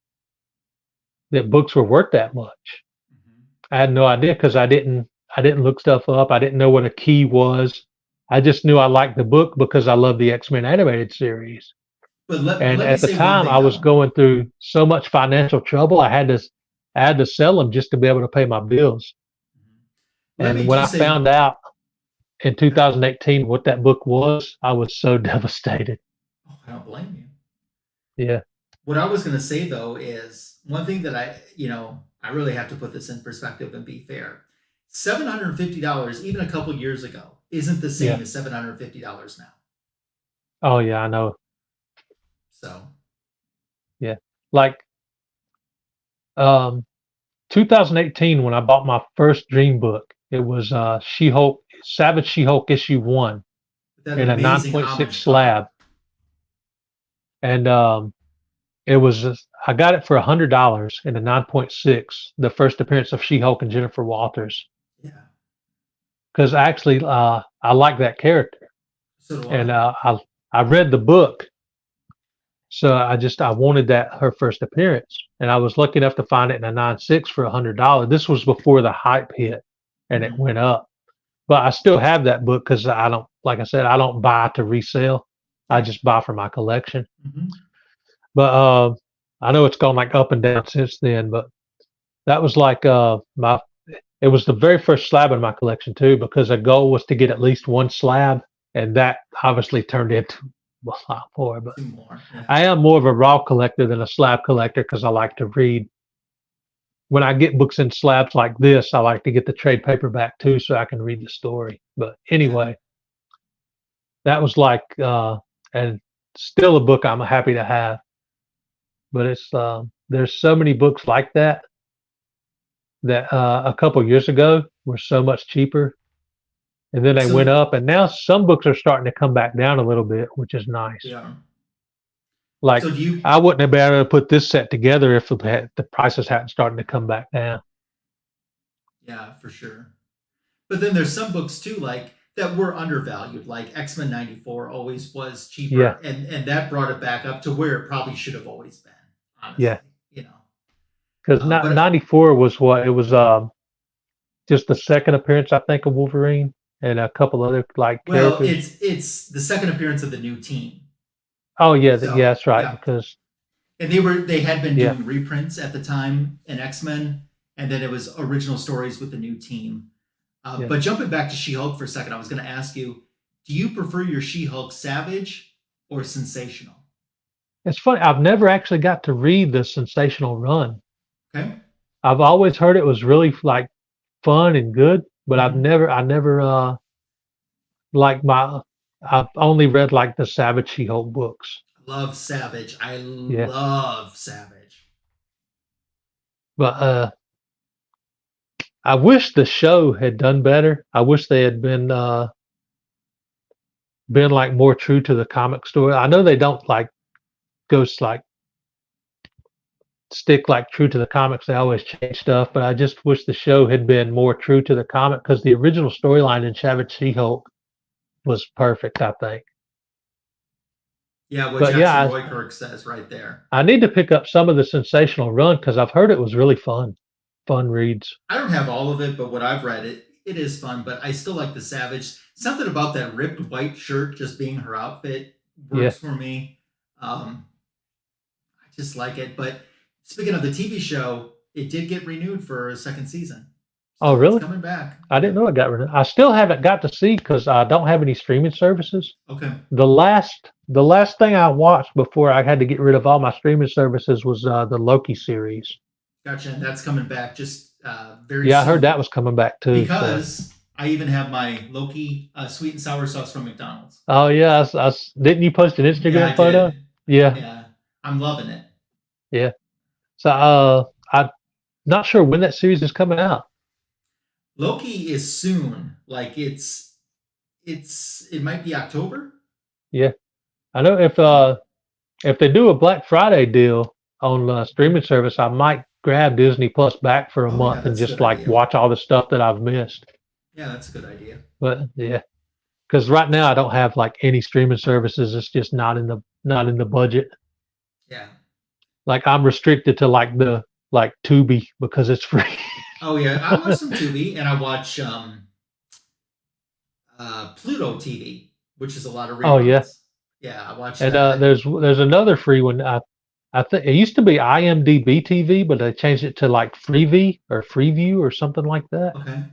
that books were worth that much. Mhm. I had no idea because I didn't look stuff up. I didn't know what a key was. I just knew I liked the book because I love the X-Men animated series. But And let me at the say one time, thing I was though. going through so much financial trouble. I had to sell them just to be able to pay my bills. Mhm. Let And me when I just say, found out in 2018 what that book was, I was so devastated. oh, I don't blame you. Yeah, What I was going to say though is one thing that I really have to put this in perspective and be fair. $750 even a couple years ago isn't the yeah. same as $750 now. Oh yeah, I know. So, Yeah, like um, 2018 when I bought my first Dream book. It was She-Hulk, Savage She-Hulk issue 1 that in a amazing 9.6 homage cover. slab. And it was I got it for $100 in a 9.6, the first appearance of She-Hulk and Jennifer Walters. Yeah. Because actually I like that character. So do And I. I read the book, so I wanted that her first appearance. And I was lucky enough to find it in a 9.6 for $100. This was before the hype hit and it Mhm. went up. But I still have that book because I don't, like I said, I don't buy to resell. I Right. just buy for my collection. Mhm. But I know it's gone like up and down since then. But that was like my. It was the very first slab in my collection too, because the goal was to get at least one slab, and that obviously turned into a lot more. But Two more. Yeah. I am more of a raw collector than a slab collector because I like to read. When I get books in slabs like this, I like to get the trade paperback too, so I can read the story. But Yeah. anyway, that was like, and still a book I'm happy to have. But it's there's so many books like that that a couple years ago were so much cheaper, and then they went So up, and now some books are starting to come back down a little bit, which is nice. yeah. Like So do you? I wouldn't have been able to put this set together if the prices hadn't started to come back down. Yeah, for sure. But then there's some books too, like that were undervalued, like X-Men '94 always was Yeah, cheaper, and that brought it back up to where it probably should have always been, yeah. honestly. You know, Because but 94 was what it was. Just the second appearance, I think, of Wolverine and a couple other like well, characters. it's the second appearance of the new team. Oh yeah, yeah, So that's right. yeah, Because and they had been yeah, doing reprints at the time in X-Men, and then it was original stories with the new team. yeah. But jumping back to She-Hulk for a second, I was going to ask you, do you prefer your She-Hulk savage or sensational? It's funny. I've never actually got to read the Sensational Run. Okay. I've always heard it was really like fun and good, but Mm-hmm. I never like my. I've only read like the Savage She-Hulk books. Love Savage. I Yeah, love Savage. but I wish the show had done better. I wish they had been like more true to the comic story. I know they don't like ghosts like stick like true to the comics. They always change stuff, but I just wish the show had been more true to the comic because the original storyline in Savage She-Hulk was perfect, I think. Yeah, what But Jackson yeah, Roykirk says right there. I need to pick up some of the Sensational Run because I've heard it was really fun reads. I don't have all of it, but what I've read, it is fun. But I still like the Savage. Something about that ripped white shirt just being her outfit Yeah. works for me. I just like it. But speaking of the TV show, it did get renewed for a second season, Oh, so it's really? coming back. I didn't Yep. know it got rid of. I still haven't got to see because I don't have any streaming services. Okay. The last thing I watched before I had to get rid of all my streaming services was the Loki series. Gotcha. And that's coming back just very Yeah, I heard that soon was coming back too. So, because I even have my Loki sweet and sour sauce from McDonald's. oh yeah, didn't you post an Yeah, I Instagram photo? did. Yeah, Yeah, I'm loving it. yeah. So, I'm not sure when that series is coming out. Loki is soon. Like it might be October. Yeah, I know So if they do a Black Friday deal on streaming service, I might grab Disney Plus back for a oh yeah, month and that's a just good like idea. watch all the stuff that I've missed. Yeah, that's a good idea. But yeah, because right now I don't have like any streaming services. It's just not in the budget. Yeah. Like I'm restricted to like Tubi because it's free. Oh yeah, I watch some Tubi and I watch Pluto TV, which is a lot of Oh yeah, reruns. Yeah, I watch and that. there's another free one. I think it used to be IMDb TV, but they changed it to like Freeview or Freeview or something like that. Okay,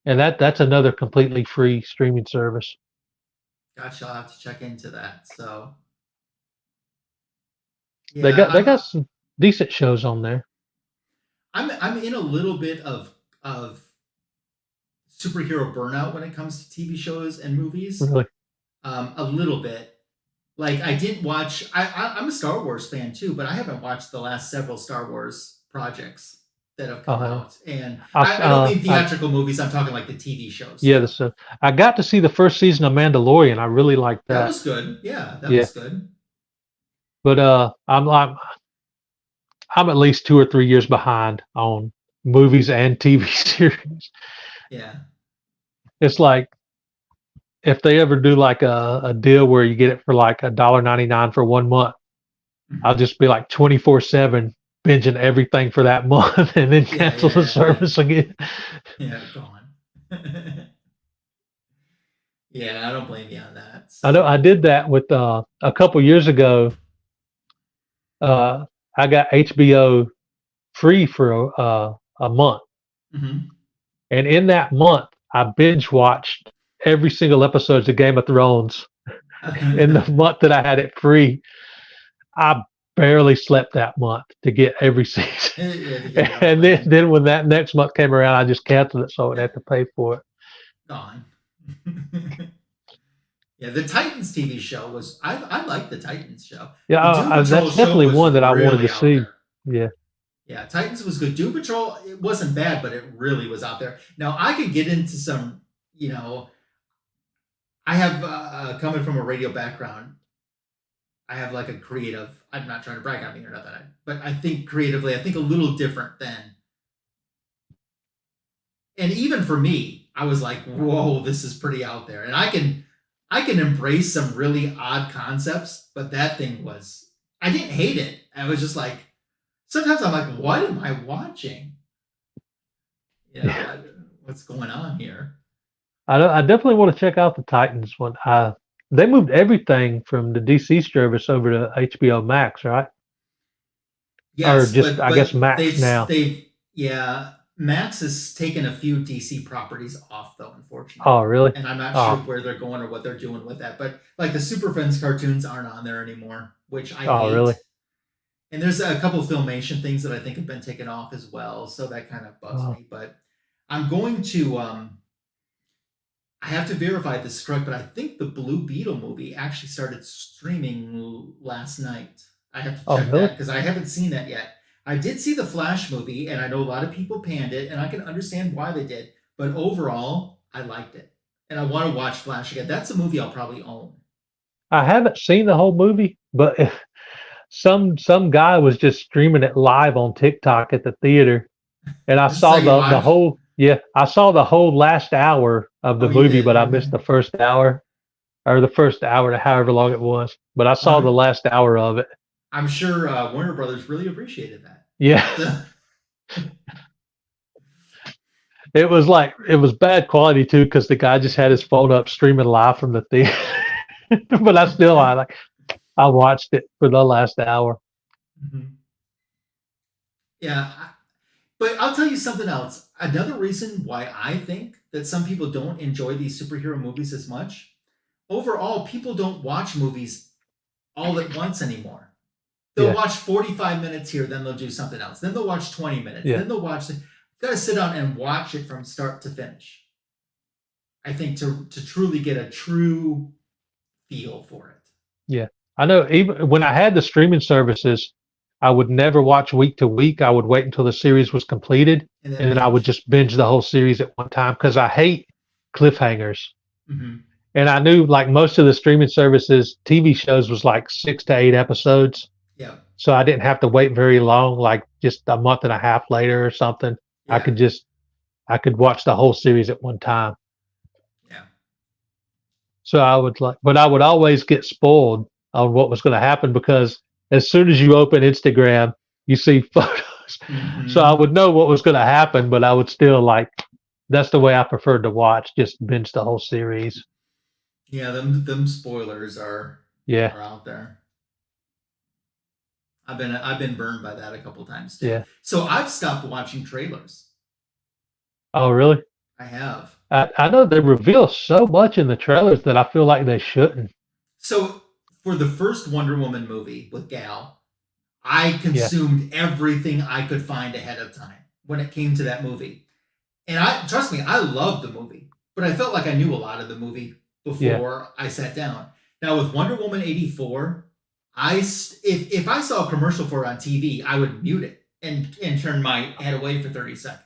And that's another completely free streaming service. gotcha. I'll have to check into that. So They yeah, got they got some decent shows on there. I'm in a little bit of superhero burnout when it comes to TV shows and movies. Really. A little bit. Like I didn't watch. I'm a Star Wars fan too, but I haven't watched the last several Star Wars projects that have come Uh, out. And I I don't mean I theatrical movies. I'm talking like the TV shows. yeah, I got to see the first season of Mandalorian. I really liked That that. was good. Yeah, that Yeah, was good. but I'm at least 2 or 3 years behind on movies and TV series. Yeah. It's like if they ever do like a deal where you get it for like $1.99 for 1 month, I'll Mhm. just be like 24/7 binging everything for that month and then Yeah, cancel the yeah, yeah, service again. yeah. Gone. Yeah, I don't blame you on that. I know I So. did that with a couple years ago. Uh, I got HBO free for a month, Mhm. and in that month, I binge watched every single episode of Game of Thrones. In the month that I had it free, I barely slept that month to get every season. Yeah, to get it out of the And then, way. then when that next month came around, I just canceled it so I would Yeah, have to pay for it. gone. Yeah, the Titans TV show was I liked the Titans show. Yeah, The Doom Patrol that's show definitely was one that I wanted to really out see. there. Yeah. Yeah, Titans was good. Doom Patrol, it wasn't bad, but it really was out there. Now I could get into some, you know, I have coming from a radio background. I have like a creative. I'm not trying to brag on me or nothing, but I think creatively, I think a little different than. And even for me, I was like, "Whoa, this is pretty out there." And I can embrace some really odd concepts, but that thing was. I didn't hate it. I was just like, sometimes I'm like, "What am I watching?" You know, Yeah. what's going on here? I definitely want to check out the Titans one. They moved everything from the DC service over to HBO Max, right? Or Yes, just I guess but Max now. they've yeah, Max has taken a few DC properties off though, Oh, unfortunately, really? and I'm not sure Oh, where they're going or what they're doing with that. But like the Super Friends cartoons aren't on there anymore, which I oh, really? hate. And there's a couple of Filmation things that I think have been taken off as well, so that kind of bugs Oh, me. But I'm going to I have to verify this is correct, but I think the Blue Beetle movie actually started streaming last night. I have to oh, check really? that because I haven't seen that yet. I did see the Flash movie, and I know a lot of people panned it, and I can understand why they did. But overall, I liked it, and I want to watch Flash again. That's a movie I'll probably own. I haven't seen the whole movie, but some guy was just streaming it live on TikTok at the theater, and I This is how saw you the watch. whole yeah, I saw the whole last hour of the Oh, you movie, did. but I Okay. missed the first hour or the first hour to however long it was. But I Well, saw the last hour of it. I'm sure Warner Brothers really appreciated that. Yeah. So, It was bad quality too because the guy just had his phone up streaming live from the theater. But I watched it for the last hour. Mhm. Yeah, but I'll tell you something else. Another reason why I think that some people don't enjoy these superhero movies as much. Overall, people don't watch movies all at once anymore. They'll Yeah, watch 45 minutes here, then they'll do something else. Then they'll watch 20 minutes. yeah, Then they'll watch. Got to sit down and watch it from start to finish. I think to truly get a true feel for it. yeah. I know even when I had the streaming services, I would never watch week to week. I would wait until the series was completed, And then and then I would binge. just binge the whole series at one time because I hate cliffhangers. Mm-hmm. And I knew like most of the streaming services, TV shows was like 6 to 8 episodes. Yeah. So I didn't have to wait very long, like just a month and a half later or something. I Yeah. could just I could watch the whole series at one time. Yeah. So I would like, but I would always get spoiled on what was going to happen because as soon as you open Instagram, you see photos. So I Mm-hmm. would know what was going to happen, but I would still like, that's the way I preferred to watch, just binge the whole series. Yeah. Them spoilers Yeah. are out there. I've been burned by that a couple times too. Yeah. So I've stopped watching trailers. Oh, really? I have. I know they reveal so much in the trailers that I feel like they shouldn't. So for the first Wonder Woman movie with Gal, I Yeah. consumed everything I could find ahead of time when it came to that movie. And I trust me, I loved the movie, but I felt like I knew a lot of the movie Yeah. before I sat down. Now with Wonder Woman 84, if I saw a commercial for it on TV, I would mute it and turn my head away for 30 seconds.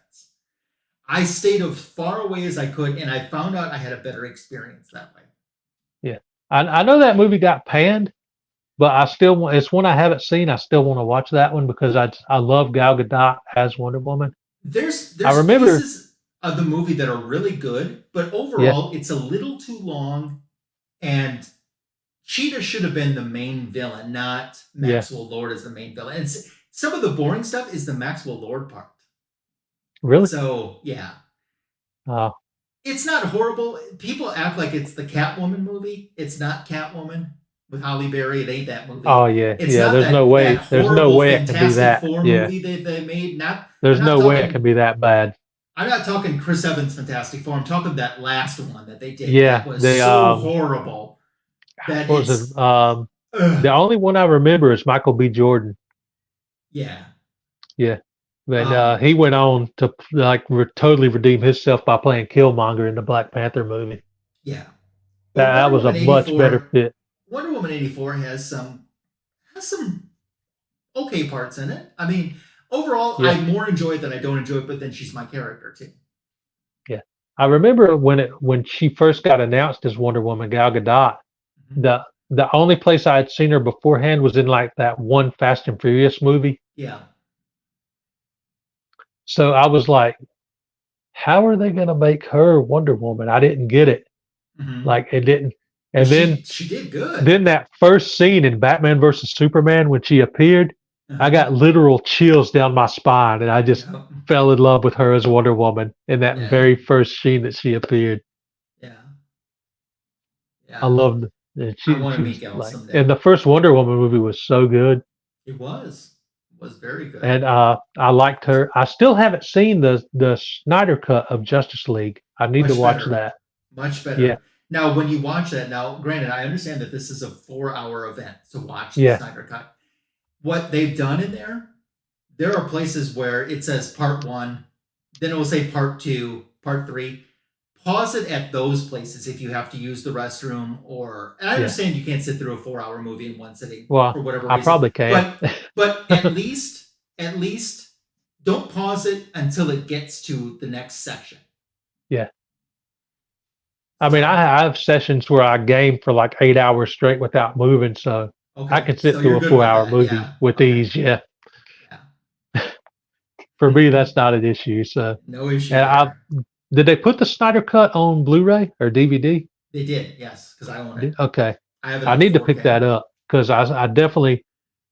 I stayed as far away as I could, and I found out I had a better experience that way. Yeah. I know that movie got panned, but I still want, it's one I haven't seen. I still want to watch that one because I love Gal Gadot as Wonder Woman. I There's remember, pieces of the movie that are really good, but yeah, overall, it's a little too long. And Cheetah should have been the main villain, not yeah, Maxwell Lord as the main villain. And some of the boring stuff is the Maxwell Lord part. really. So yeah, Uh, it's not horrible. People act like it's the Catwoman movie. It's not Catwoman with Holly Berry. It ain't that movie. oh yeah, It's yeah. not that There's no horrible way it can be Fantastic that. Four Yeah, movie they made. Not there's I'm not no way it can talking be that bad. I'm not talking Chris Evans Fantastic Four. I'm talking that last one that they did. That Yeah, was the so horrible that what was it? it's ugh, The only one I remember is Michael B. Jordan. yeah. Yeah, and Um, he went on to like totally redeem himself by playing Killmonger in the Black Panther movie. yeah. Well, That was a much better fit. Wonder Woman 84 has some okay parts in it. I mean, overall, Yeah, I more enjoy it than I don't enjoy it, but then she's my character too. yeah. I remember when she first got announced as Wonder Woman, Gal Gadot. Mhm. The only place I had seen her beforehand was in like that one Fast and Furious movie. Yeah. So I was like, how are they gonna make her Wonder Woman? I didn't get it. Hmm. Like it didn't. But And she did good. then that first scene in Batman versus Superman when she appeared, I Uh-huh. got literal chills down my spine, and I just Yeah. fell in love with her as Wonder Woman in that Yeah. very first scene that she appeared. Yeah. I Yeah. loved it. And I want to she meet was Gal like, someday. and the first Wonder Woman movie was so good. It was. It was very good. And I liked her. I still haven't seen the Snyder cut of Justice League. I need to Much watch better. that. Much Yeah, better. Now, when you watch that, now, granted, I understand that this is a 4-hour event to watch the yeah, Snyder Cut. What they've done in there are places where it says part one, then it will say part two, part three. Pause it at those places if you have to use the restroom, or and I yeah. understand you can't sit through a 4-hour movie in one sitting Well, for whatever I reason, probably can. but at least don't pause it until it gets to the next section. Yeah. I mean, So I have sessions where I game for like 8 hours straight without moving, so I okay, can so sit through you're a good with 4 hour that, movie yeah. with Okay, ease. Yeah, yeah. for me, that's not an issue. So, No issue and I there. did they put the Snyder cut on Blu-ray or DVD? They did, yes, because I own it. Okay, I have it I on need to pick 4K. that up because I I'll, definitely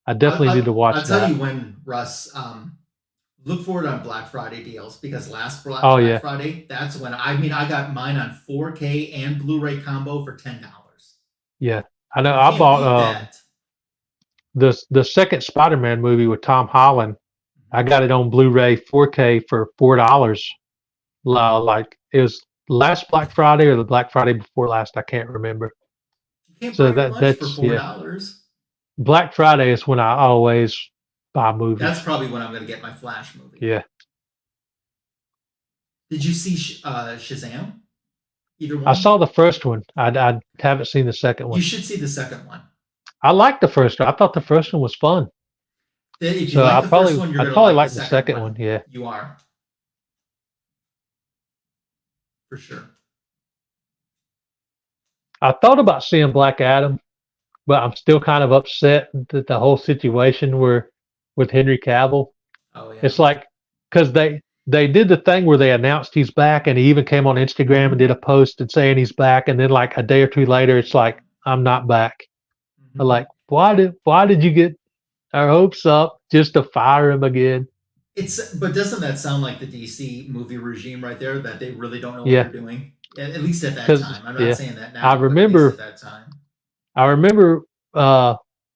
need to I'll, watch I'll tell that. you when, Russ. Look for it on Black Friday deals because last Oh Black yeah, Friday, that's when I got mine on 4K and Blu-ray combo for $10. yeah. I know. You I can't bought beat that. the second Spider-Man movie with Tom Holland. I Mhm. got it on Blu-ray 4K for $4. Like it was last Black Friday or the Black Friday before last. I can't remember. You can't So buy your lunch for that's four yeah. dollars. Black Friday is when I always buy movies. That's probably when I'm going to get my Flash movie. Yeah, Did you see Shazam? Either I one? saw the first one. I haven't seen the second You one. should see the second one. I liked the first one. I thought the first one was fun. If you So like the first one, you're I'd going to probably like the like the second second one. one. Yeah. You are, for sure. I thought about seeing Black Adam, but I'm still kind of upset that the whole situation where with Henry Cavill. Oh, yeah. It's like because they did the thing where they announced he's back, and he even came on Instagram and Mm-hmm. did a post and saying he's back, and then like a day or two later, it's like I'm not back. I'm Mm-hmm. like, why did you get our hopes up just to fire him again? But doesn't that sound like the DC movie regime right there? That they really don't know what they're Yeah, doing. At least at that because time. I'm not yeah, saying that I now, but at least at remember that time. I remember uh,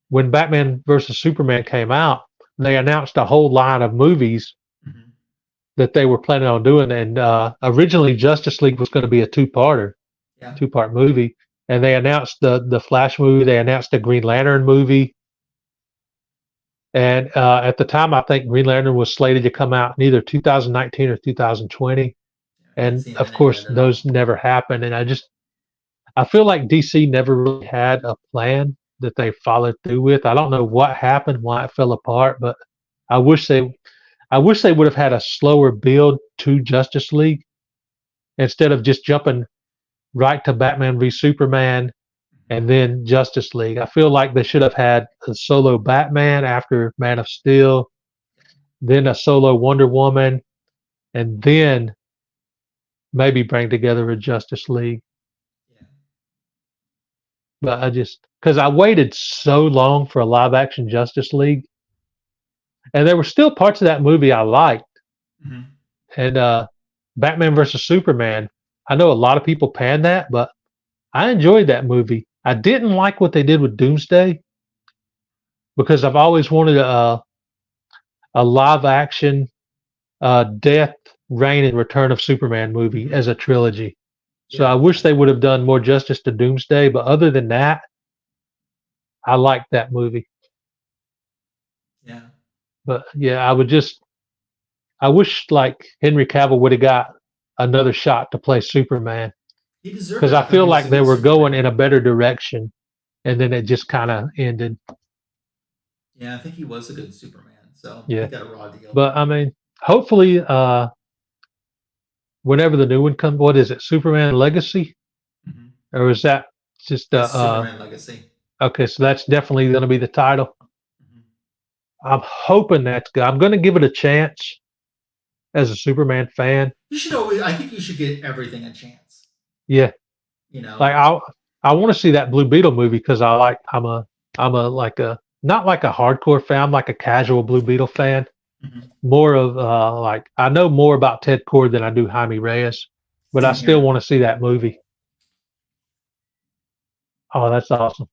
when Batman versus Superman came out, they announced a whole line of movies Mm-hmm. that they were planning on doing, and originally Justice League was going to be a Yeah. 2 part movie, and they announced the Flash movie. They announced the Green Lantern movie, and at the time, I think Green Lantern was slated to come out in either 2019 or 2020, I haven't and seen of any of course, that at those all. never happened. And I feel like DC never really had a plan that they followed through with. I don't know what happened, why it fell apart, but I wish they I wish they would have had a slower build to Justice League instead of just jumping right to Batman v Superman and then Justice League. I feel like they should have had a solo Batman after Man of Steel, then a solo Wonder Woman, and then maybe bring together a Justice League. Yeah. But because I waited so long for a live action Justice League, and there were still parts of that movie I liked. Mm-hmm. And Batman versus Superman, I know a lot of people panned that, but I enjoyed that movie. I didn't like what they did with Doomsday because I've always wanted a live action Death, Reign, and Return of Superman movie Mm-hmm. as a trilogy. So I Yeah. wish Yeah. they would have done more justice to Doomsday. But other than that, I liked that movie. Yeah. But yeah, I wish like Henry Cavill would have got another shot to play Superman. He deserved because it. I I thought feel he was like a they good were going Superman. in a better direction, and then it just kind of ended. Yeah, I think he was a good Superman. So he Yeah, got a raw deal. but I mean, hopefully, whenever the new one comes, what is it, Superman Legacy, Hmm. or is that just It's Superman Legacy. okay? So that's definitely going to be the title. Hmm. I'm hoping that's good. I'm going to give it a chance as a Superman fan. You should always. I think you should get everything a chance. Yeah, You know. like I want to see that Blue Beetle movie because I'm a like a not like a hardcore fan. I'm like a casual Blue Beetle fan. Hmm. More of like I know more about Ted Cord than I do Jaime Reyes, but I Same still here. want to see that movie. Oh, that's awesome.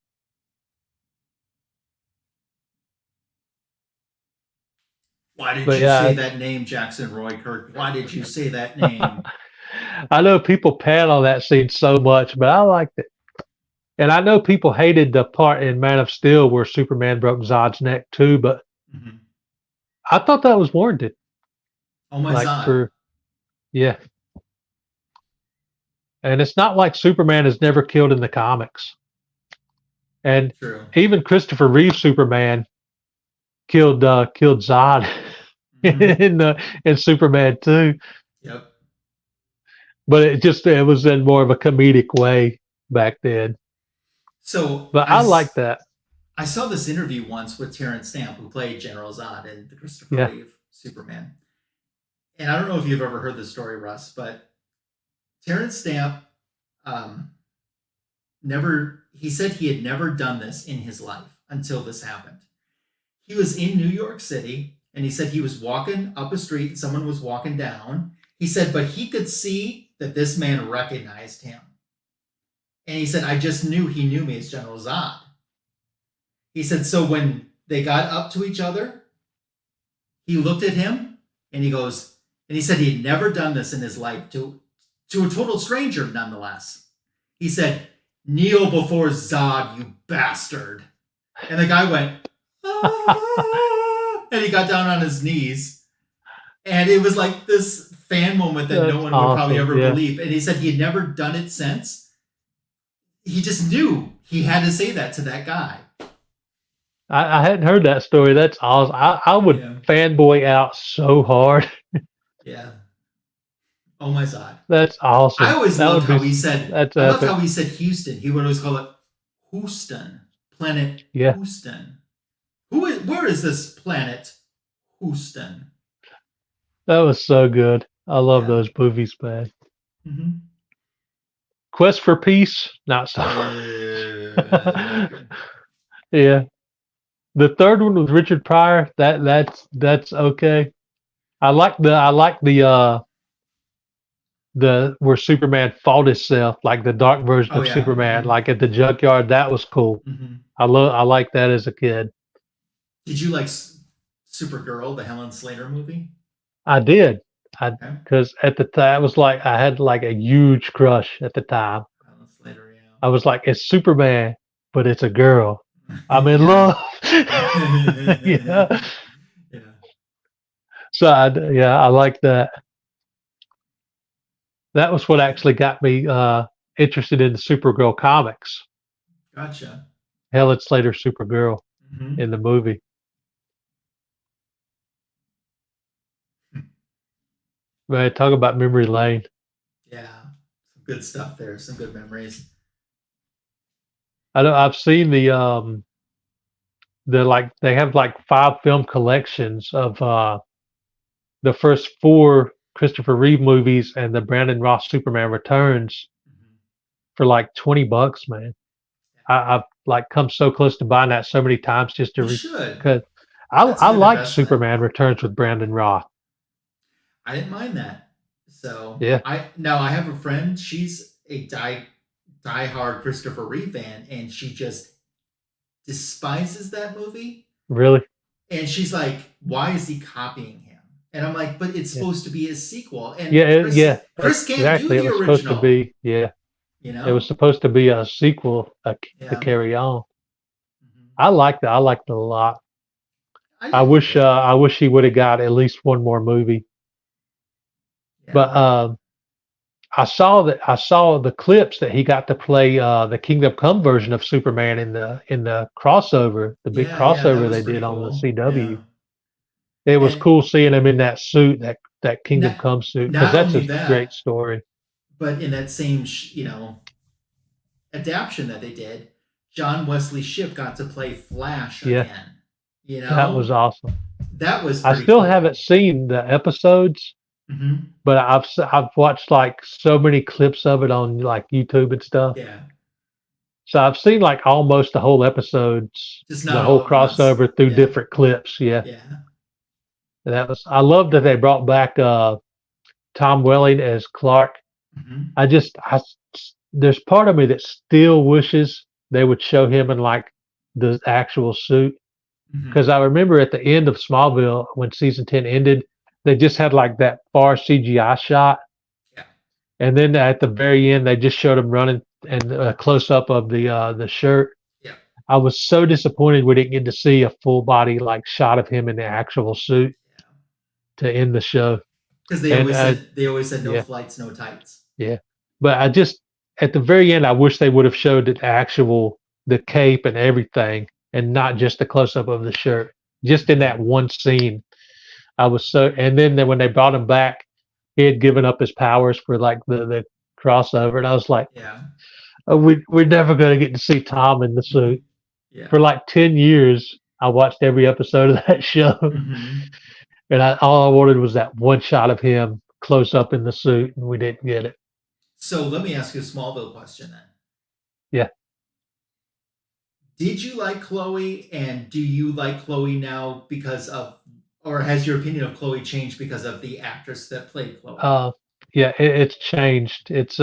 Why did But you say yeah, that name, Jackson Roy Kirk? Why did you say that name? I know people pan on that scene so much, but I liked it. And I know people hated the part in Man of Steel where Superman broke Zod's neck too, but Hmm. I thought that was warranted. Oh my Like Zod. for yeah, and it's not like Superman is never killed in the comics. And True. even Christopher Reeve Superman killed Zod Hmm. in Superman 2. Yep. But it was in more of a comedic way back then. So But I like that. I saw this interview once with Terrence Stamp, who played General Zod in the Christopher Yeah. Reeve Superman. And I don't know if you've ever heard this story, Russ, but Terrence Stamp um, never, he said he had never done this in his life until this happened. He was in New York City and he said he was walking up a street and someone was walking down. He said, but he could see that this man recognized him. And he said, I just knew he knew me as General Zod. He said, so when they got up to each other, he looked at him and he goes, and he said he had never done this in his life to a total stranger, nonetheless. He said, kneel before Zod, you bastard. And the guy went, ah, and he got down on his knees. And it was like this fan moment that no That's one would probably awesome. ever Yeah. believe. And he said he had never done it since. He just knew he had to say that to that guy. I hadn't heard that story. That's awesome. I would Yeah. fanboy out so hard. Yeah. Oh my God. That's I awesome. always That loved would how be he said, that's I loved epic. how he said Houston. He would always call it Houston, planet Yeah. Houston. Where is this planet Houston? That was so good. I love Yeah. those movies, man. Mm-hmm. Quest for Peace, not so. Not good. Yeah. The third one with Richard Pryor, that's okay. I like the where Superman fought himself, like the dark version Oh of yeah. Superman, Mm-hmm. like at the junkyard. That was cool. Mm-hmm. I like that as a kid. Did you like Supergirl, the Helen Slater movie? I did. I Okay. because at the time it was like I had like a huge crush at the time. Helen Slater, I was like, it's Superman, but it's a girl. I'm in yeah. love. Yeah. Yeah. So I like that. That was what Yeah. actually got me interested in the Supergirl comics. Gotcha. Helen Slater Supergirl Mm-hmm. in the movie. Man, talk about memory lane. Yeah. Some good stuff there. Some good memories. I know I've seen the like they have like 5 film collections of the first 4 Christopher Reeve movies and the Brandon Ross Superman Returns Mm-hmm. for like $20, man. I've like come so close to buying that so many times just You to should. because That's a I good like investment. Superman Returns with Brandon Ross. I didn't mind that. So Yeah, I have a friend. She's a die-hard Christopher Reeve fan, and she just despises that movie. really. And she's like, "Why is he copying him?" And I'm like, "But it's Yeah, supposed to be a sequel, and yeah, yeah. Chris can't do Exactly. It the was supposed to original." be. Yeah, You it was know? supposed to be a sequel to Yeah. carry on. Hmm. I liked it. I liked it a lot. I did like it. I wish he would have got at least one more movie. Yeah. But I saw the clips that he got to play the Kingdom Come version of Superman in the crossover, the big Yeah, yeah, that crossover was they pretty did on the cool. CW. Yeah. It was And cool seeing him in that suit, that Kingdom not Come suit, because not that's only a great that, story. but in that same adaptation that they did, John Wesley Shipp got to play Flash Yeah, again. that was awesome. That was I pretty still haven't cool. seen the episodes, Hmm. but I've watched like so many clips of it on like YouTube and stuff. Yeah, So I've seen like almost the whole episodes, just the not whole all at once. crossover through Yeah, different clips. Yeah, yeah. that was. I love that they brought back Tom Welling as Clark. Hmm. There's part of me that still wishes they would show him in like the actual suit, because Hmm. I remember at the end of Smallville when season 10 ended, they just had like that far CGI shot, Yeah, and then at the very end they just showed him running and a close up of the shirt. yeah, I was so disappointed we didn't get to see a full body like shot of him in the actual suit yeah. to end the show. Because And they always said no yeah, flights, no tights. yeah. But I just at the very end, I wish they would have showed the actual the cape and everything, and not just a close up of the shirt. Just in that Hmm. one scene, I was so. And then when they brought him back, he had given up his powers for like the crossover, and I was like, Yeah. oh, we're never gonna get to see Tom in the Hmm. suit. For Yeah. like 10 years, I watched every episode of that show, Hmm. and all I wanted was that one shot of him close up in the suit, and we didn't get it. So let me ask you a Smallville question then. Yeah. Did you like Chloe, and do you like Chloe now because of, or has your opinion of Chloe changed because of the actress that played Chloe? Uh, yeah, it's changed. It's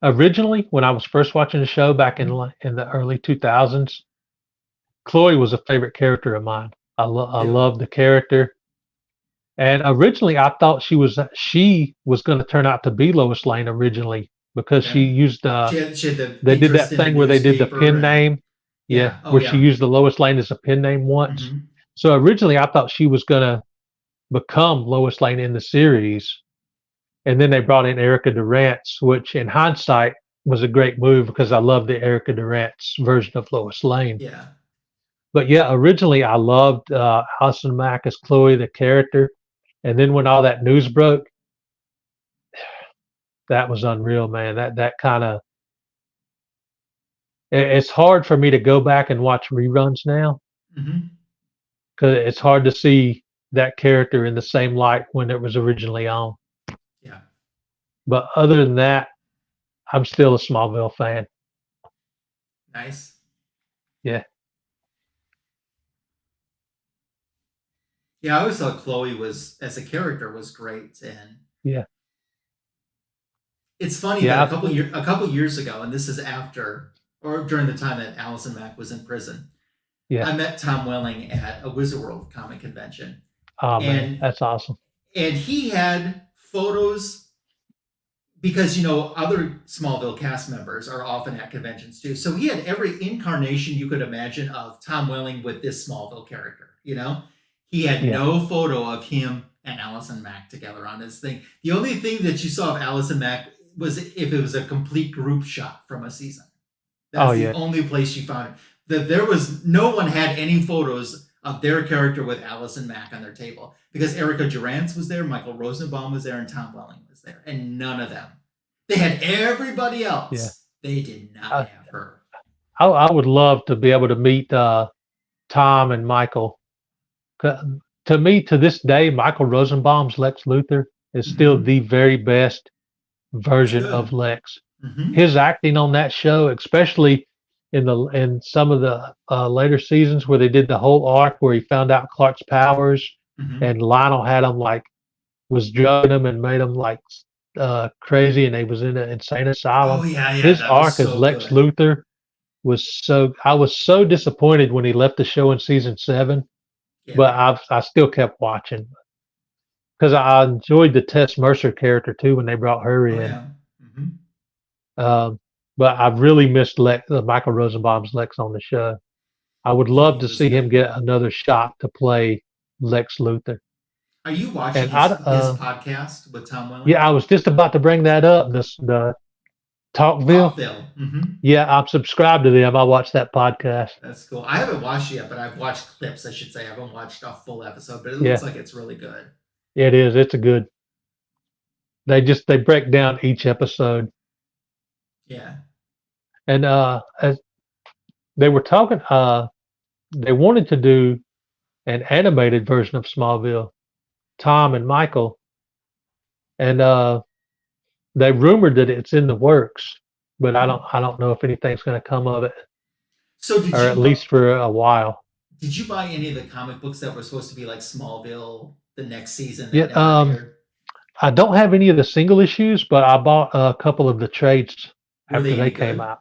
originally when I was first watching the show back Hmm. in the early 2000s, Chloe was a favorite character of mine. I Too. love the character, and originally I thought she was going to turn out to be Lois Lane originally, because she Okay. used She had the they did interest that in the thing where they did the newspaper pen and name, yeah, yeah. Oh where she yeah. used the Lois Lane as a pen name once. Hmm. So originally I thought she was going to become Lois Lane in the series. And then they brought in Erica Durant's, which in hindsight was a great move because I love the Erica Durant's version of Lois Lane. Yeah. But yeah, originally I loved Allison Mack as Chloe, the character. And then when all that news broke, that was unreal, man. That kind of it's hard for me to go back and watch reruns now Hmm. because it's hard to see that character in the same light when it was originally on. Yeah. But other than that, I'm still a Smallville fan. Nice. Yeah, Yeah, I always thought Chloe was as a character was great, and yeah, it's funny that yeah. a couple years ago, and this is after or during the time that Allison Mack was in prison, Yeah. I met Tom Welling at a Wizard World comic convention, Oh man, and that's awesome. he had photos because other Smallville cast members are often at conventions too. So he had every incarnation you could imagine of Tom Welling with this Smallville character. He had Yeah. no photo of him and Allison Mack together on his thing. The only thing that you saw of Allison Mack was if it was a complete group shot from a season. Oh That's the yeah. only place you found it. That there was no one had any photos of their character with Allison Mack on their table because Erica Durance was there, Michael Rosenbaum was there, and Tom Welling was there, and none of them. They had everybody Yeah. else. They did not I, have her. I would love to be able to meet Tom and Michael. To me, to this day, Michael Rosenbaum's Lex Luthor is still Mm-hmm. the very best He's version of good. Lex. Mm-hmm. His acting on that show, especially in some of the later seasons where they did the whole arc where he found out Clark's powers, Mm-hmm. and Lionel had him like was drugging him and made him like crazy, and he was in an insane Oh asylum. yeah, yeah, His that was arc as so Lex good. Luthor I was so disappointed when he left the show in season 7, Yeah. but I still kept watching because I enjoyed the Tess Mercer character too when they brought her Oh in. yeah. Mm-hmm. Um, but I really missed Michael Rosenbaum's Lex on the show. I would love He to was see him good. get another shot to play Lex Luthor. Are you watching And I his podcast with Tom Welling? yeah, I was just about to bring that up. The Talkville. Talkville. Mm-hmm. Yeah, I'm subscribed to them. I watch that podcast. That's cool. I haven't watched it yet, but I've watched clips, I should say. I haven't watched a full episode, but it looks Yeah, like it's really good. it is. It's a good. They break down each episode, Yeah. and as they were talking, they wanted to do an animated version of Smallville, Tom and Michael, and they rumored that it's in the works, but I don't know if anything's going to come of it, So or at least for a while. did you buy any of the comic books that were supposed to be like Smallville the next season Yeah, that never aired? I don't have any of the single issues, but I bought a couple of the trades Were after they they any came good? out.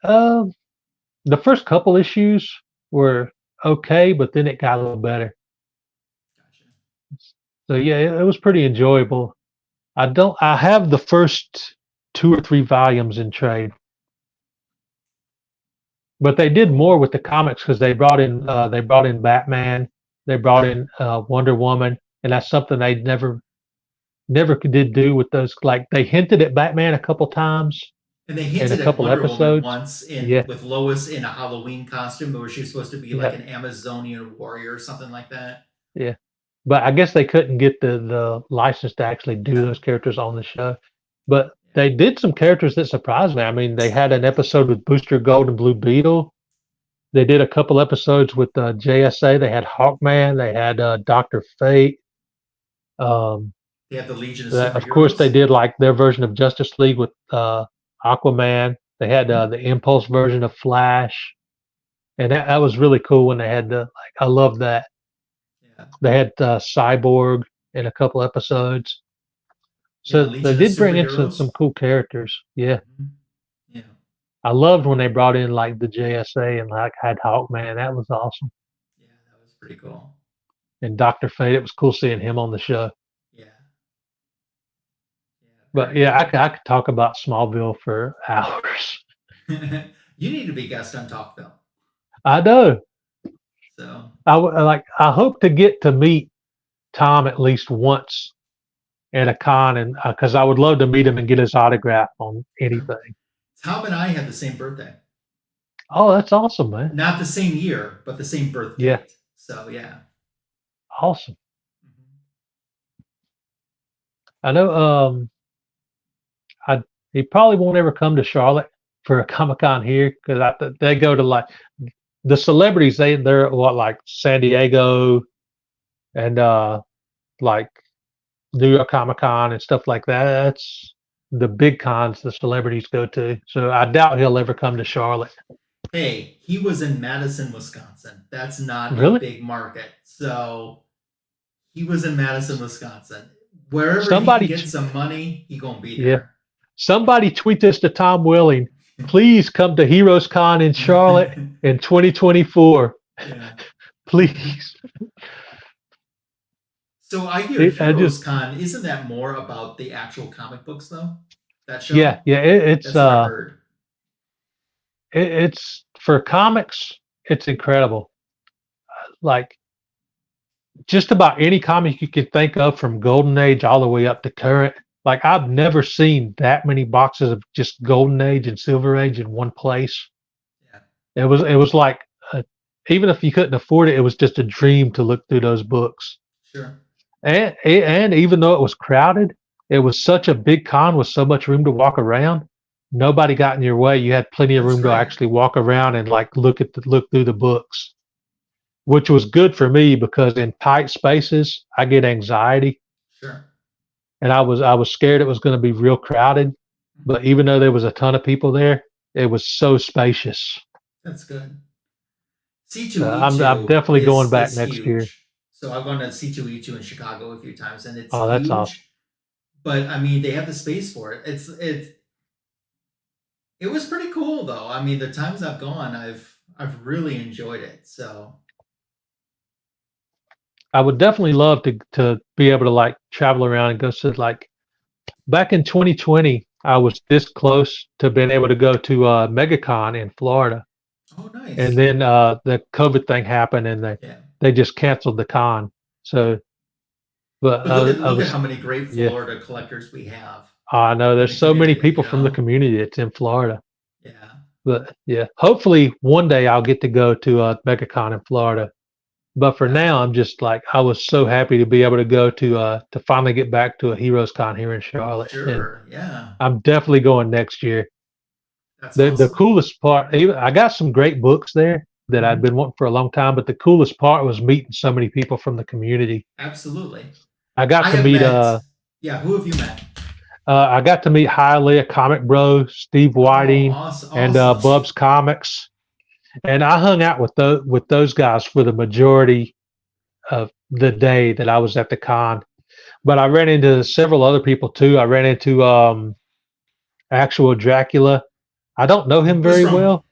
Um, the first couple issues were okay, but then it got a little better. Gotcha. So yeah, it was pretty enjoyable. I have the first 2 or 3 volumes in trade, but they did more with the comics because they brought in Batman, they brought in Wonder Woman, and that's something they never did do with those. Like they hinted at Batman a couple times And they in a hinted at couple Wonder Woman episodes. once Yeah, with Lois in a Halloween costume, where she was supposed to be like yeah, an Amazonian warrior or something like that. yeah. But I guess they couldn't get the license to actually do Yeah. those characters on the show. But they did some characters that surprised me. I mean, they had an episode with Booster Gold and Blue Beetle. They did a couple episodes with JSA. They had Hawkman. They had Doctor Fate. Um, They have the Legion of of course, they Superheroes. did like their version of Justice League with Aquaman. They had the Impulse version of Flash, and that was really cool when they had the like. I love that. Yeah. They had Cyborg in a couple episodes. Yeah, So they Legion of did bring in some Superheroes. cool characters. Yeah. Mm-hmm. Yeah. I loved when they brought in like the JSA and like had Hawkman. That was awesome. Yeah, that was pretty cool. And Doctor Fate. It was cool seeing him on the show. Yeah. Yeah, But very yeah, cool. I could talk about Smallville for hours. You need to be guest on Talkville. I know. So I hope to get to meet Tom at least once at a con, and because I would love to meet him and get his autograph on sure. anything. Tom and I have the same birthday. Oh, that's awesome, man. Not the same year, but the same birth Yeah, date. So yeah. awesome. Mhm. I know. I he probably won't ever come to Charlotte for a Comic Con here because they go to like the celebrities. They're what like San Diego and like New York Comic Con and stuff like that. That's the big cons the celebrities go to. So I doubt he'll ever come to Charlotte. Hey, he was in Madison, Wisconsin. That's not a Really? big market. So he was in Madison, Wisconsin. Wherever he can Somebody, get some money, he gonna be yeah, there. somebody tweet this to Tom Welling. Please come to Heroes Con in Charlotte in 2024. Yeah. Please. So I hear I Heroes just Con, isn't that more about the actual comic books though? That show? yeah. That's what I heard. It's for comics. It's incredible. Like just about any comic you can think of from Golden Age all the way up to current. Like I've never seen that many boxes of just Golden Age and Silver Age in one place. Yeah. It was like even if you couldn't afford it, it was just a dream to look through those books. Sure. And even though it was crowded, it was such a big con with so much room to walk around. Nobody got in your way. You had plenty of That's room to great. actually walk around and like look through the books, which was good for me because in tight spaces I get anxiety, Sure. and I was scared it was going to be real crowded. But even though there was a ton of people there, it was so spacious. That's good. I'm C2E2 definitely going back is next year. huge. So I've gone to C2E2 in Chicago a few times and it's Oh, that's awesome. huge. But I mean they have the space for it. It was pretty cool though. I mean the times I've gone I've really enjoyed it. So I would definitely love to be able to like travel around and go to like back in 2020. I was this close to being able to go to MegaCon in Florida, oh and nice. then the COVID thing happened, and Yeah. they just canceled the con. So But But I look at was how many great yeah. Florida collectors we have I know in there's the so many community. people from the community that's in Florida. Yeah, But yeah, hopefully one day I'll get to go to MegaCon in Florida. But for yeah, now, I'm just like I was so happy to be able to go to finally get back to a Heroes Con here in Charlotte, and sure, yeah, I'm definitely going next year. that's The awesome. coolest part, even I got some great books there that I'd Hmm. been wanting for a long time, but the coolest part was meeting so many people from the community. Absolutely. I got I to have meet met. Yeah, who have you met? I got to meet Hialeah Comic Bro, Steve Oh, Whiting, awesome, and awesome. Bub's Comics, and I hung out with those guys for the majority of the day that I was at the con. But I ran into several other people too. I ran into actual Dracula. I don't know him Who's very from well,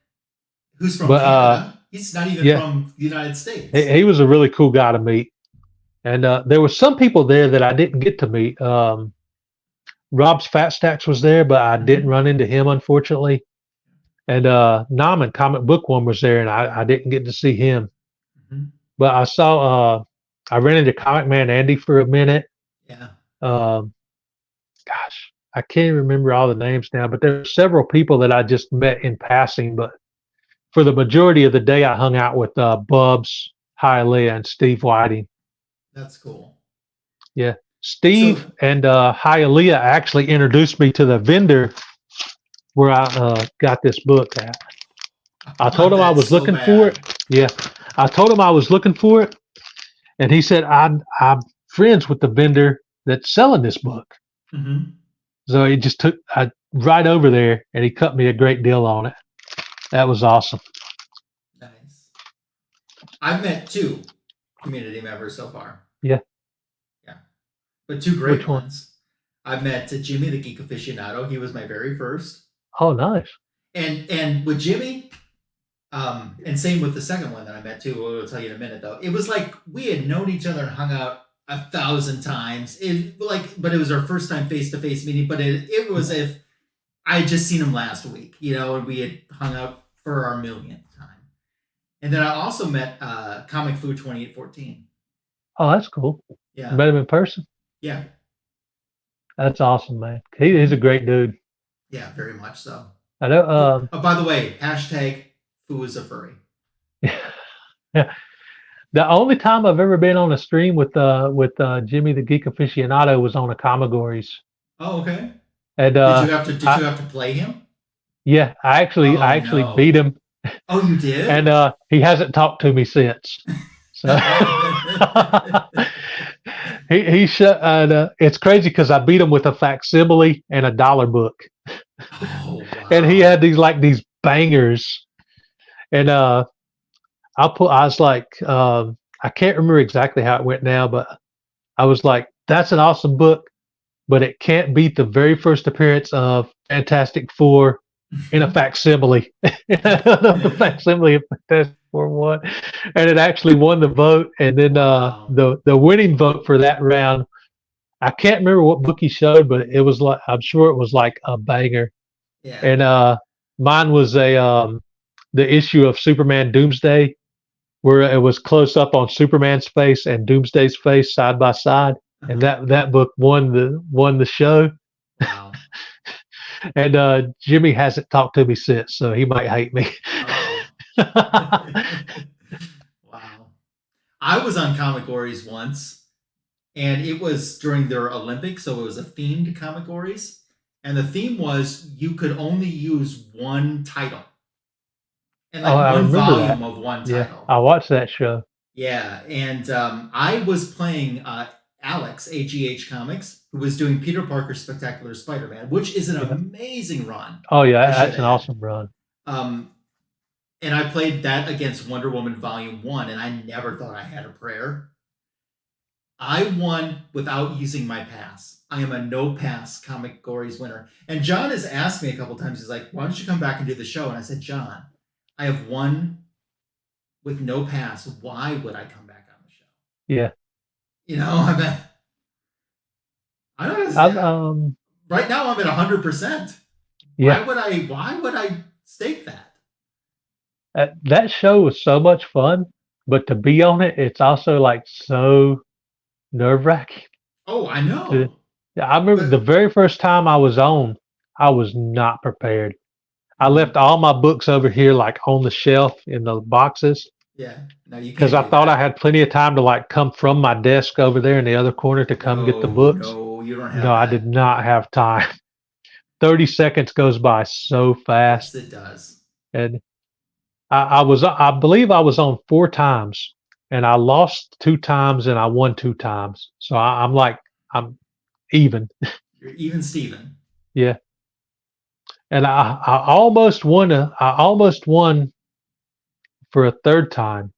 Who's from but Canada? He's not even yeah, from the United States. he was a really cool guy to meet. And there were some people there that I didn't get to meet. Rob's Fat Stacks was there, but I didn't Hmm. run into him unfortunately. And Naaman Comic Book One was there, and I didn't get to see him. Hmm. But I ran into Comic Man Andy for a minute. Yeah, Um, gosh, I can't remember all the names now, but there were several people that I just met in passing. But for the majority of the day, I hung out with Bubs, Hialeah, and Steve Whiting. that's cool. Yeah, Steve So, and Hialeah actually introduced me to the vendor where I got this book at. I told him I that's was so looking for it. bad. Yeah, I told him I was looking for it, and he said I'm friends with the vendor that's selling this book. Hmm. So he just took I right over there, and he cut me a great deal on it. That was awesome. Nice. I've met two community members so far. Yeah, Yeah, but two great which one? ones. I've met Jimmy the Geek Aficionado. He was my very first. Oh, nice. And with Jimmy, and same with the second one that I met too. I'll tell you in a minute though. It was like we had known each other and hung out 1,000 times. But it was our first time face to face meeting. But it was if I had just seen him last week, and we had hung out for our millionth time. And then I also met Comic Food 2814. Oh, that's cool. You Yeah, met him in person. yeah, That's awesome, man. He's a hmm, great dude. yeah, very much so. I know. Oh, by the way, hashtag Foo is a furry. Yeah. The only time I've ever been on a stream with Jimmy the Geek Aficionado was on a Comigories, Oh, okay. and Did I you have to play him? yeah, I Oh actually no. beat him, Oh, you and did? he hasn't talked to me since. So he shut. And it's crazy because I beat him with a facsimile and a dollar book, Oh and he wow. had these bangers, and I was like, I can't remember exactly how it went now, but I was like, that's an awesome book, but it can't beat the very first appearance of Fantastic Four in a facsimile. The facsimile of Fantastic Four won, and it actually won the vote. And then Wow. the winning vote for that round, I can't remember what book he showed, but it was like I'm sure it was like a banger. Yeah. And mine was a the issue of Superman Doomsday where it was close up on Superman's face and Doomsday's face side by side, and Uh-huh. that book won the show. Wow. And Jimmy hasn't talked to me since, so he might hate me. Oh. Wow. I was on Comic Gories once, and it was during their Olympics, so it was a themed Comic Gories. And the theme was you could only use one title and Oh, like I one remember volume that. of one Yeah, title. I watched that show. Yeah, and I was playing Alex, AGH Comics, who was doing Peter Parker's Spectacular Spider-Man, which is an Yeah. amazing run, Oh yeah, I should that's an add. awesome run. Um, and I played that against Wonder Woman Volume 1, and I never thought I had a prayer. I won without using my pass. I am a no pass Comic Gories winner. And John has asked me a couple times, he's like, why don't you come back and do the show? And I said, John, I have won with no pass. Why would I come back on the show? Yeah, I mean, I don't I've know. Right now I'm at 100%. yeah. Why would I stake that? That show was so much fun, but to be on it, it's also like so nerve wracking. Oh, I To, know. yeah, I remember the But very first time I was on, I was not prepared. I left mhm, all my books over here, like on the shelf in the boxes, yeah, no, you because can't I do thought I that. had plenty of time to like come from my desk over there in the other corner to come get the No, books. no, you don't No, have I did that. not have time. 30 seconds goes by so Yes, fast. it does. And I believe I was on 4 times, and I lost 2 times and I won 2 times. So I'm like, I'm even. You're even Steven. Yeah. And I almost won for a third time.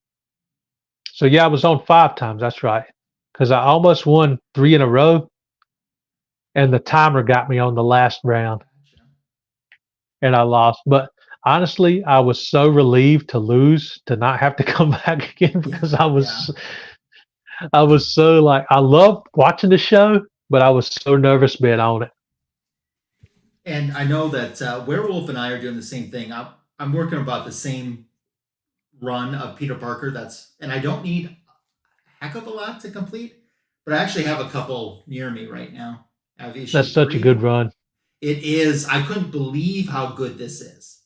So yeah, I was on 5 times. That's right. Because I almost won 3 in a row, and the timer got me on the last round, Gotcha. and I lost. But honestly, I was so relieved to lose, to not have to come back again, Yeah, because yeah. I was so like, I loved watching the show, but I was so nervous being on it. And I know that Werewolf and I are doing the same thing. I'm working about the same run of Peter Parker. And I don't need a heck of a lot to complete, but I actually have a couple near me right now. I have issue That's such a good three. run. It is. I couldn't believe how good this is.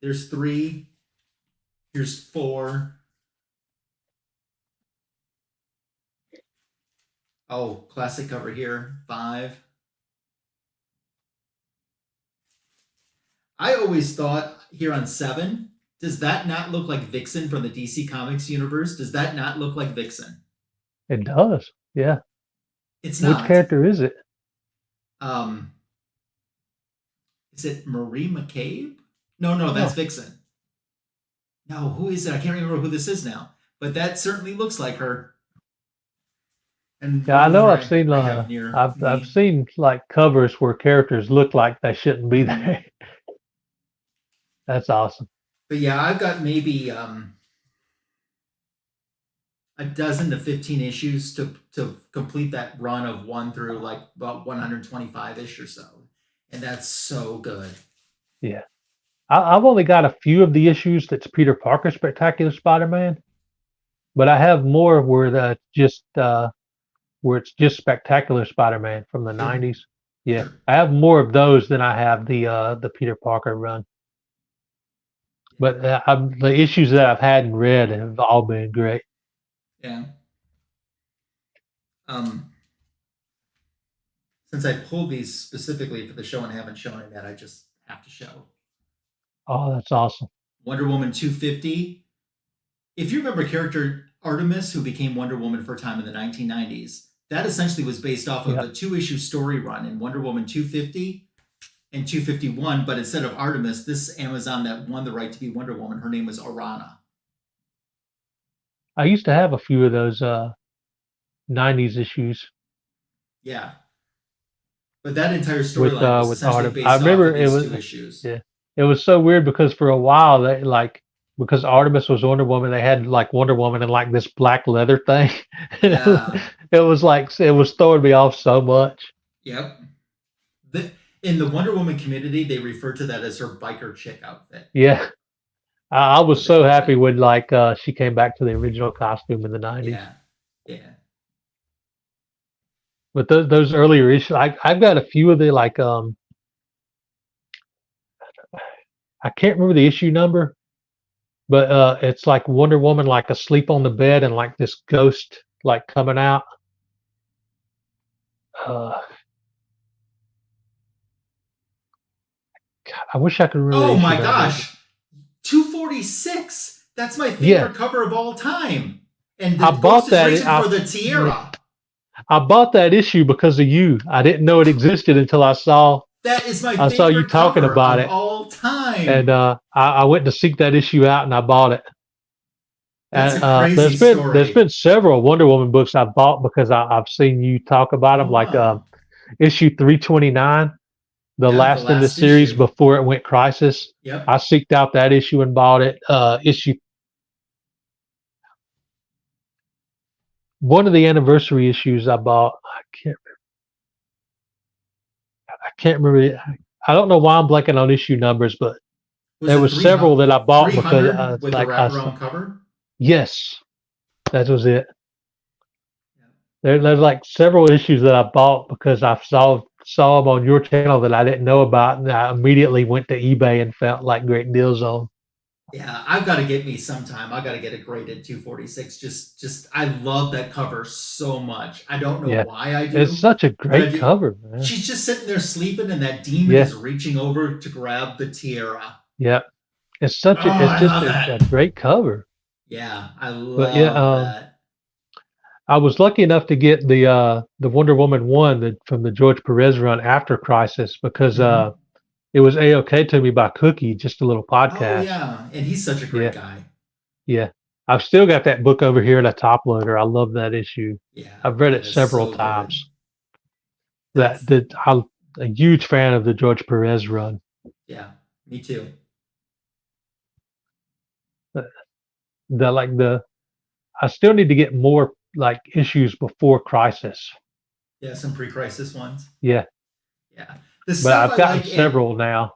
There's three. Here's four. Oh, classic cover here. Five. I always thought here on seven, does that not look like Vixen from the DC Comics universe? Does that not look like Vixen? It does. Yeah. It's Which not. character is it? Um, is it Marie McCabe? No, no, that's Oh, Vixen. No, who is it? I can't remember who this is now, but that certainly looks like her. And yeah. one I of them know. I've seen. I have near I've me. seen like covers where characters look like they shouldn't be Mm-hmm. there. That's awesome. But yeah, I've got maybe a dozen to 15 issues to complete that run of one through like about 125 ish or so, and that's so good. Yeah. I've only got a few of the issues that's Peter Parker Spectacular Spider-Man, but I have more where it's just Spectacular Spider-Man from the Sure, '90s. Yeah, sure. I have more of those than I have the Peter Parker run. Yeah, But the issues that I've had and read have all been great. yeah. Um, since I pulled these specifically for the show and haven't shown it yet, I just have to show Oh, that's awesome. Wonder Woman 250. If you remember character Artemis, who became Wonder Woman for a time in the 1990s, that essentially was based off of Yeah, the two-issue story run in Wonder Woman 250 and 251, but instead of Artemis, this Amazon that won the right to be Wonder Woman, her name was Orana. I used to have a few of those '90s issues Yeah. But that entire storyline was with essentially Artem. I based off remember of these two issues. yeah, it was so weird because for a while they like because Artemis was Wonder Woman, they had like Wonder Woman in like this black leather thing. And Yeah. it was like it was throwing me off so much. Yep. The, in the Wonder Woman community, they refer to that as her biker chick outfit, Yeah, I is what was they so called it. happy when like she came back to the original costume in the '90s. Yeah. Yeah. But those earlier issues, I've got a few of the like I can't remember the issue number, but it's like Wonder Woman like asleep on the bed and like this ghost like coming out. Uh, God, I wish I could remember the Oh issue my number. gosh. 246. That's my Yeah, favorite cover of all time. And the I ghost bought is that. reaching for the tiara. I bought that issue because of you. I didn't know it existed until That is my I saw you favorite talking cover about of it, all and time. I went to seek that issue out and I bought it. That's And a crazy there's story. been several Wonder Woman books I've bought because I've seen you talk about them, Oh, like wow. issue 329, the Yeah, the last in the last series issue. before it went Crisis. Yep. I seeked out that issue and bought it. Issue One of the anniversary issues I bought. I can't remember. I don't know why I'm blanking on issue numbers, but Was there it was several that I bought because 300 it's with the like wraparound cover? yes, that was it. Yeah. There's like several issues that I bought because I saw them on your channel that I didn't know about, and I immediately went to eBay and felt like great deals on. Yeah, I've got to get me sometime. I got to get a graded 246. I love that cover so much. I don't know Yeah, why I it's do, such a but I great do. cover, man. She's just sitting there sleeping, and that demon Yeah, is reaching over to grab the tiara. yeah. Oh, It's I just love a that. great cover. Yeah, I But yeah, love that. I was lucky enough to get the Wonder Woman one from the George Perez run after Crisis because Hmm. it was A-OK to me by Cookie, just a little Oh podcast. yeah, and he's such a great Yeah, guy. yeah. I've still got that book over here at a top loader. I love that issue. Yeah, I've read that it is several so good. times. That's I'm a huge fan of the George Perez run. yeah, me too. The, the I still need to get more like issues before Crisis. Yeah, some pre-crisis ones. Yeah, Yeah, the but stuff I've I gotten like, several now.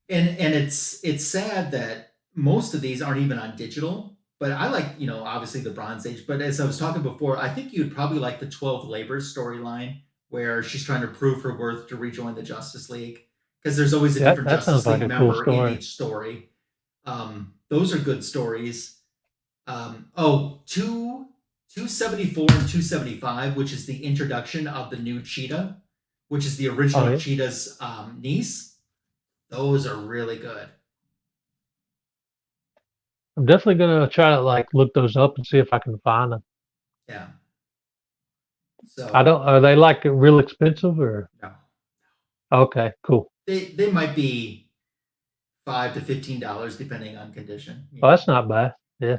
and it's sad that most of these aren't even on digital. But I like, obviously the Bronze Age. But as I was talking before, I think you'd probably like the 12 Labors storyline where she's trying to prove her worth to rejoin the Justice League, because there's always a That different that sounds Justice like League a cool member in story. each story. Those are good stories. Oh, 274 and 275, which is the introduction of the new Cheetah, which is the Oh original yeah, Cheetah's niece. Those are really good. I'm definitely gonna try to like look those up and see if I can find them. Yeah. I So don't. Are they like real expensive or? no, Okay, cool. they might be $5 to $15 depending on condition. Oh, that's not bad. Yeah,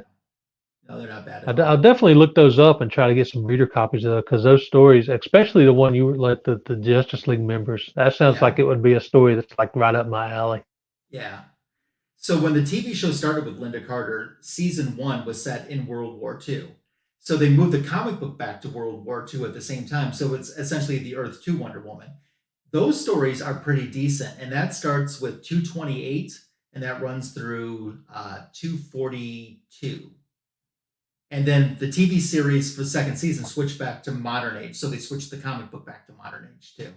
No, they're not bad at I'll all. definitely look those up and try to get some reader copies of those because those stories, especially the one you were like the Justice League members, that sounds Yeah, like it would be a story that's like right up my alley. yeah. So when the TV show started with Linda Carter, season one was set in World War II. So they moved the comic book back to World War II at the same time. So it's essentially the Earth 2 Wonder Woman. Those stories are pretty decent. And that starts with 228 and that runs through 242. And then the TV series for the second season switched back to modern age. So they switched the comic book back to modern age too.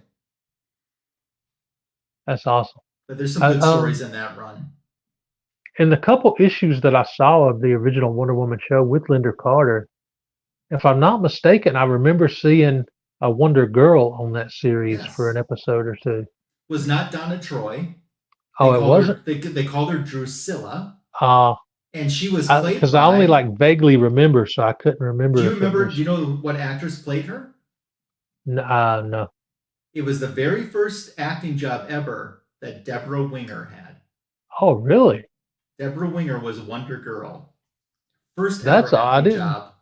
That's awesome. But there's some I, good stories in that run. in the couple issues that I saw of the original Wonder Woman show with Linda Carter, if I'm not mistaken, I remember seeing a Wonder Girl on that series for an Yes. episode or two. Was not Donna Troy. They Oh, it called wasn't. her they called her Drusilla, Uh, and she was played because I only by. like vaguely remember, so I couldn't Do remember you if it remember? was. Do you know what actress played her? No. It was the very first acting job ever that Deborah Winger had. Oh, really? Deborah Winger was Wonder Girl, first That's ever I acting didn't. job.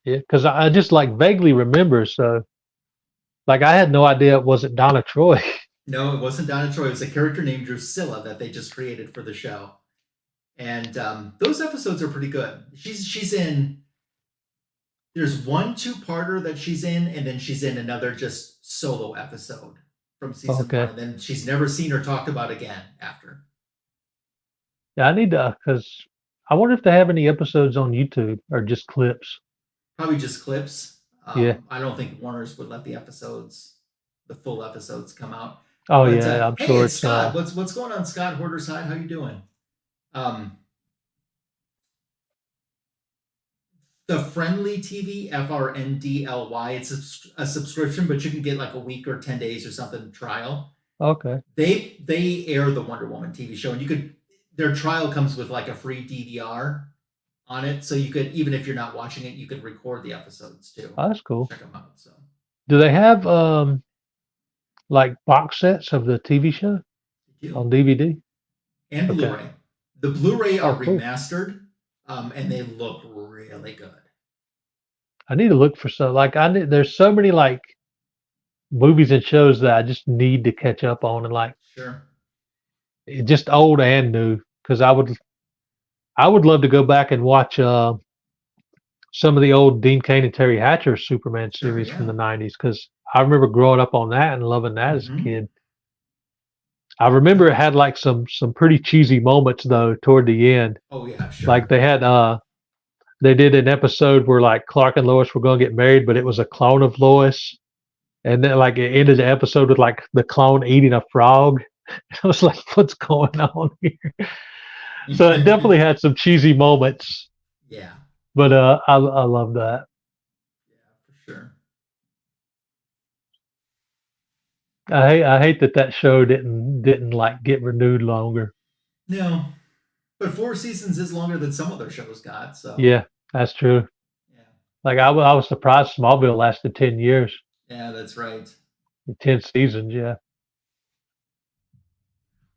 Yeah, because I just like vaguely remember. So like I had no idea it wasn't Donna Troy. No, it wasn't Donna Troy. It was a character named Drusilla that they just created for the show, and those episodes are pretty good. She's in. There's one two-parter that she's in, and then she's in another just solo episode from season one, Okay. and then she's never seen or talked about again after. Yeah, I need to because I wonder if they have any episodes on YouTube or just clips. Probably just clips. Yeah. I don't think Warner's would let the full episodes, come out. Oh But yeah, I'm hey, sure it's it's Scott. What's going on, Scott Hoarder Side? How you doing? Um, the Friendly TV, FRNDLY. It's a subscription, but you can get like a week or 10 days or something trial. okay. They air the Wonder Woman TV show, and you could their trial comes with like a free DVR on it, so you could, even if you're not watching it, you could record the episodes too. Oh, that's cool. Check them out. So Do they have like box sets of the TV show they do. on DVD? And Okay. Blu-ray. The Blu-ray Oh, are cool. remastered, and they look really good. I need to look for some. Like I need. There's so many like movies and shows that I just need to catch up on, and like Sure. just old and new. Because I would love to go back and watch some of the old Dean Cain and Terry Hatcher Superman Sure. series from Yeah. the '90s. Because I remember growing up on that and loving that as a Mm-hmm. kid. I remember it had like some pretty cheesy moments though toward the end. Oh yeah. Like Sure. they had they did an episode where like Clark and Lois were going to get married, but it was a clone of Lois, and then like it ended the episode with like the clone eating a frog. I was like, what's going on here? So it definitely had some cheesy moments, Yeah. but I love that. Yeah, for sure. I hate that show didn't like get renewed longer. No, but 4 seasons is longer than some other shows got. So Yeah, that's true. yeah, Like I was surprised Smallville lasted 10 years, yeah, that's right. 10 seasons. Yeah,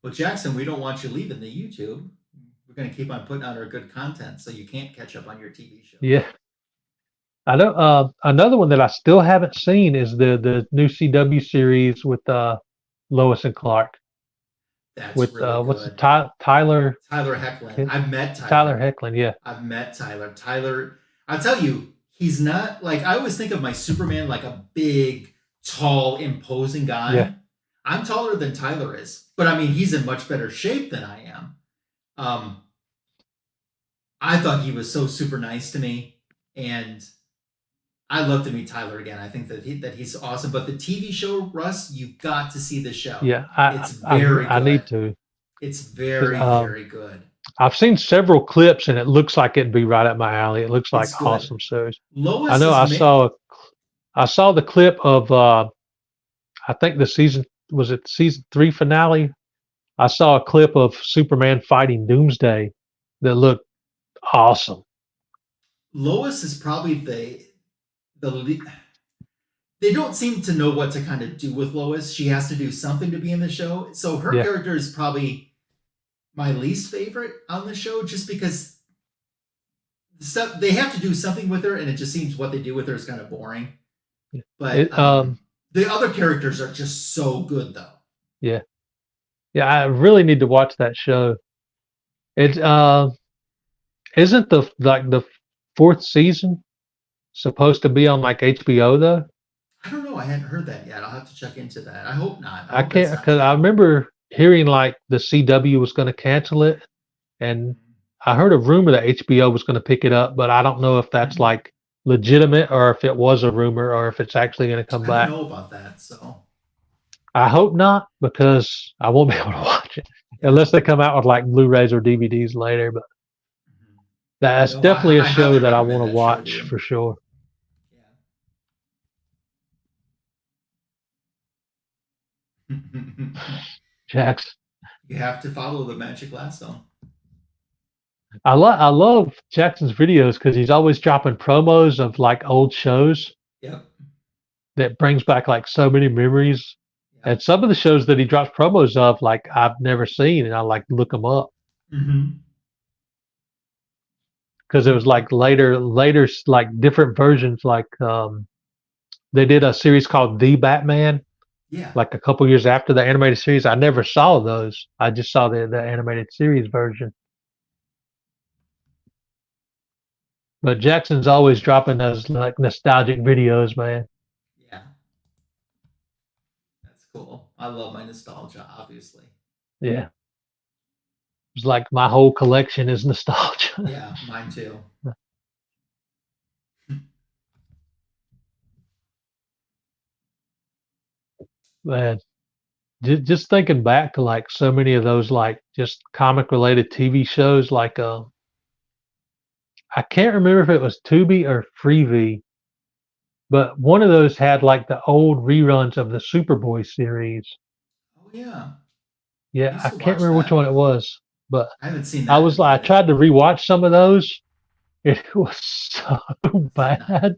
Well, Jackson, we don't want you leaving the YouTube. We're going to keep on putting out our good content, so you can't catch up on your TV shows. yeah. I know. Another one that I still haven't seen is the new CW series with Lois and Clark That's with really what's the good. Tyler Tyler Hecklin. I've met Tyler Tyler. Hecklin. Yeah, I've met Tyler. Tyler, I'll tell you, he's not like I always think of my Superman like a big, tall, imposing yeah, guy. I'm taller than Tyler is, but I mean, he's in much better shape than I am. Um, I thought he was so super nice to me, and I love to meet Tyler again. I think that he's awesome. But the TV show, Russ, you've got to see the show. yeah. It's very I need good. to. It's 'Cause, very, very good. I've seen several clips and it looks like it'd be right up my alley. It looks like It's good. awesome shows. I Lois know is I saw the clip of I think the season was it season 3 finale. I saw a clip of Superman fighting Doomsday that looked awesome. Lois is probably the they don't seem to know what to kind of do with Lois. She has to do something to be in the show. So her Yeah, character is probably my least favorite on the show just because stuff they have to do something with her and it just seems what they do with her is kind of boring. But it the other characters are just so good though. yeah. Yeah, I really need to watch that show. It isn't the fourth season supposed to be on like HBO though? I don't know. I hadn't heard that yet. I'll have to check into that. I hope not. I I hope that's can't not because I true. remember hearing like the CW was going to cancel it, and I heard a rumor that HBO was going to pick it up, but I don't know if that's Mhm. like legitimate or if it was a rumor or if it's actually going to come I don't back. know about that. So I hope not because I won't be able to watch it yeah. unless they come out with like Blu-rays or DVDs later. But Mhm. that's No, definitely a I highly show that I recommend want to that show to watch you. for sure. Yeah. Jax, You have to follow the Magic Lasso. I love Jackson's videos because he's always dropping promos of like old shows Yep. that brings back like so many memories. And Yep. some of the shows that he drops promos of, like I've never seen, and I like look them up Mm-hmm. because it was like later like different versions. Like they did a series called The Batman, Yeah. like a couple years after the animated series. I never saw those. I just saw the animated series version. But Jackson's always dropping those like nostalgic videos, man. Yeah. That's cool. I love my nostalgia, obviously. Yeah, it's like my whole collection is nostalgia. Yeah, mine too. Man, just thinking back to like so many of those like just comic related TV shows, like I can't remember if it was Tubi or Freevee, but one of those had like the old reruns of the Superboy series. Oh yeah. I Yeah, used I to can't watch remember which one that. it was, but I haven't seen that in a I minute. tried to rewatch some of those. It was so Not bad,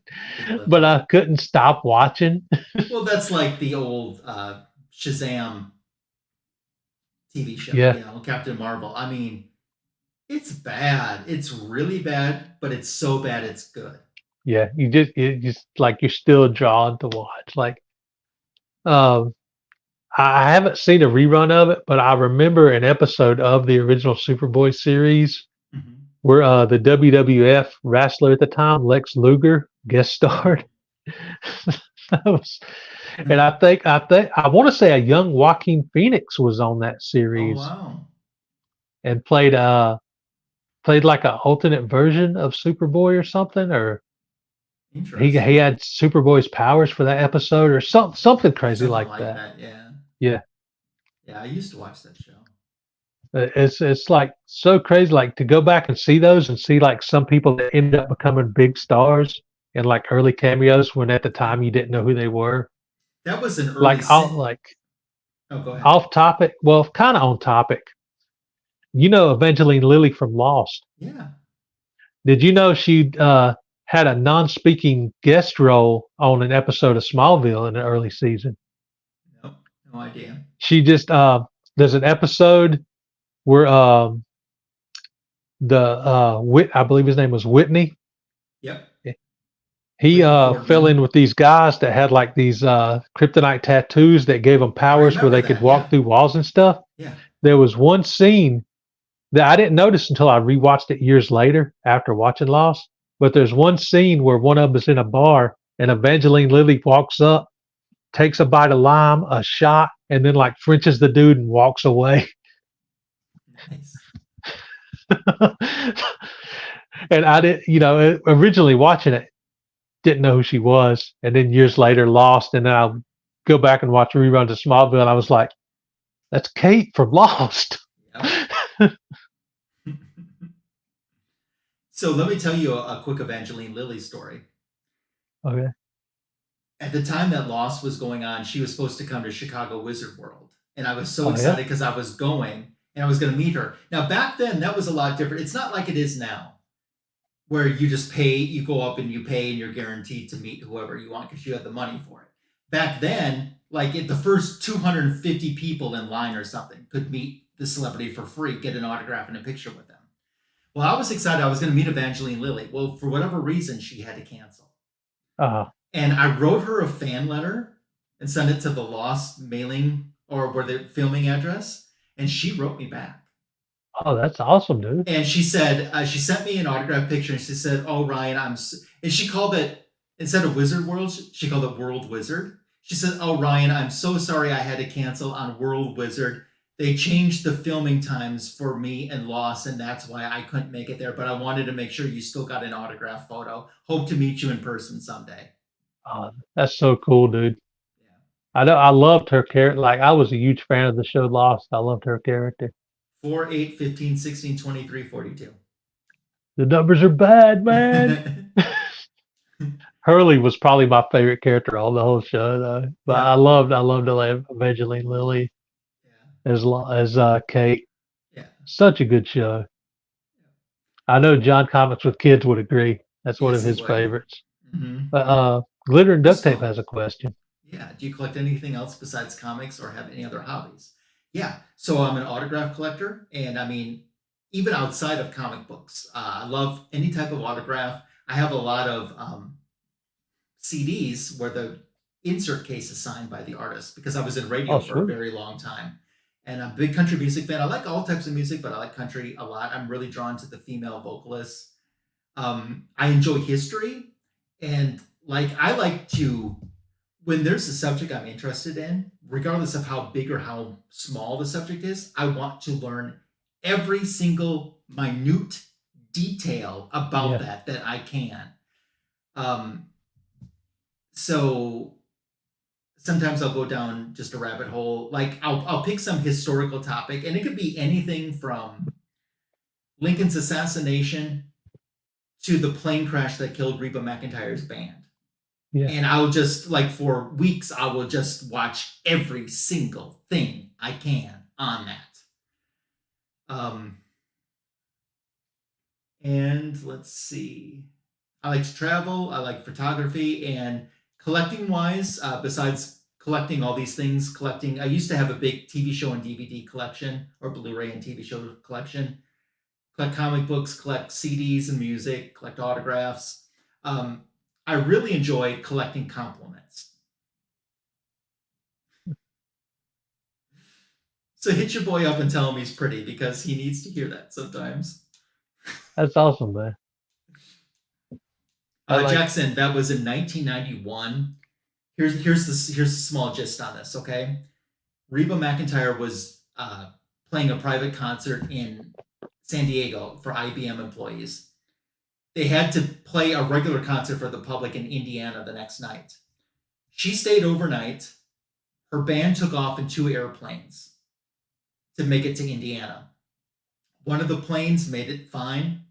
but biblical. I couldn't stop watching. Well, that's like the old Shazam TV show, Yeah, Captain Marvel. I mean, it's bad. It's really bad, but it's so bad it's good. yeah, you just like you're still drawn to watch. Like, um, I haven't seen a rerun of it, but I remember an episode of the original Superboy series Mm-hmm. where the WWF wrestler at the time, Lex Luger, guest Mm-hmm. starred. That was, and I want to say a young Joaquin Phoenix was on that Oh series wow. and played played like a alternate version of Superboy or something, or he Interesting. had Superboy's powers for that episode, or something crazy Something like like that. that. Yeah. Yeah, Yeah. I used to watch that show. it's like so crazy, like to go back and see those and see like some people that ended up becoming big stars and like early cameos when at the Yeah. time you didn't know who they were. That was an early Like sit. Oh, go ahead. off topic, well, kind of on topic. You know Evangeline Lilly from Lost. Yeah. Did you know she had a non-speaking guest role on an episode of Smallville in the early season? No, no idea. She just there's an episode where I believe his name was Whitney. Yep. He Whitney fell in Fordman. with these guys that had like these kryptonite tattoos that gave them I powers where remember they could that. walk Yeah. through walls and stuff. Yeah. There was one scene that I didn't notice until I rewatched it years later after watching Lost. But there's one scene where one of them is in a bar and Evangeline Lilly walks up, takes a bite of lime, a shot, and then like Frenches the dude and walks away. Nice. And I didn't, originally watching it, didn't know who she was. And then Yeah. years later, Lost. And then I'll go back and watch reruns of Smallville. And I was like, that's Kate from Lost. Yep. So let me tell you a quick Evangeline Lilly story. Okay. At the time that Lost was going on, she was supposed to come to Chicago Wizard World. And I was so Oh, yeah. excited because I was going and I was going to meet her. Now, back then, that was a lot different. It's not like it is now, where you just pay, you go up and you pay, and you're guaranteed to meet whoever you want because you have the money for it. Back then, like the first 250 people in line or something could meet the celebrity for free, get an autograph and a picture with them. Well, I was excited. I was going to meet Evangeline Lilly. Well, for whatever reason, she had to cancel. Uh, And I wrote her a fan letter and sent it to the Lost mailing or where the filming address. And she wrote me back. oh, that's awesome, dude. And she said, she sent me an autograph picture and she said, "Oh, Ryan, and she called it, instead of Wizard World, she called it World Wizard. She said, "Oh, Ryan, I'm so sorry I had to cancel on World Wizard. They changed the filming times for me and Lost, and that's why I couldn't make it there. But I wanted to make sure you still got an autograph photo. Hope to meet you in person someday." Oh, that's so cool, dude. Yeah. I know I loved her character. Like I was a huge fan of the show Lost. I loved her character. 4, 8, 15, 16, 23, 42. The numbers are bad, man. Hurley was probably my favorite character on the whole show, though. But Yeah. I loved Evangeline Lilly Yeah. as Kate. Yeah. Such a good show. I know John Comics with Kids would agree. That's one of Yes, he his would. favorites. Mm-hmm. But Glitter and Duct Tape Crystal. has a question. Yeah. Do you collect anything else besides comics or have any other hobbies? Yeah. So I'm an autograph collector. And I mean, even outside of comic books, I love any type of autograph. I have a lot of CDs where the insert case is signed by the artist because I was in radio Oh, for a sweet. very long time. And I'm a big country music fan. I like all types of music, but I like country a lot. I'm really drawn to the female vocalists. I enjoy history. And like, I like to, when there's a subject I'm interested in, regardless of how big or how small the subject is, I want to learn every single minute detail about Yeah. that I can. So sometimes I'll go down just a rabbit hole. Like I'll pick some historical topic, and it could be anything from Lincoln's assassination to the plane crash that killed Reba McEntire's band. Yeah. And I'll just like for weeks I will just watch every single thing I can on that. And let's see. I like to travel. I like photography and collecting wise. Besides collecting all these things, collecting. I used to have a big TV show and DVD collection, or Blu-ray and TV show collection. Collect comic books, collect CDs and music, collect autographs. I really enjoy collecting compliments. So hit your boy up and tell him he's pretty because he needs to hear that sometimes. That's awesome, man. Jackson, that was in 1991. Here's the small gist on this. Okay, Reba McEntire was playing a private concert in San Diego for IBM employees. They had to play a regular concert for the public in Indiana the next night. She stayed overnight. Her band took off in 2 airplanes to make it to Indiana. One of the planes made it fine.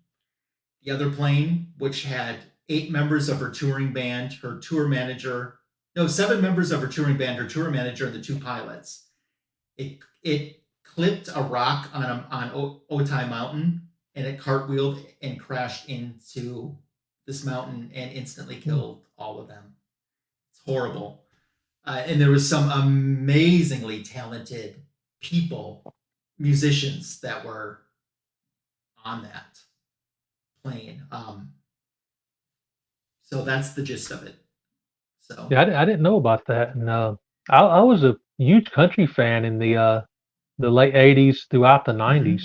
The other plane, which had 8 members of her touring band, her tour manager, no, 7 members of her touring band, her tour manager, and the 2 pilots. It clipped a rock on Otay Mountain, and it cartwheeled and crashed into this mountain and instantly killed all of them. It's horrible. And there was some amazingly talented people, musicians that were on that plane. So that's the gist of it. So Yeah, I didn't know about that, and I was a huge country fan in the late '80s throughout the mhm. '90s.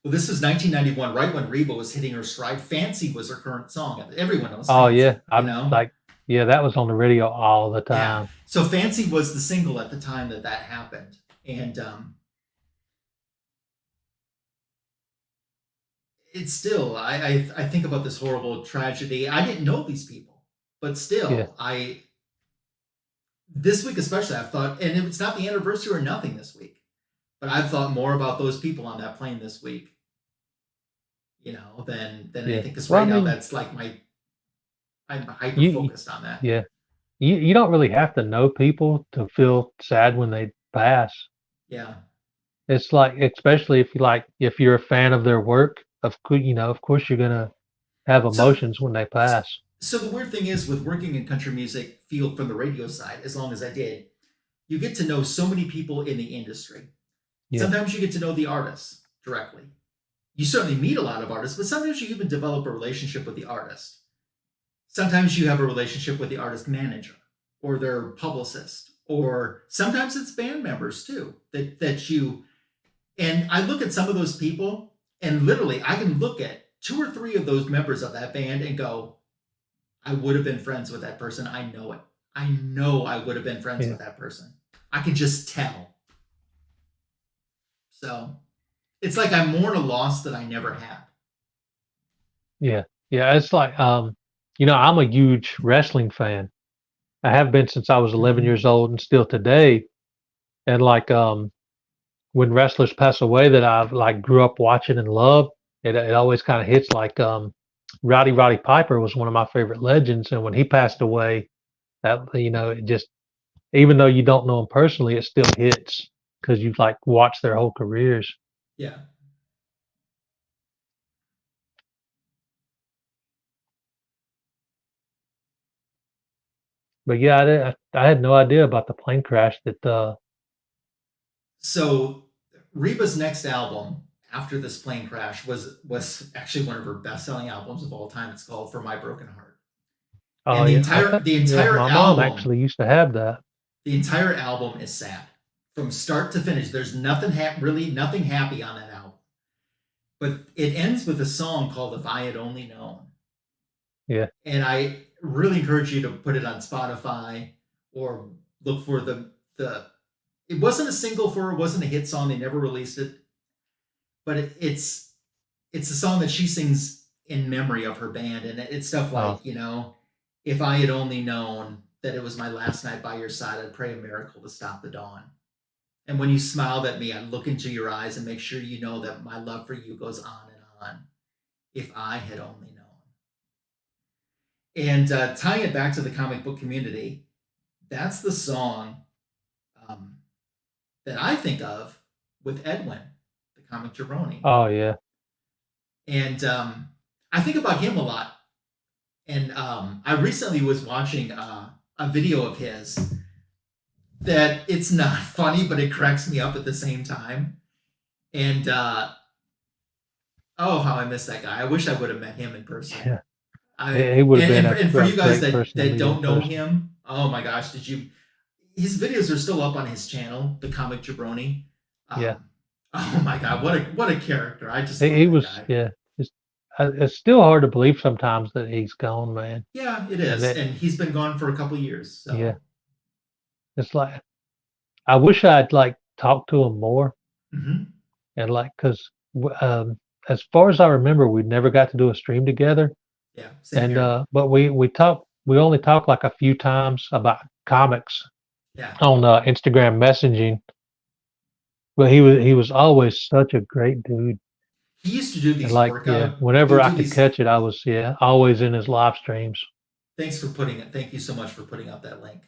Well, this was 1991, right when Reba was hitting her stride. Fancy was her current song. Everyone knows Oh yeah, Fancy, you I'm know? like, yeah, that was on the radio all the Yeah. time. So Fancy was the single at the time that happened. And it's still, I think about this horrible tragedy. I didn't know these people, but Yeah, still, this week especially, I've thought, and it's not the anniversary or nothing this week, but I've thought more about those people on that plane this week, than yeah. anything. Because Well, right I now, mean, that's like I'm hyper you focused on that. yeah, you don't really have to know people to feel sad when they pass. Yeah. It's like, especially if you're a fan of their work, of course you're gonna have So, emotions when they pass. so the weird thing is with working in country music field from the radio side, as long as I did, you get to know so many people in the industry. Yeah, Sometimes you get to know the artists directly. You certainly meet a lot of artists, but sometimes you even develop a relationship with the artist. Sometimes you have a relationship with the artist manager or their publicist, or sometimes it's band members too that you. And I look at some of those people, and literally I can look at 2 or 3 of those members of that band and go, I would have been friends with that person. I know it. I know I would have been friends yeah, with that person. I can just tell. So it's like I mourn a loss that I never had. yeah, yeah. It's like, I'm a huge wrestling fan. I have been since I was 11 Mm-hmm. years old and still today. And like, when wrestlers pass away that I've like grew up watching and loved, it always kind of hits like, Roddy Piper was one of my favorite legends, and when he passed away, it just, even though you don't know him personally, it still hits because you've like watched their whole careers. Yeah. But yeah, I had no idea about the plane crash that So Reba's next album after this plane crash was actually one of her best selling albums of all time. It's called For My Broken Heart, oh and yeah, I think, the yeah, entire my mom album actually used to have that. the entire album is sad from start to finish. There's nothing really nothing happy on that album, but it ends with a song called "If I Had Only Known," Yeah. and I really encourage you to put it on Spotify or look for the. It wasn't a single for her, it wasn't a hit song. They never released it, but it's a song that she sings in memory of her band, and it's stuff Oh, like if I had only known that it was my last night by your side, I'd pray a miracle to stop the dawn. And when you smiled at me, I'd look into your eyes and make sure you know that my love for you goes on and on. If I had only known. And tying it back to the comic book community, that's the song um, that I think of with Edwin, the comic jabroni. oh yeah. And I think about him a lot. And I recently was watching a video of his that it's not funny, but it cracks me up at the same time. And oh, how I miss that guy. I wish I would have met him in person. Yeah. He would have been And for a you guys great person to that meet in don't know person. him, oh my gosh, did you? His videos are still up on his channel, the comic jabroni. Yeah. Oh my god, what a character! I just love He that was, guy. yeah. It's still hard to believe sometimes that he's gone, man. Yeah, it And is, that, and he's been gone for a couple years. yeah, So, it's like I wish I'd like talked to him more mhm. and like because as far as I remember, we never got to do a stream together. Yeah, same And here. but we talked. We only talked like a few times about comics Yeah. on Instagram messaging. But he was always such a great dude. He used to do And these like, yeah, workout. He whenever would I do could these. catch it, I was, yeah, always in his live streams. Thanks for putting it. Thank you so much for putting up that link.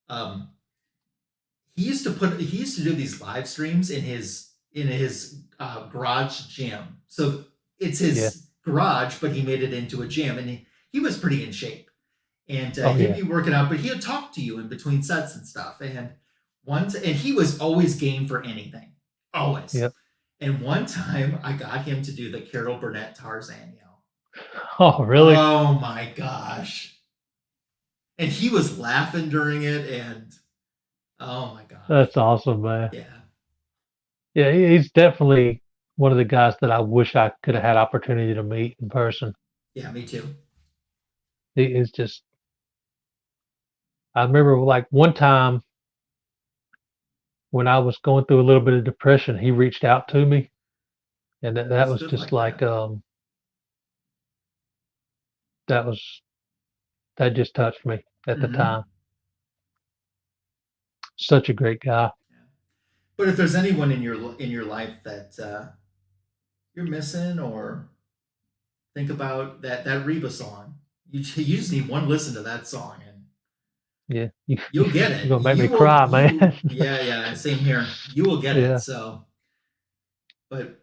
Um, he used to do these live streams in his garage gym. So it's Yeah. his garage, but he made it into a gym, and he was pretty in shape. And Oh he'd yeah. be working out, but he would talk to you in between sets and stuff. And he was always game for anything, always. Yep. And one time, I got him to do the Carol Burnett Tarzan yell. Oh really? Oh my gosh! And he was laughing during it, and oh my gosh, That's awesome, man. yeah, Yeah, he's definitely one of the guys that I wish I could have had opportunity to meet in person. yeah, me too. He is just. I remember like one time when I was going through a little bit of depression, he reached out to me, and that He's was good just like like that. that was that just touched me at the Mm-hmm. time. Such a great guy. Yeah. But if there's anyone in your life that you're missing, or think about that Reba song, you just need one listen to that song, and Yeah, you'll get you're it. gonna make me You will cry, man. you Yeah, yeah, same here. You will get it. Yeah, So, but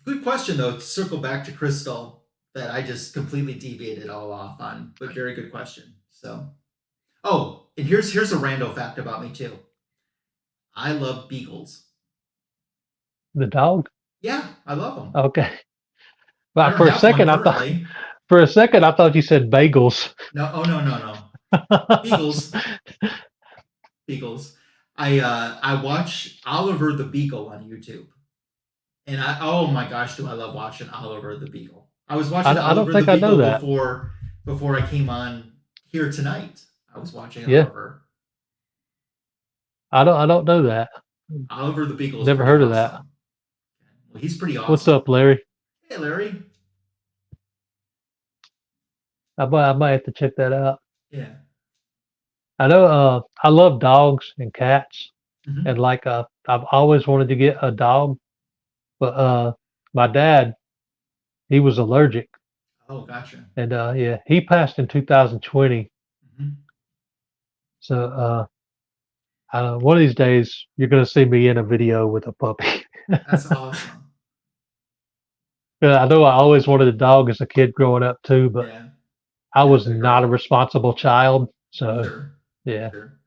good question though. To circle back to Crystal, that I just completely deviated all off on, but very good question. So, oh, and here's a rando fact about me too. I love beagles. the dog. Yeah, I love them. Okay, I but don't have one currently. for a second I thought you said bagels. No, oh no, no, no. Beagles, beagles. I watch Oliver the Beagle on YouTube, and oh my gosh, do I love watching Oliver the Beagle. I was watching I don't Oliver the think I know Beagle that. before I came on here tonight. I was watching Yeah, Oliver. I don't know that. Oliver the Beagle is Never pretty heard of that. awesome. Well, he's pretty What's awesome. up, Larry? Hey, Larry. I might have to check that out. Yeah. I know. I love dogs and cats, Mm-hmm. and like I've always wanted to get a dog, but my dad, he was allergic, Oh, gotcha. and yeah, he passed in 2020. Mm-hmm. So one of these days you're gonna see me in a video with a puppy. That's awesome. I know I always wanted a dog as a kid growing up too, but Yeah. I Yeah, was the not a girl. responsible child. So Sure. yeah, Sure.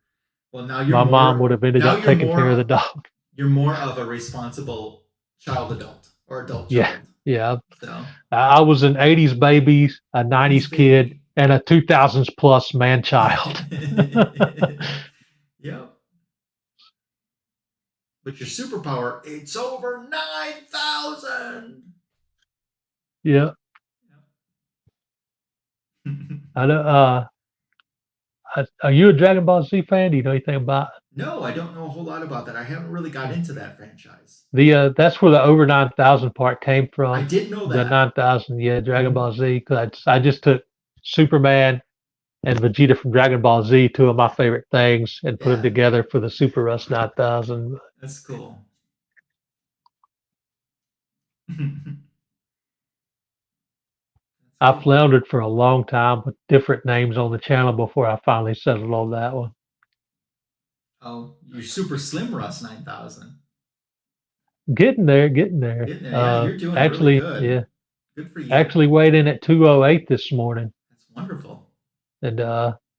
Well, now my mom would have ended up taking care of the dog. you're more of a responsible child adult or adult Yeah, child. yeah. So, I was an '80s baby, a '80s '90s kid, baby. and a 2000s plus man child. Yep. But your superpower, it's over 9,000. Yeah, I know. Are you a Dragon Ball Z fan? Do you know anything about No, I don't know a whole lot about that. I haven't really got into that franchise. the? That's where the over 9,000 part came I from. did know The that. 9,000, yeah, Dragon Mhm. Ball Z. Because I just took Superman and Vegeta from Dragon Ball Z, two of my favorite things, and put them Yeah, together for the Super Rush 9,000. that's cool. I That's good. floundered for a long time with different names on the channel before I finally settled on that one. Oh, you're super slim, Russ 9,000. Getting there, getting there. Getting there. Yeah, you're doing really Actually, good. yeah, Good for you. actually weighed in at 208 this morning, That's wonderful. and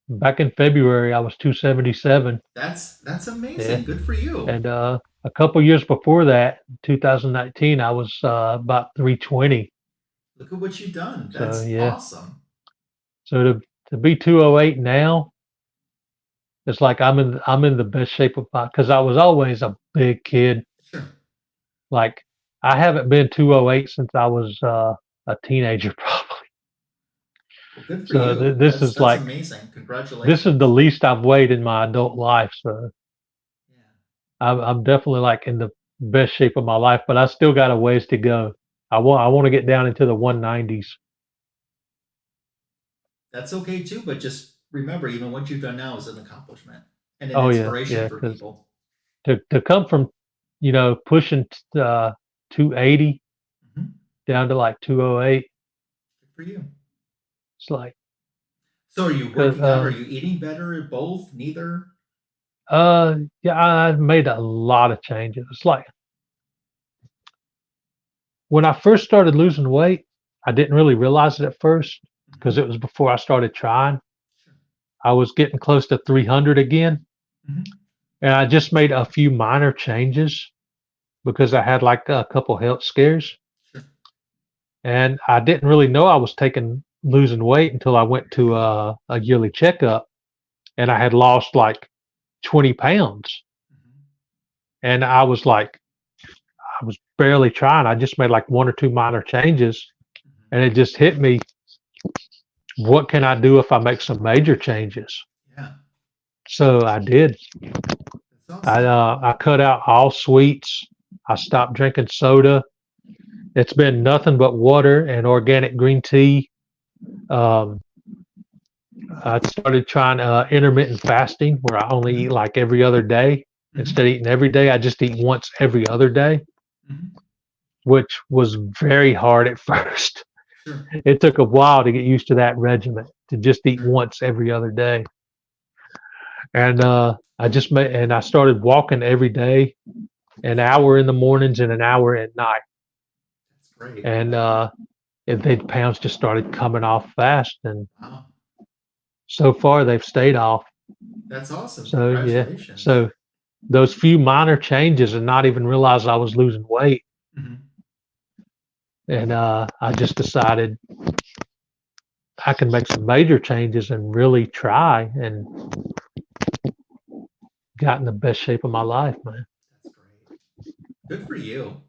back in February I was 277. That's Yeah, amazing. Good for you. and a couple years before that, 2019, I was about 320. Look at what you've done. So That's yeah, awesome. so to be 208 now, it's like I'm in the best shape of my because I was always a big kid. Sure. Like I haven't been 208 since I was a teenager probably. Well, good for So you. this is That's like amazing. this is the Congratulations. least I've weighed in my adult life. So Yeah. I'm definitely like in the best shape of my life, but I still got a ways to go. I want to get down into the 190s. That's okay too, but just remember, even what you've done now is an accomplishment and an Oh yeah, inspiration yeah. for Because people. to come from pushing 280 Mhm. down to like 208, Good for you. it's like So, are you cause working out? Are you eating better? Both? Neither? yeah, I've made a lot of changes. It's like when I first started losing weight, I didn't really realize it at first because Hmm. it was before I started trying. Sure. I was getting close to 300 again, Hmm. and I just made a few minor changes because I had like a couple health scares, Sure. and I didn't really know I was taking losing weight until I went to a yearly checkup, and I had lost like 20 pounds, Hmm. and I was barely trying. I just made like one or two minor changes, Hmm. and it just hit me. What can I do if I make some major changes? Yeah, So I did. that's awesome. I cut out all sweets. I stopped drinking soda. It's been nothing but water and organic green tea. Um, I started trying intermittent fasting, where I only eat Hmm. like every other day. Hmm. Instead of eating every day, I just eat once every other day, Hmm. which was very hard at first. Sure. It took a while to get used to that regimen, to just eat Sure. once every other day. And I started walking every day, an hour in the mornings and an hour at night. That's great. And the pounds just started coming off fast, and Wow. so far they've stayed off. That's awesome. So yeah, Congratulations. so those few minor changes and not even realize I was losing weight, Hmm. and I just decided I can make some major changes and really try, and got in the best shape of my life, man. That's great. Good for you.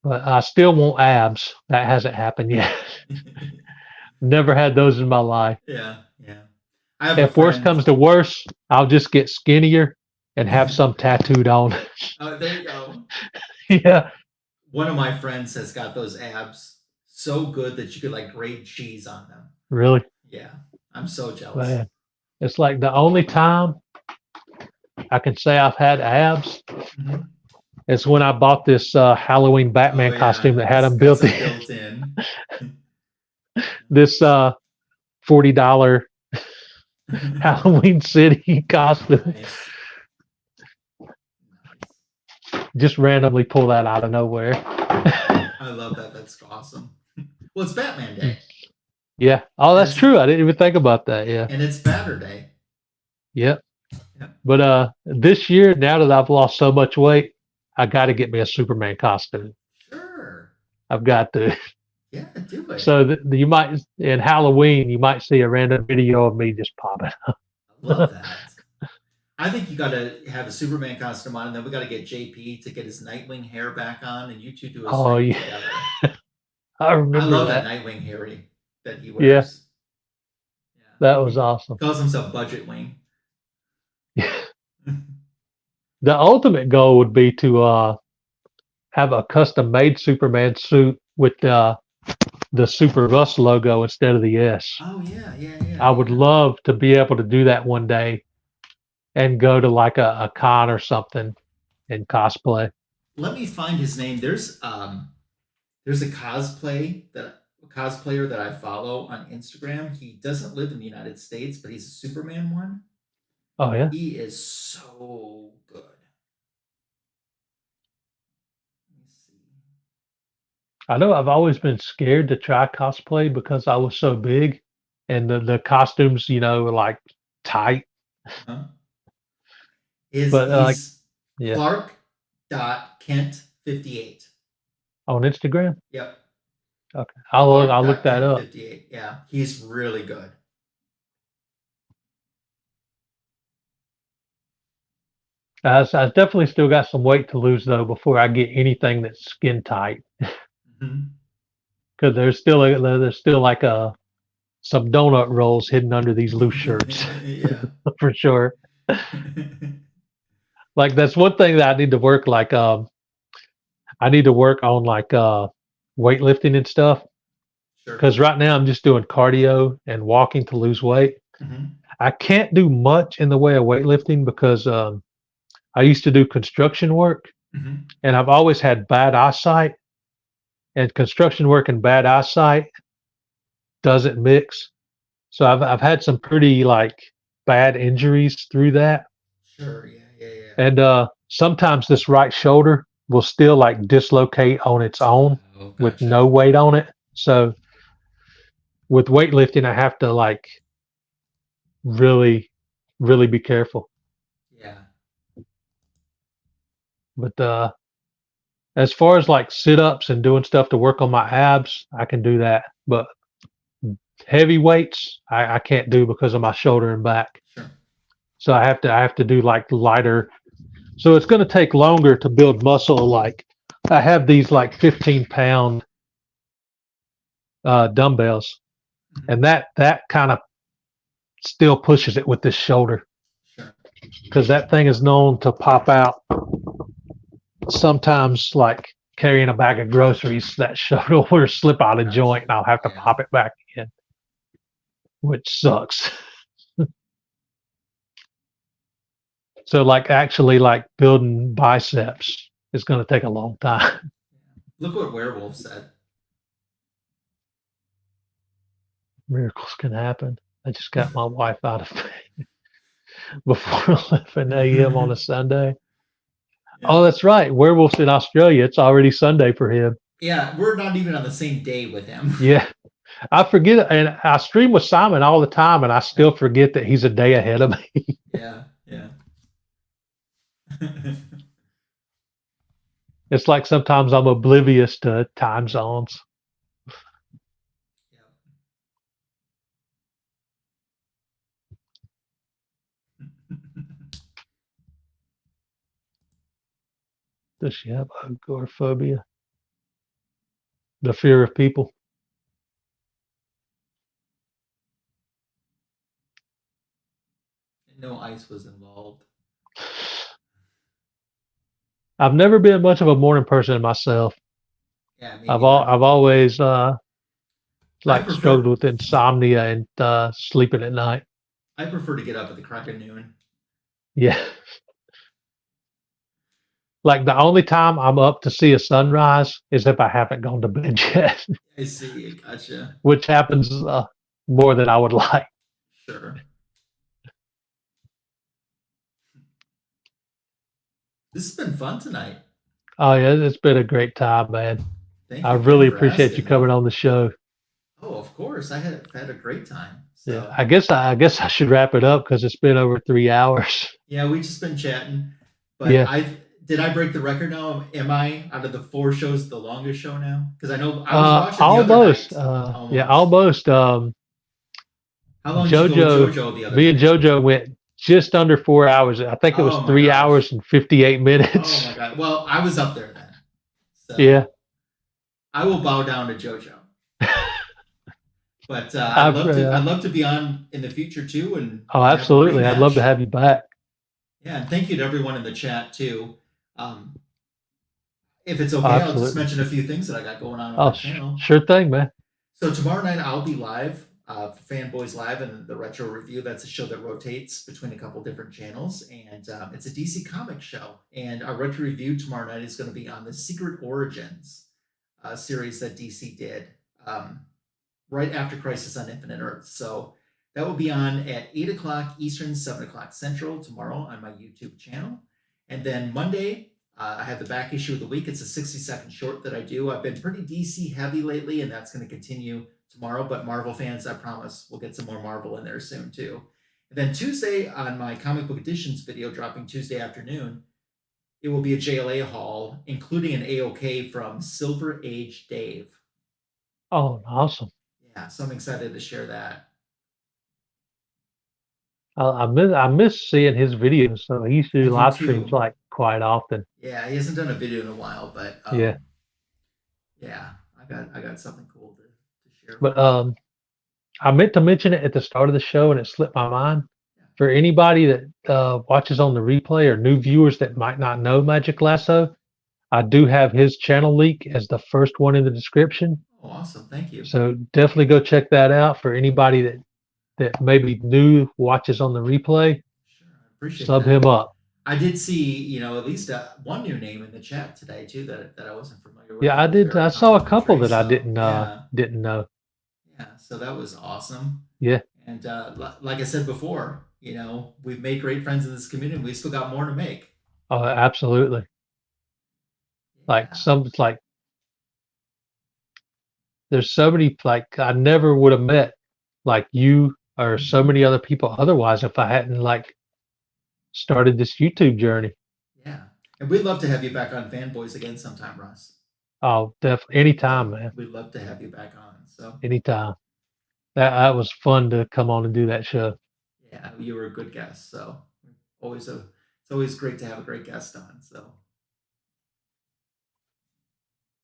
But I still want abs. That hasn't happened yet. Never had those in my life. Yeah, yeah. I have a If worse friend. comes to worse, I'll just get skinnier and have some tattooed on. Oh, there you go. Yeah, One of my friends has got those abs so good that you could like grate cheese on them. really, Yeah, I'm so jealous. man. It's like the only time I can say I've had abs Hmm. is when I bought this Halloween Oh Batman costume yeah, that had it's them got built some in. built in. This $40 Halloween City costume. Nice, nice. Just randomly pull that out of nowhere. I love that. That's awesome. Well, it's Batman Day, Yeah. Oh, and that's it's true. I didn't even think about that. Yeah. and it's Batter Day. Yeah. Yeah, But this year, now that I've lost so much weight, I got to get me a Superman costume. sure. I've got to. Yeah, do it. So you might in Halloween, you might see a random video of me just popping I love up. that. I think you got to have a Superman costume on, and then we got to get JP to get his Nightwing hair back on, and you two do a Oh stream yeah, together. I I remember love that that. Nightwing Harry that he Yeah, wears. that Yeah, was he awesome. calls himself Budget Wing. The ultimate goal would be to have a custom made Superman suit with the Super Rus logo instead of the S. Oh yeah, yeah, yeah, I would yeah. love to be able to do that one day and go to like a con or something and cosplay. Let me find his name. There's a cosplayer that I follow on Instagram. He doesn't live in the United States, but he's a Superman one. Oh yeah. He is so good. Let me see. I know I've always been scared to try cosplay because I was so big and the costumes, were like tight. Uh-huh. Is But like, he's yeah, Clark dot Kent 58. on Instagram. Yep. Okay, Clark I'll look dot that Kent up. 58. Yeah. He's really good. I definitely still got some weight to lose though before I get anything that's skin tight. Mhm. Because there's still like some donut rolls hidden under these loose shirts Yeah. for sure. Like that's one thing that I need to work. Like I need to work on like weightlifting and stuff. Sure. Because right now I'm just doing cardio and walking to lose weight. Hmm. I can't do much in the way of weightlifting because I used to do construction work Hmm. and I've always had bad eyesight. And construction work and bad eyesight doesn't mix. So I've had some pretty like bad injuries through that. Sure. Yeah. Yeah. Yeah. And sometimes this right shoulder will still like dislocate on its own Oh, with no gotcha. weight on it. So with weightlifting, I have to like really, really be careful. Yeah. But as far as like sit ups and doing stuff to work on my abs, I can do that. But heavy weights, I can't do because of my shoulder and back. Sure. So I have to do like lighter. So it's going to take longer to build muscle. Like I have these like 15-pound dumbbells, Hmm. and that kind of still pushes it with this shoulder Sure. because that thing is known to pop out sometimes. Like carrying a bag of groceries, that shoulder will slip out of joint, Gotcha. and I'll have to Yeah. pop it back in, which sucks. So like actually like building biceps is going to take a long time. Look what Werewolf said. Miracles can happen. I just got my wife out of bed before 11 a.m. on a Sunday. Oh, Yeah. that's right. Werewolf's in Australia. It's already Sunday for him. Yeah. We're not even on the same day with him. Yeah, I forget. And I stream with Simon all the time, and I still forget that he's a day ahead of me. Yeah. Yeah. It's like sometimes I'm oblivious to time zones. Does she have agoraphobia? The fear of people? No ice was involved. I've never been much of a morning person myself. Yeah, me I've neither. always I like struggled prefer with insomnia and sleeping at night. I prefer to get up at the crack of noon. Yeah, like the only time I'm up to see a sunrise is if I haven't gone to bed yet, I see. Gotcha. which happens more than I would like. Sure. This has been fun tonight. Oh yeah, it's been a great time, man. Thank I you again really for appreciate you asking me. coming on the show. Oh, of course. I had a great time. Yeah, So I guess I should wrap it up because it's been over 3 hours. yeah, we just been chatting. But Yeah, I break the record now? Am I out of the four shows the longest show now? Because I know I was watching the other almost. night Yeah, almost. almost. How long did you go with JoJo, JoJo the other me and night? JoJo went just under 4 hours. I think it was Oh my three gosh. hours and 58 Oh minutes. my god. Well, I was up there then. Yeah, So I will bow down to JoJo. But I've. I'd love to be on in the future too, and Oh, have a absolutely. I'd love to rematch. have you back. Yeah, and thank you to everyone in the chat too. Um, if it's Oh, okay, I'll just absolutely. mention a few things that I got going on Oh, my channel. sure thing, man. So tomorrow night I'll be live for Fanboys Live and the Retro Review. That's a show that rotates between a couple different channels, and it's a DC comic show. And our Retro Review tomorrow night is going to be on the Secret Origins series that DC did. Right after Crisis on Infinite Earths. So that will be on at 8 o'clock Eastern, 7 o'clock Central tomorrow on my YouTube channel. And then Monday, I have the back issue of the week. It's a 60-second short that I do. I've been pretty DC heavy lately, and that's going to continue tomorrow. But Marvel fans, I promise, we'll get some more Marvel in there soon too. And then Tuesday on my comic book editions video dropping Tuesday afternoon, it will be a JLA haul, including an AOK from Silver Age Dave. Oh, awesome. Yeah, so I'm excited to share that. I miss seeing his videos. So he used to I do do live streams too. like quite often. Yeah, he hasn't done a video in a while, but Yeah, yeah, I got something cool to share but for him. I meant to mention it at the start of the show and it slipped my mind. for anybody that watches on the replay or new viewers that might not know Magic Lasso, I do have his channel link as the first one in the description. Oh, awesome. Thank you. So definitely go check that out for anybody that maybe new watches on the replay. Sure. I appreciate Sub that. him up. I did see, at least one new name in the chat today too that I wasn't familiar with. Yeah, That I was did. very I saw a couple complimentary. that I So yeah, didn't know. yeah. So that was awesome. Yeah. And like I said before, we've made great friends in this community. We still got more to make. Oh, absolutely. Like Yeah. like there's so many like I never would have met like you or so Mhm. many other people otherwise if I hadn't like started this YouTube journey. Yeah. And we'd love to have you back on Fanboys again sometime, Russ. Oh, definitely anytime, man. We'd love to have you back on. So Anytime. That was fun to come on and do that show. yeah, you were a good guest. So it's always great to have a great guest on. So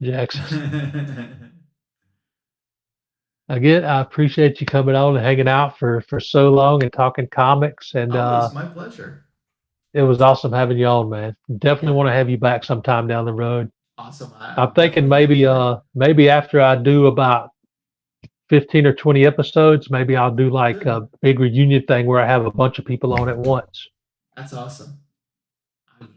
Jackson. Again, I appreciate you coming on and hanging out for so long and talking comics and Always my pleasure. it was awesome having you on, man. Definitely Yeah. want to have you back sometime down the road. Awesome. I'm I'm thinking definitely here for it. maybe after I do about 15 or 20 episodes, maybe I'll do like Good. a big reunion thing where I have a bunch of people on at once. That's awesome.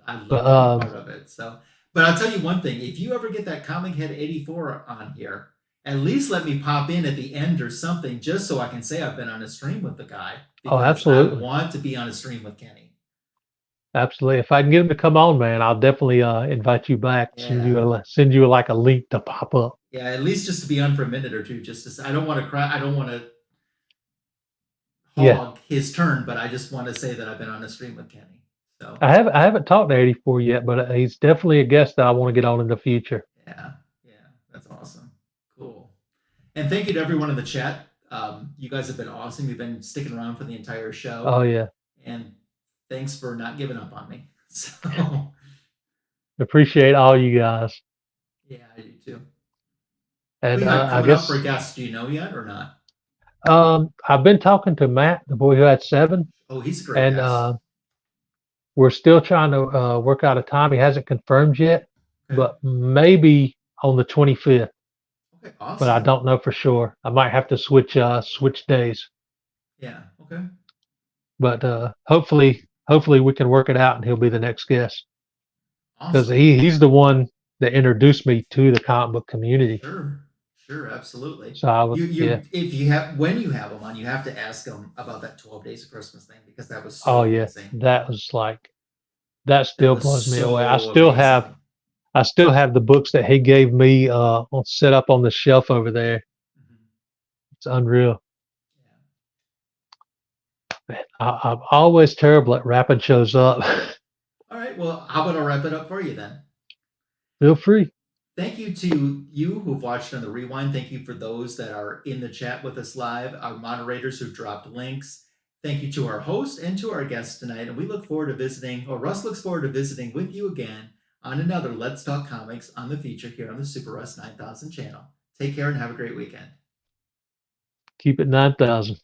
I'd But love to be part of it. So, but I'll tell you one thing: if you ever get that Comic Head 84 on here, at least let me pop in at the end or something, just so I can say I've been on a stream with the guy, oh, because I absolutely. want to be on a stream with Kenny. Absolutely. If I can get him to come on, man, I'll definitely invite you back. Yeah. Send you like a link to pop up. Yeah, at least just to be on for a minute or two, just to say, I don't want to cry. I don't want to Yeah. hog his turn, but I just want to say that I've been on a stream with Kenny. So I haven't talked to 84 yet, but he's definitely a guest that I want to get on in the future. yeah, yeah, that's awesome. Cool. And thank you to everyone in the chat. You guys have been awesome. You've been sticking around for the entire show. Oh yeah. And thanks for not giving up on me. So Appreciate all you guys. yeah, I do too. Who And you got I coming up for guess guests? Do you know yet or not? I've been talking to Matt, the boy who had 7, Oh, he's a great and guest. we're still trying to work out a time. He hasn't confirmed yet, Okay. but maybe on the 25th. Okay, But I awesome. don't know for sure. I might have to switch days. Yeah, okay. But hopefully we can work it out and he'll be the next guest because Awesome. he's the one that introduced me to the comic book community. Sure. Sure, absolutely. So I would, You yeah. if you have when you have him on, you have to ask him about that 12 Days of Christmas thing, because that was so Oh yeah, amazing. that was like that That still was blows me away. so amazing. I still have the books that he gave me set up on the shelf over there. Mhm. It's unreal. Yeah. Man, I'm always terrible at wrapping shows up. All right. Well, how about I wrap it up for you then? Feel free. Thank you to you who've watched on the rewind. Thank you for those that are in the chat with us live, our moderators who dropped links. Thank you to our host and to our guests tonight. And we look forward to visiting, or Russ looks forward to visiting with you again on another Let's Talk Comics on the feature here on the Super Russ 9000 channel. Take care and have a great weekend. Keep it 9,000.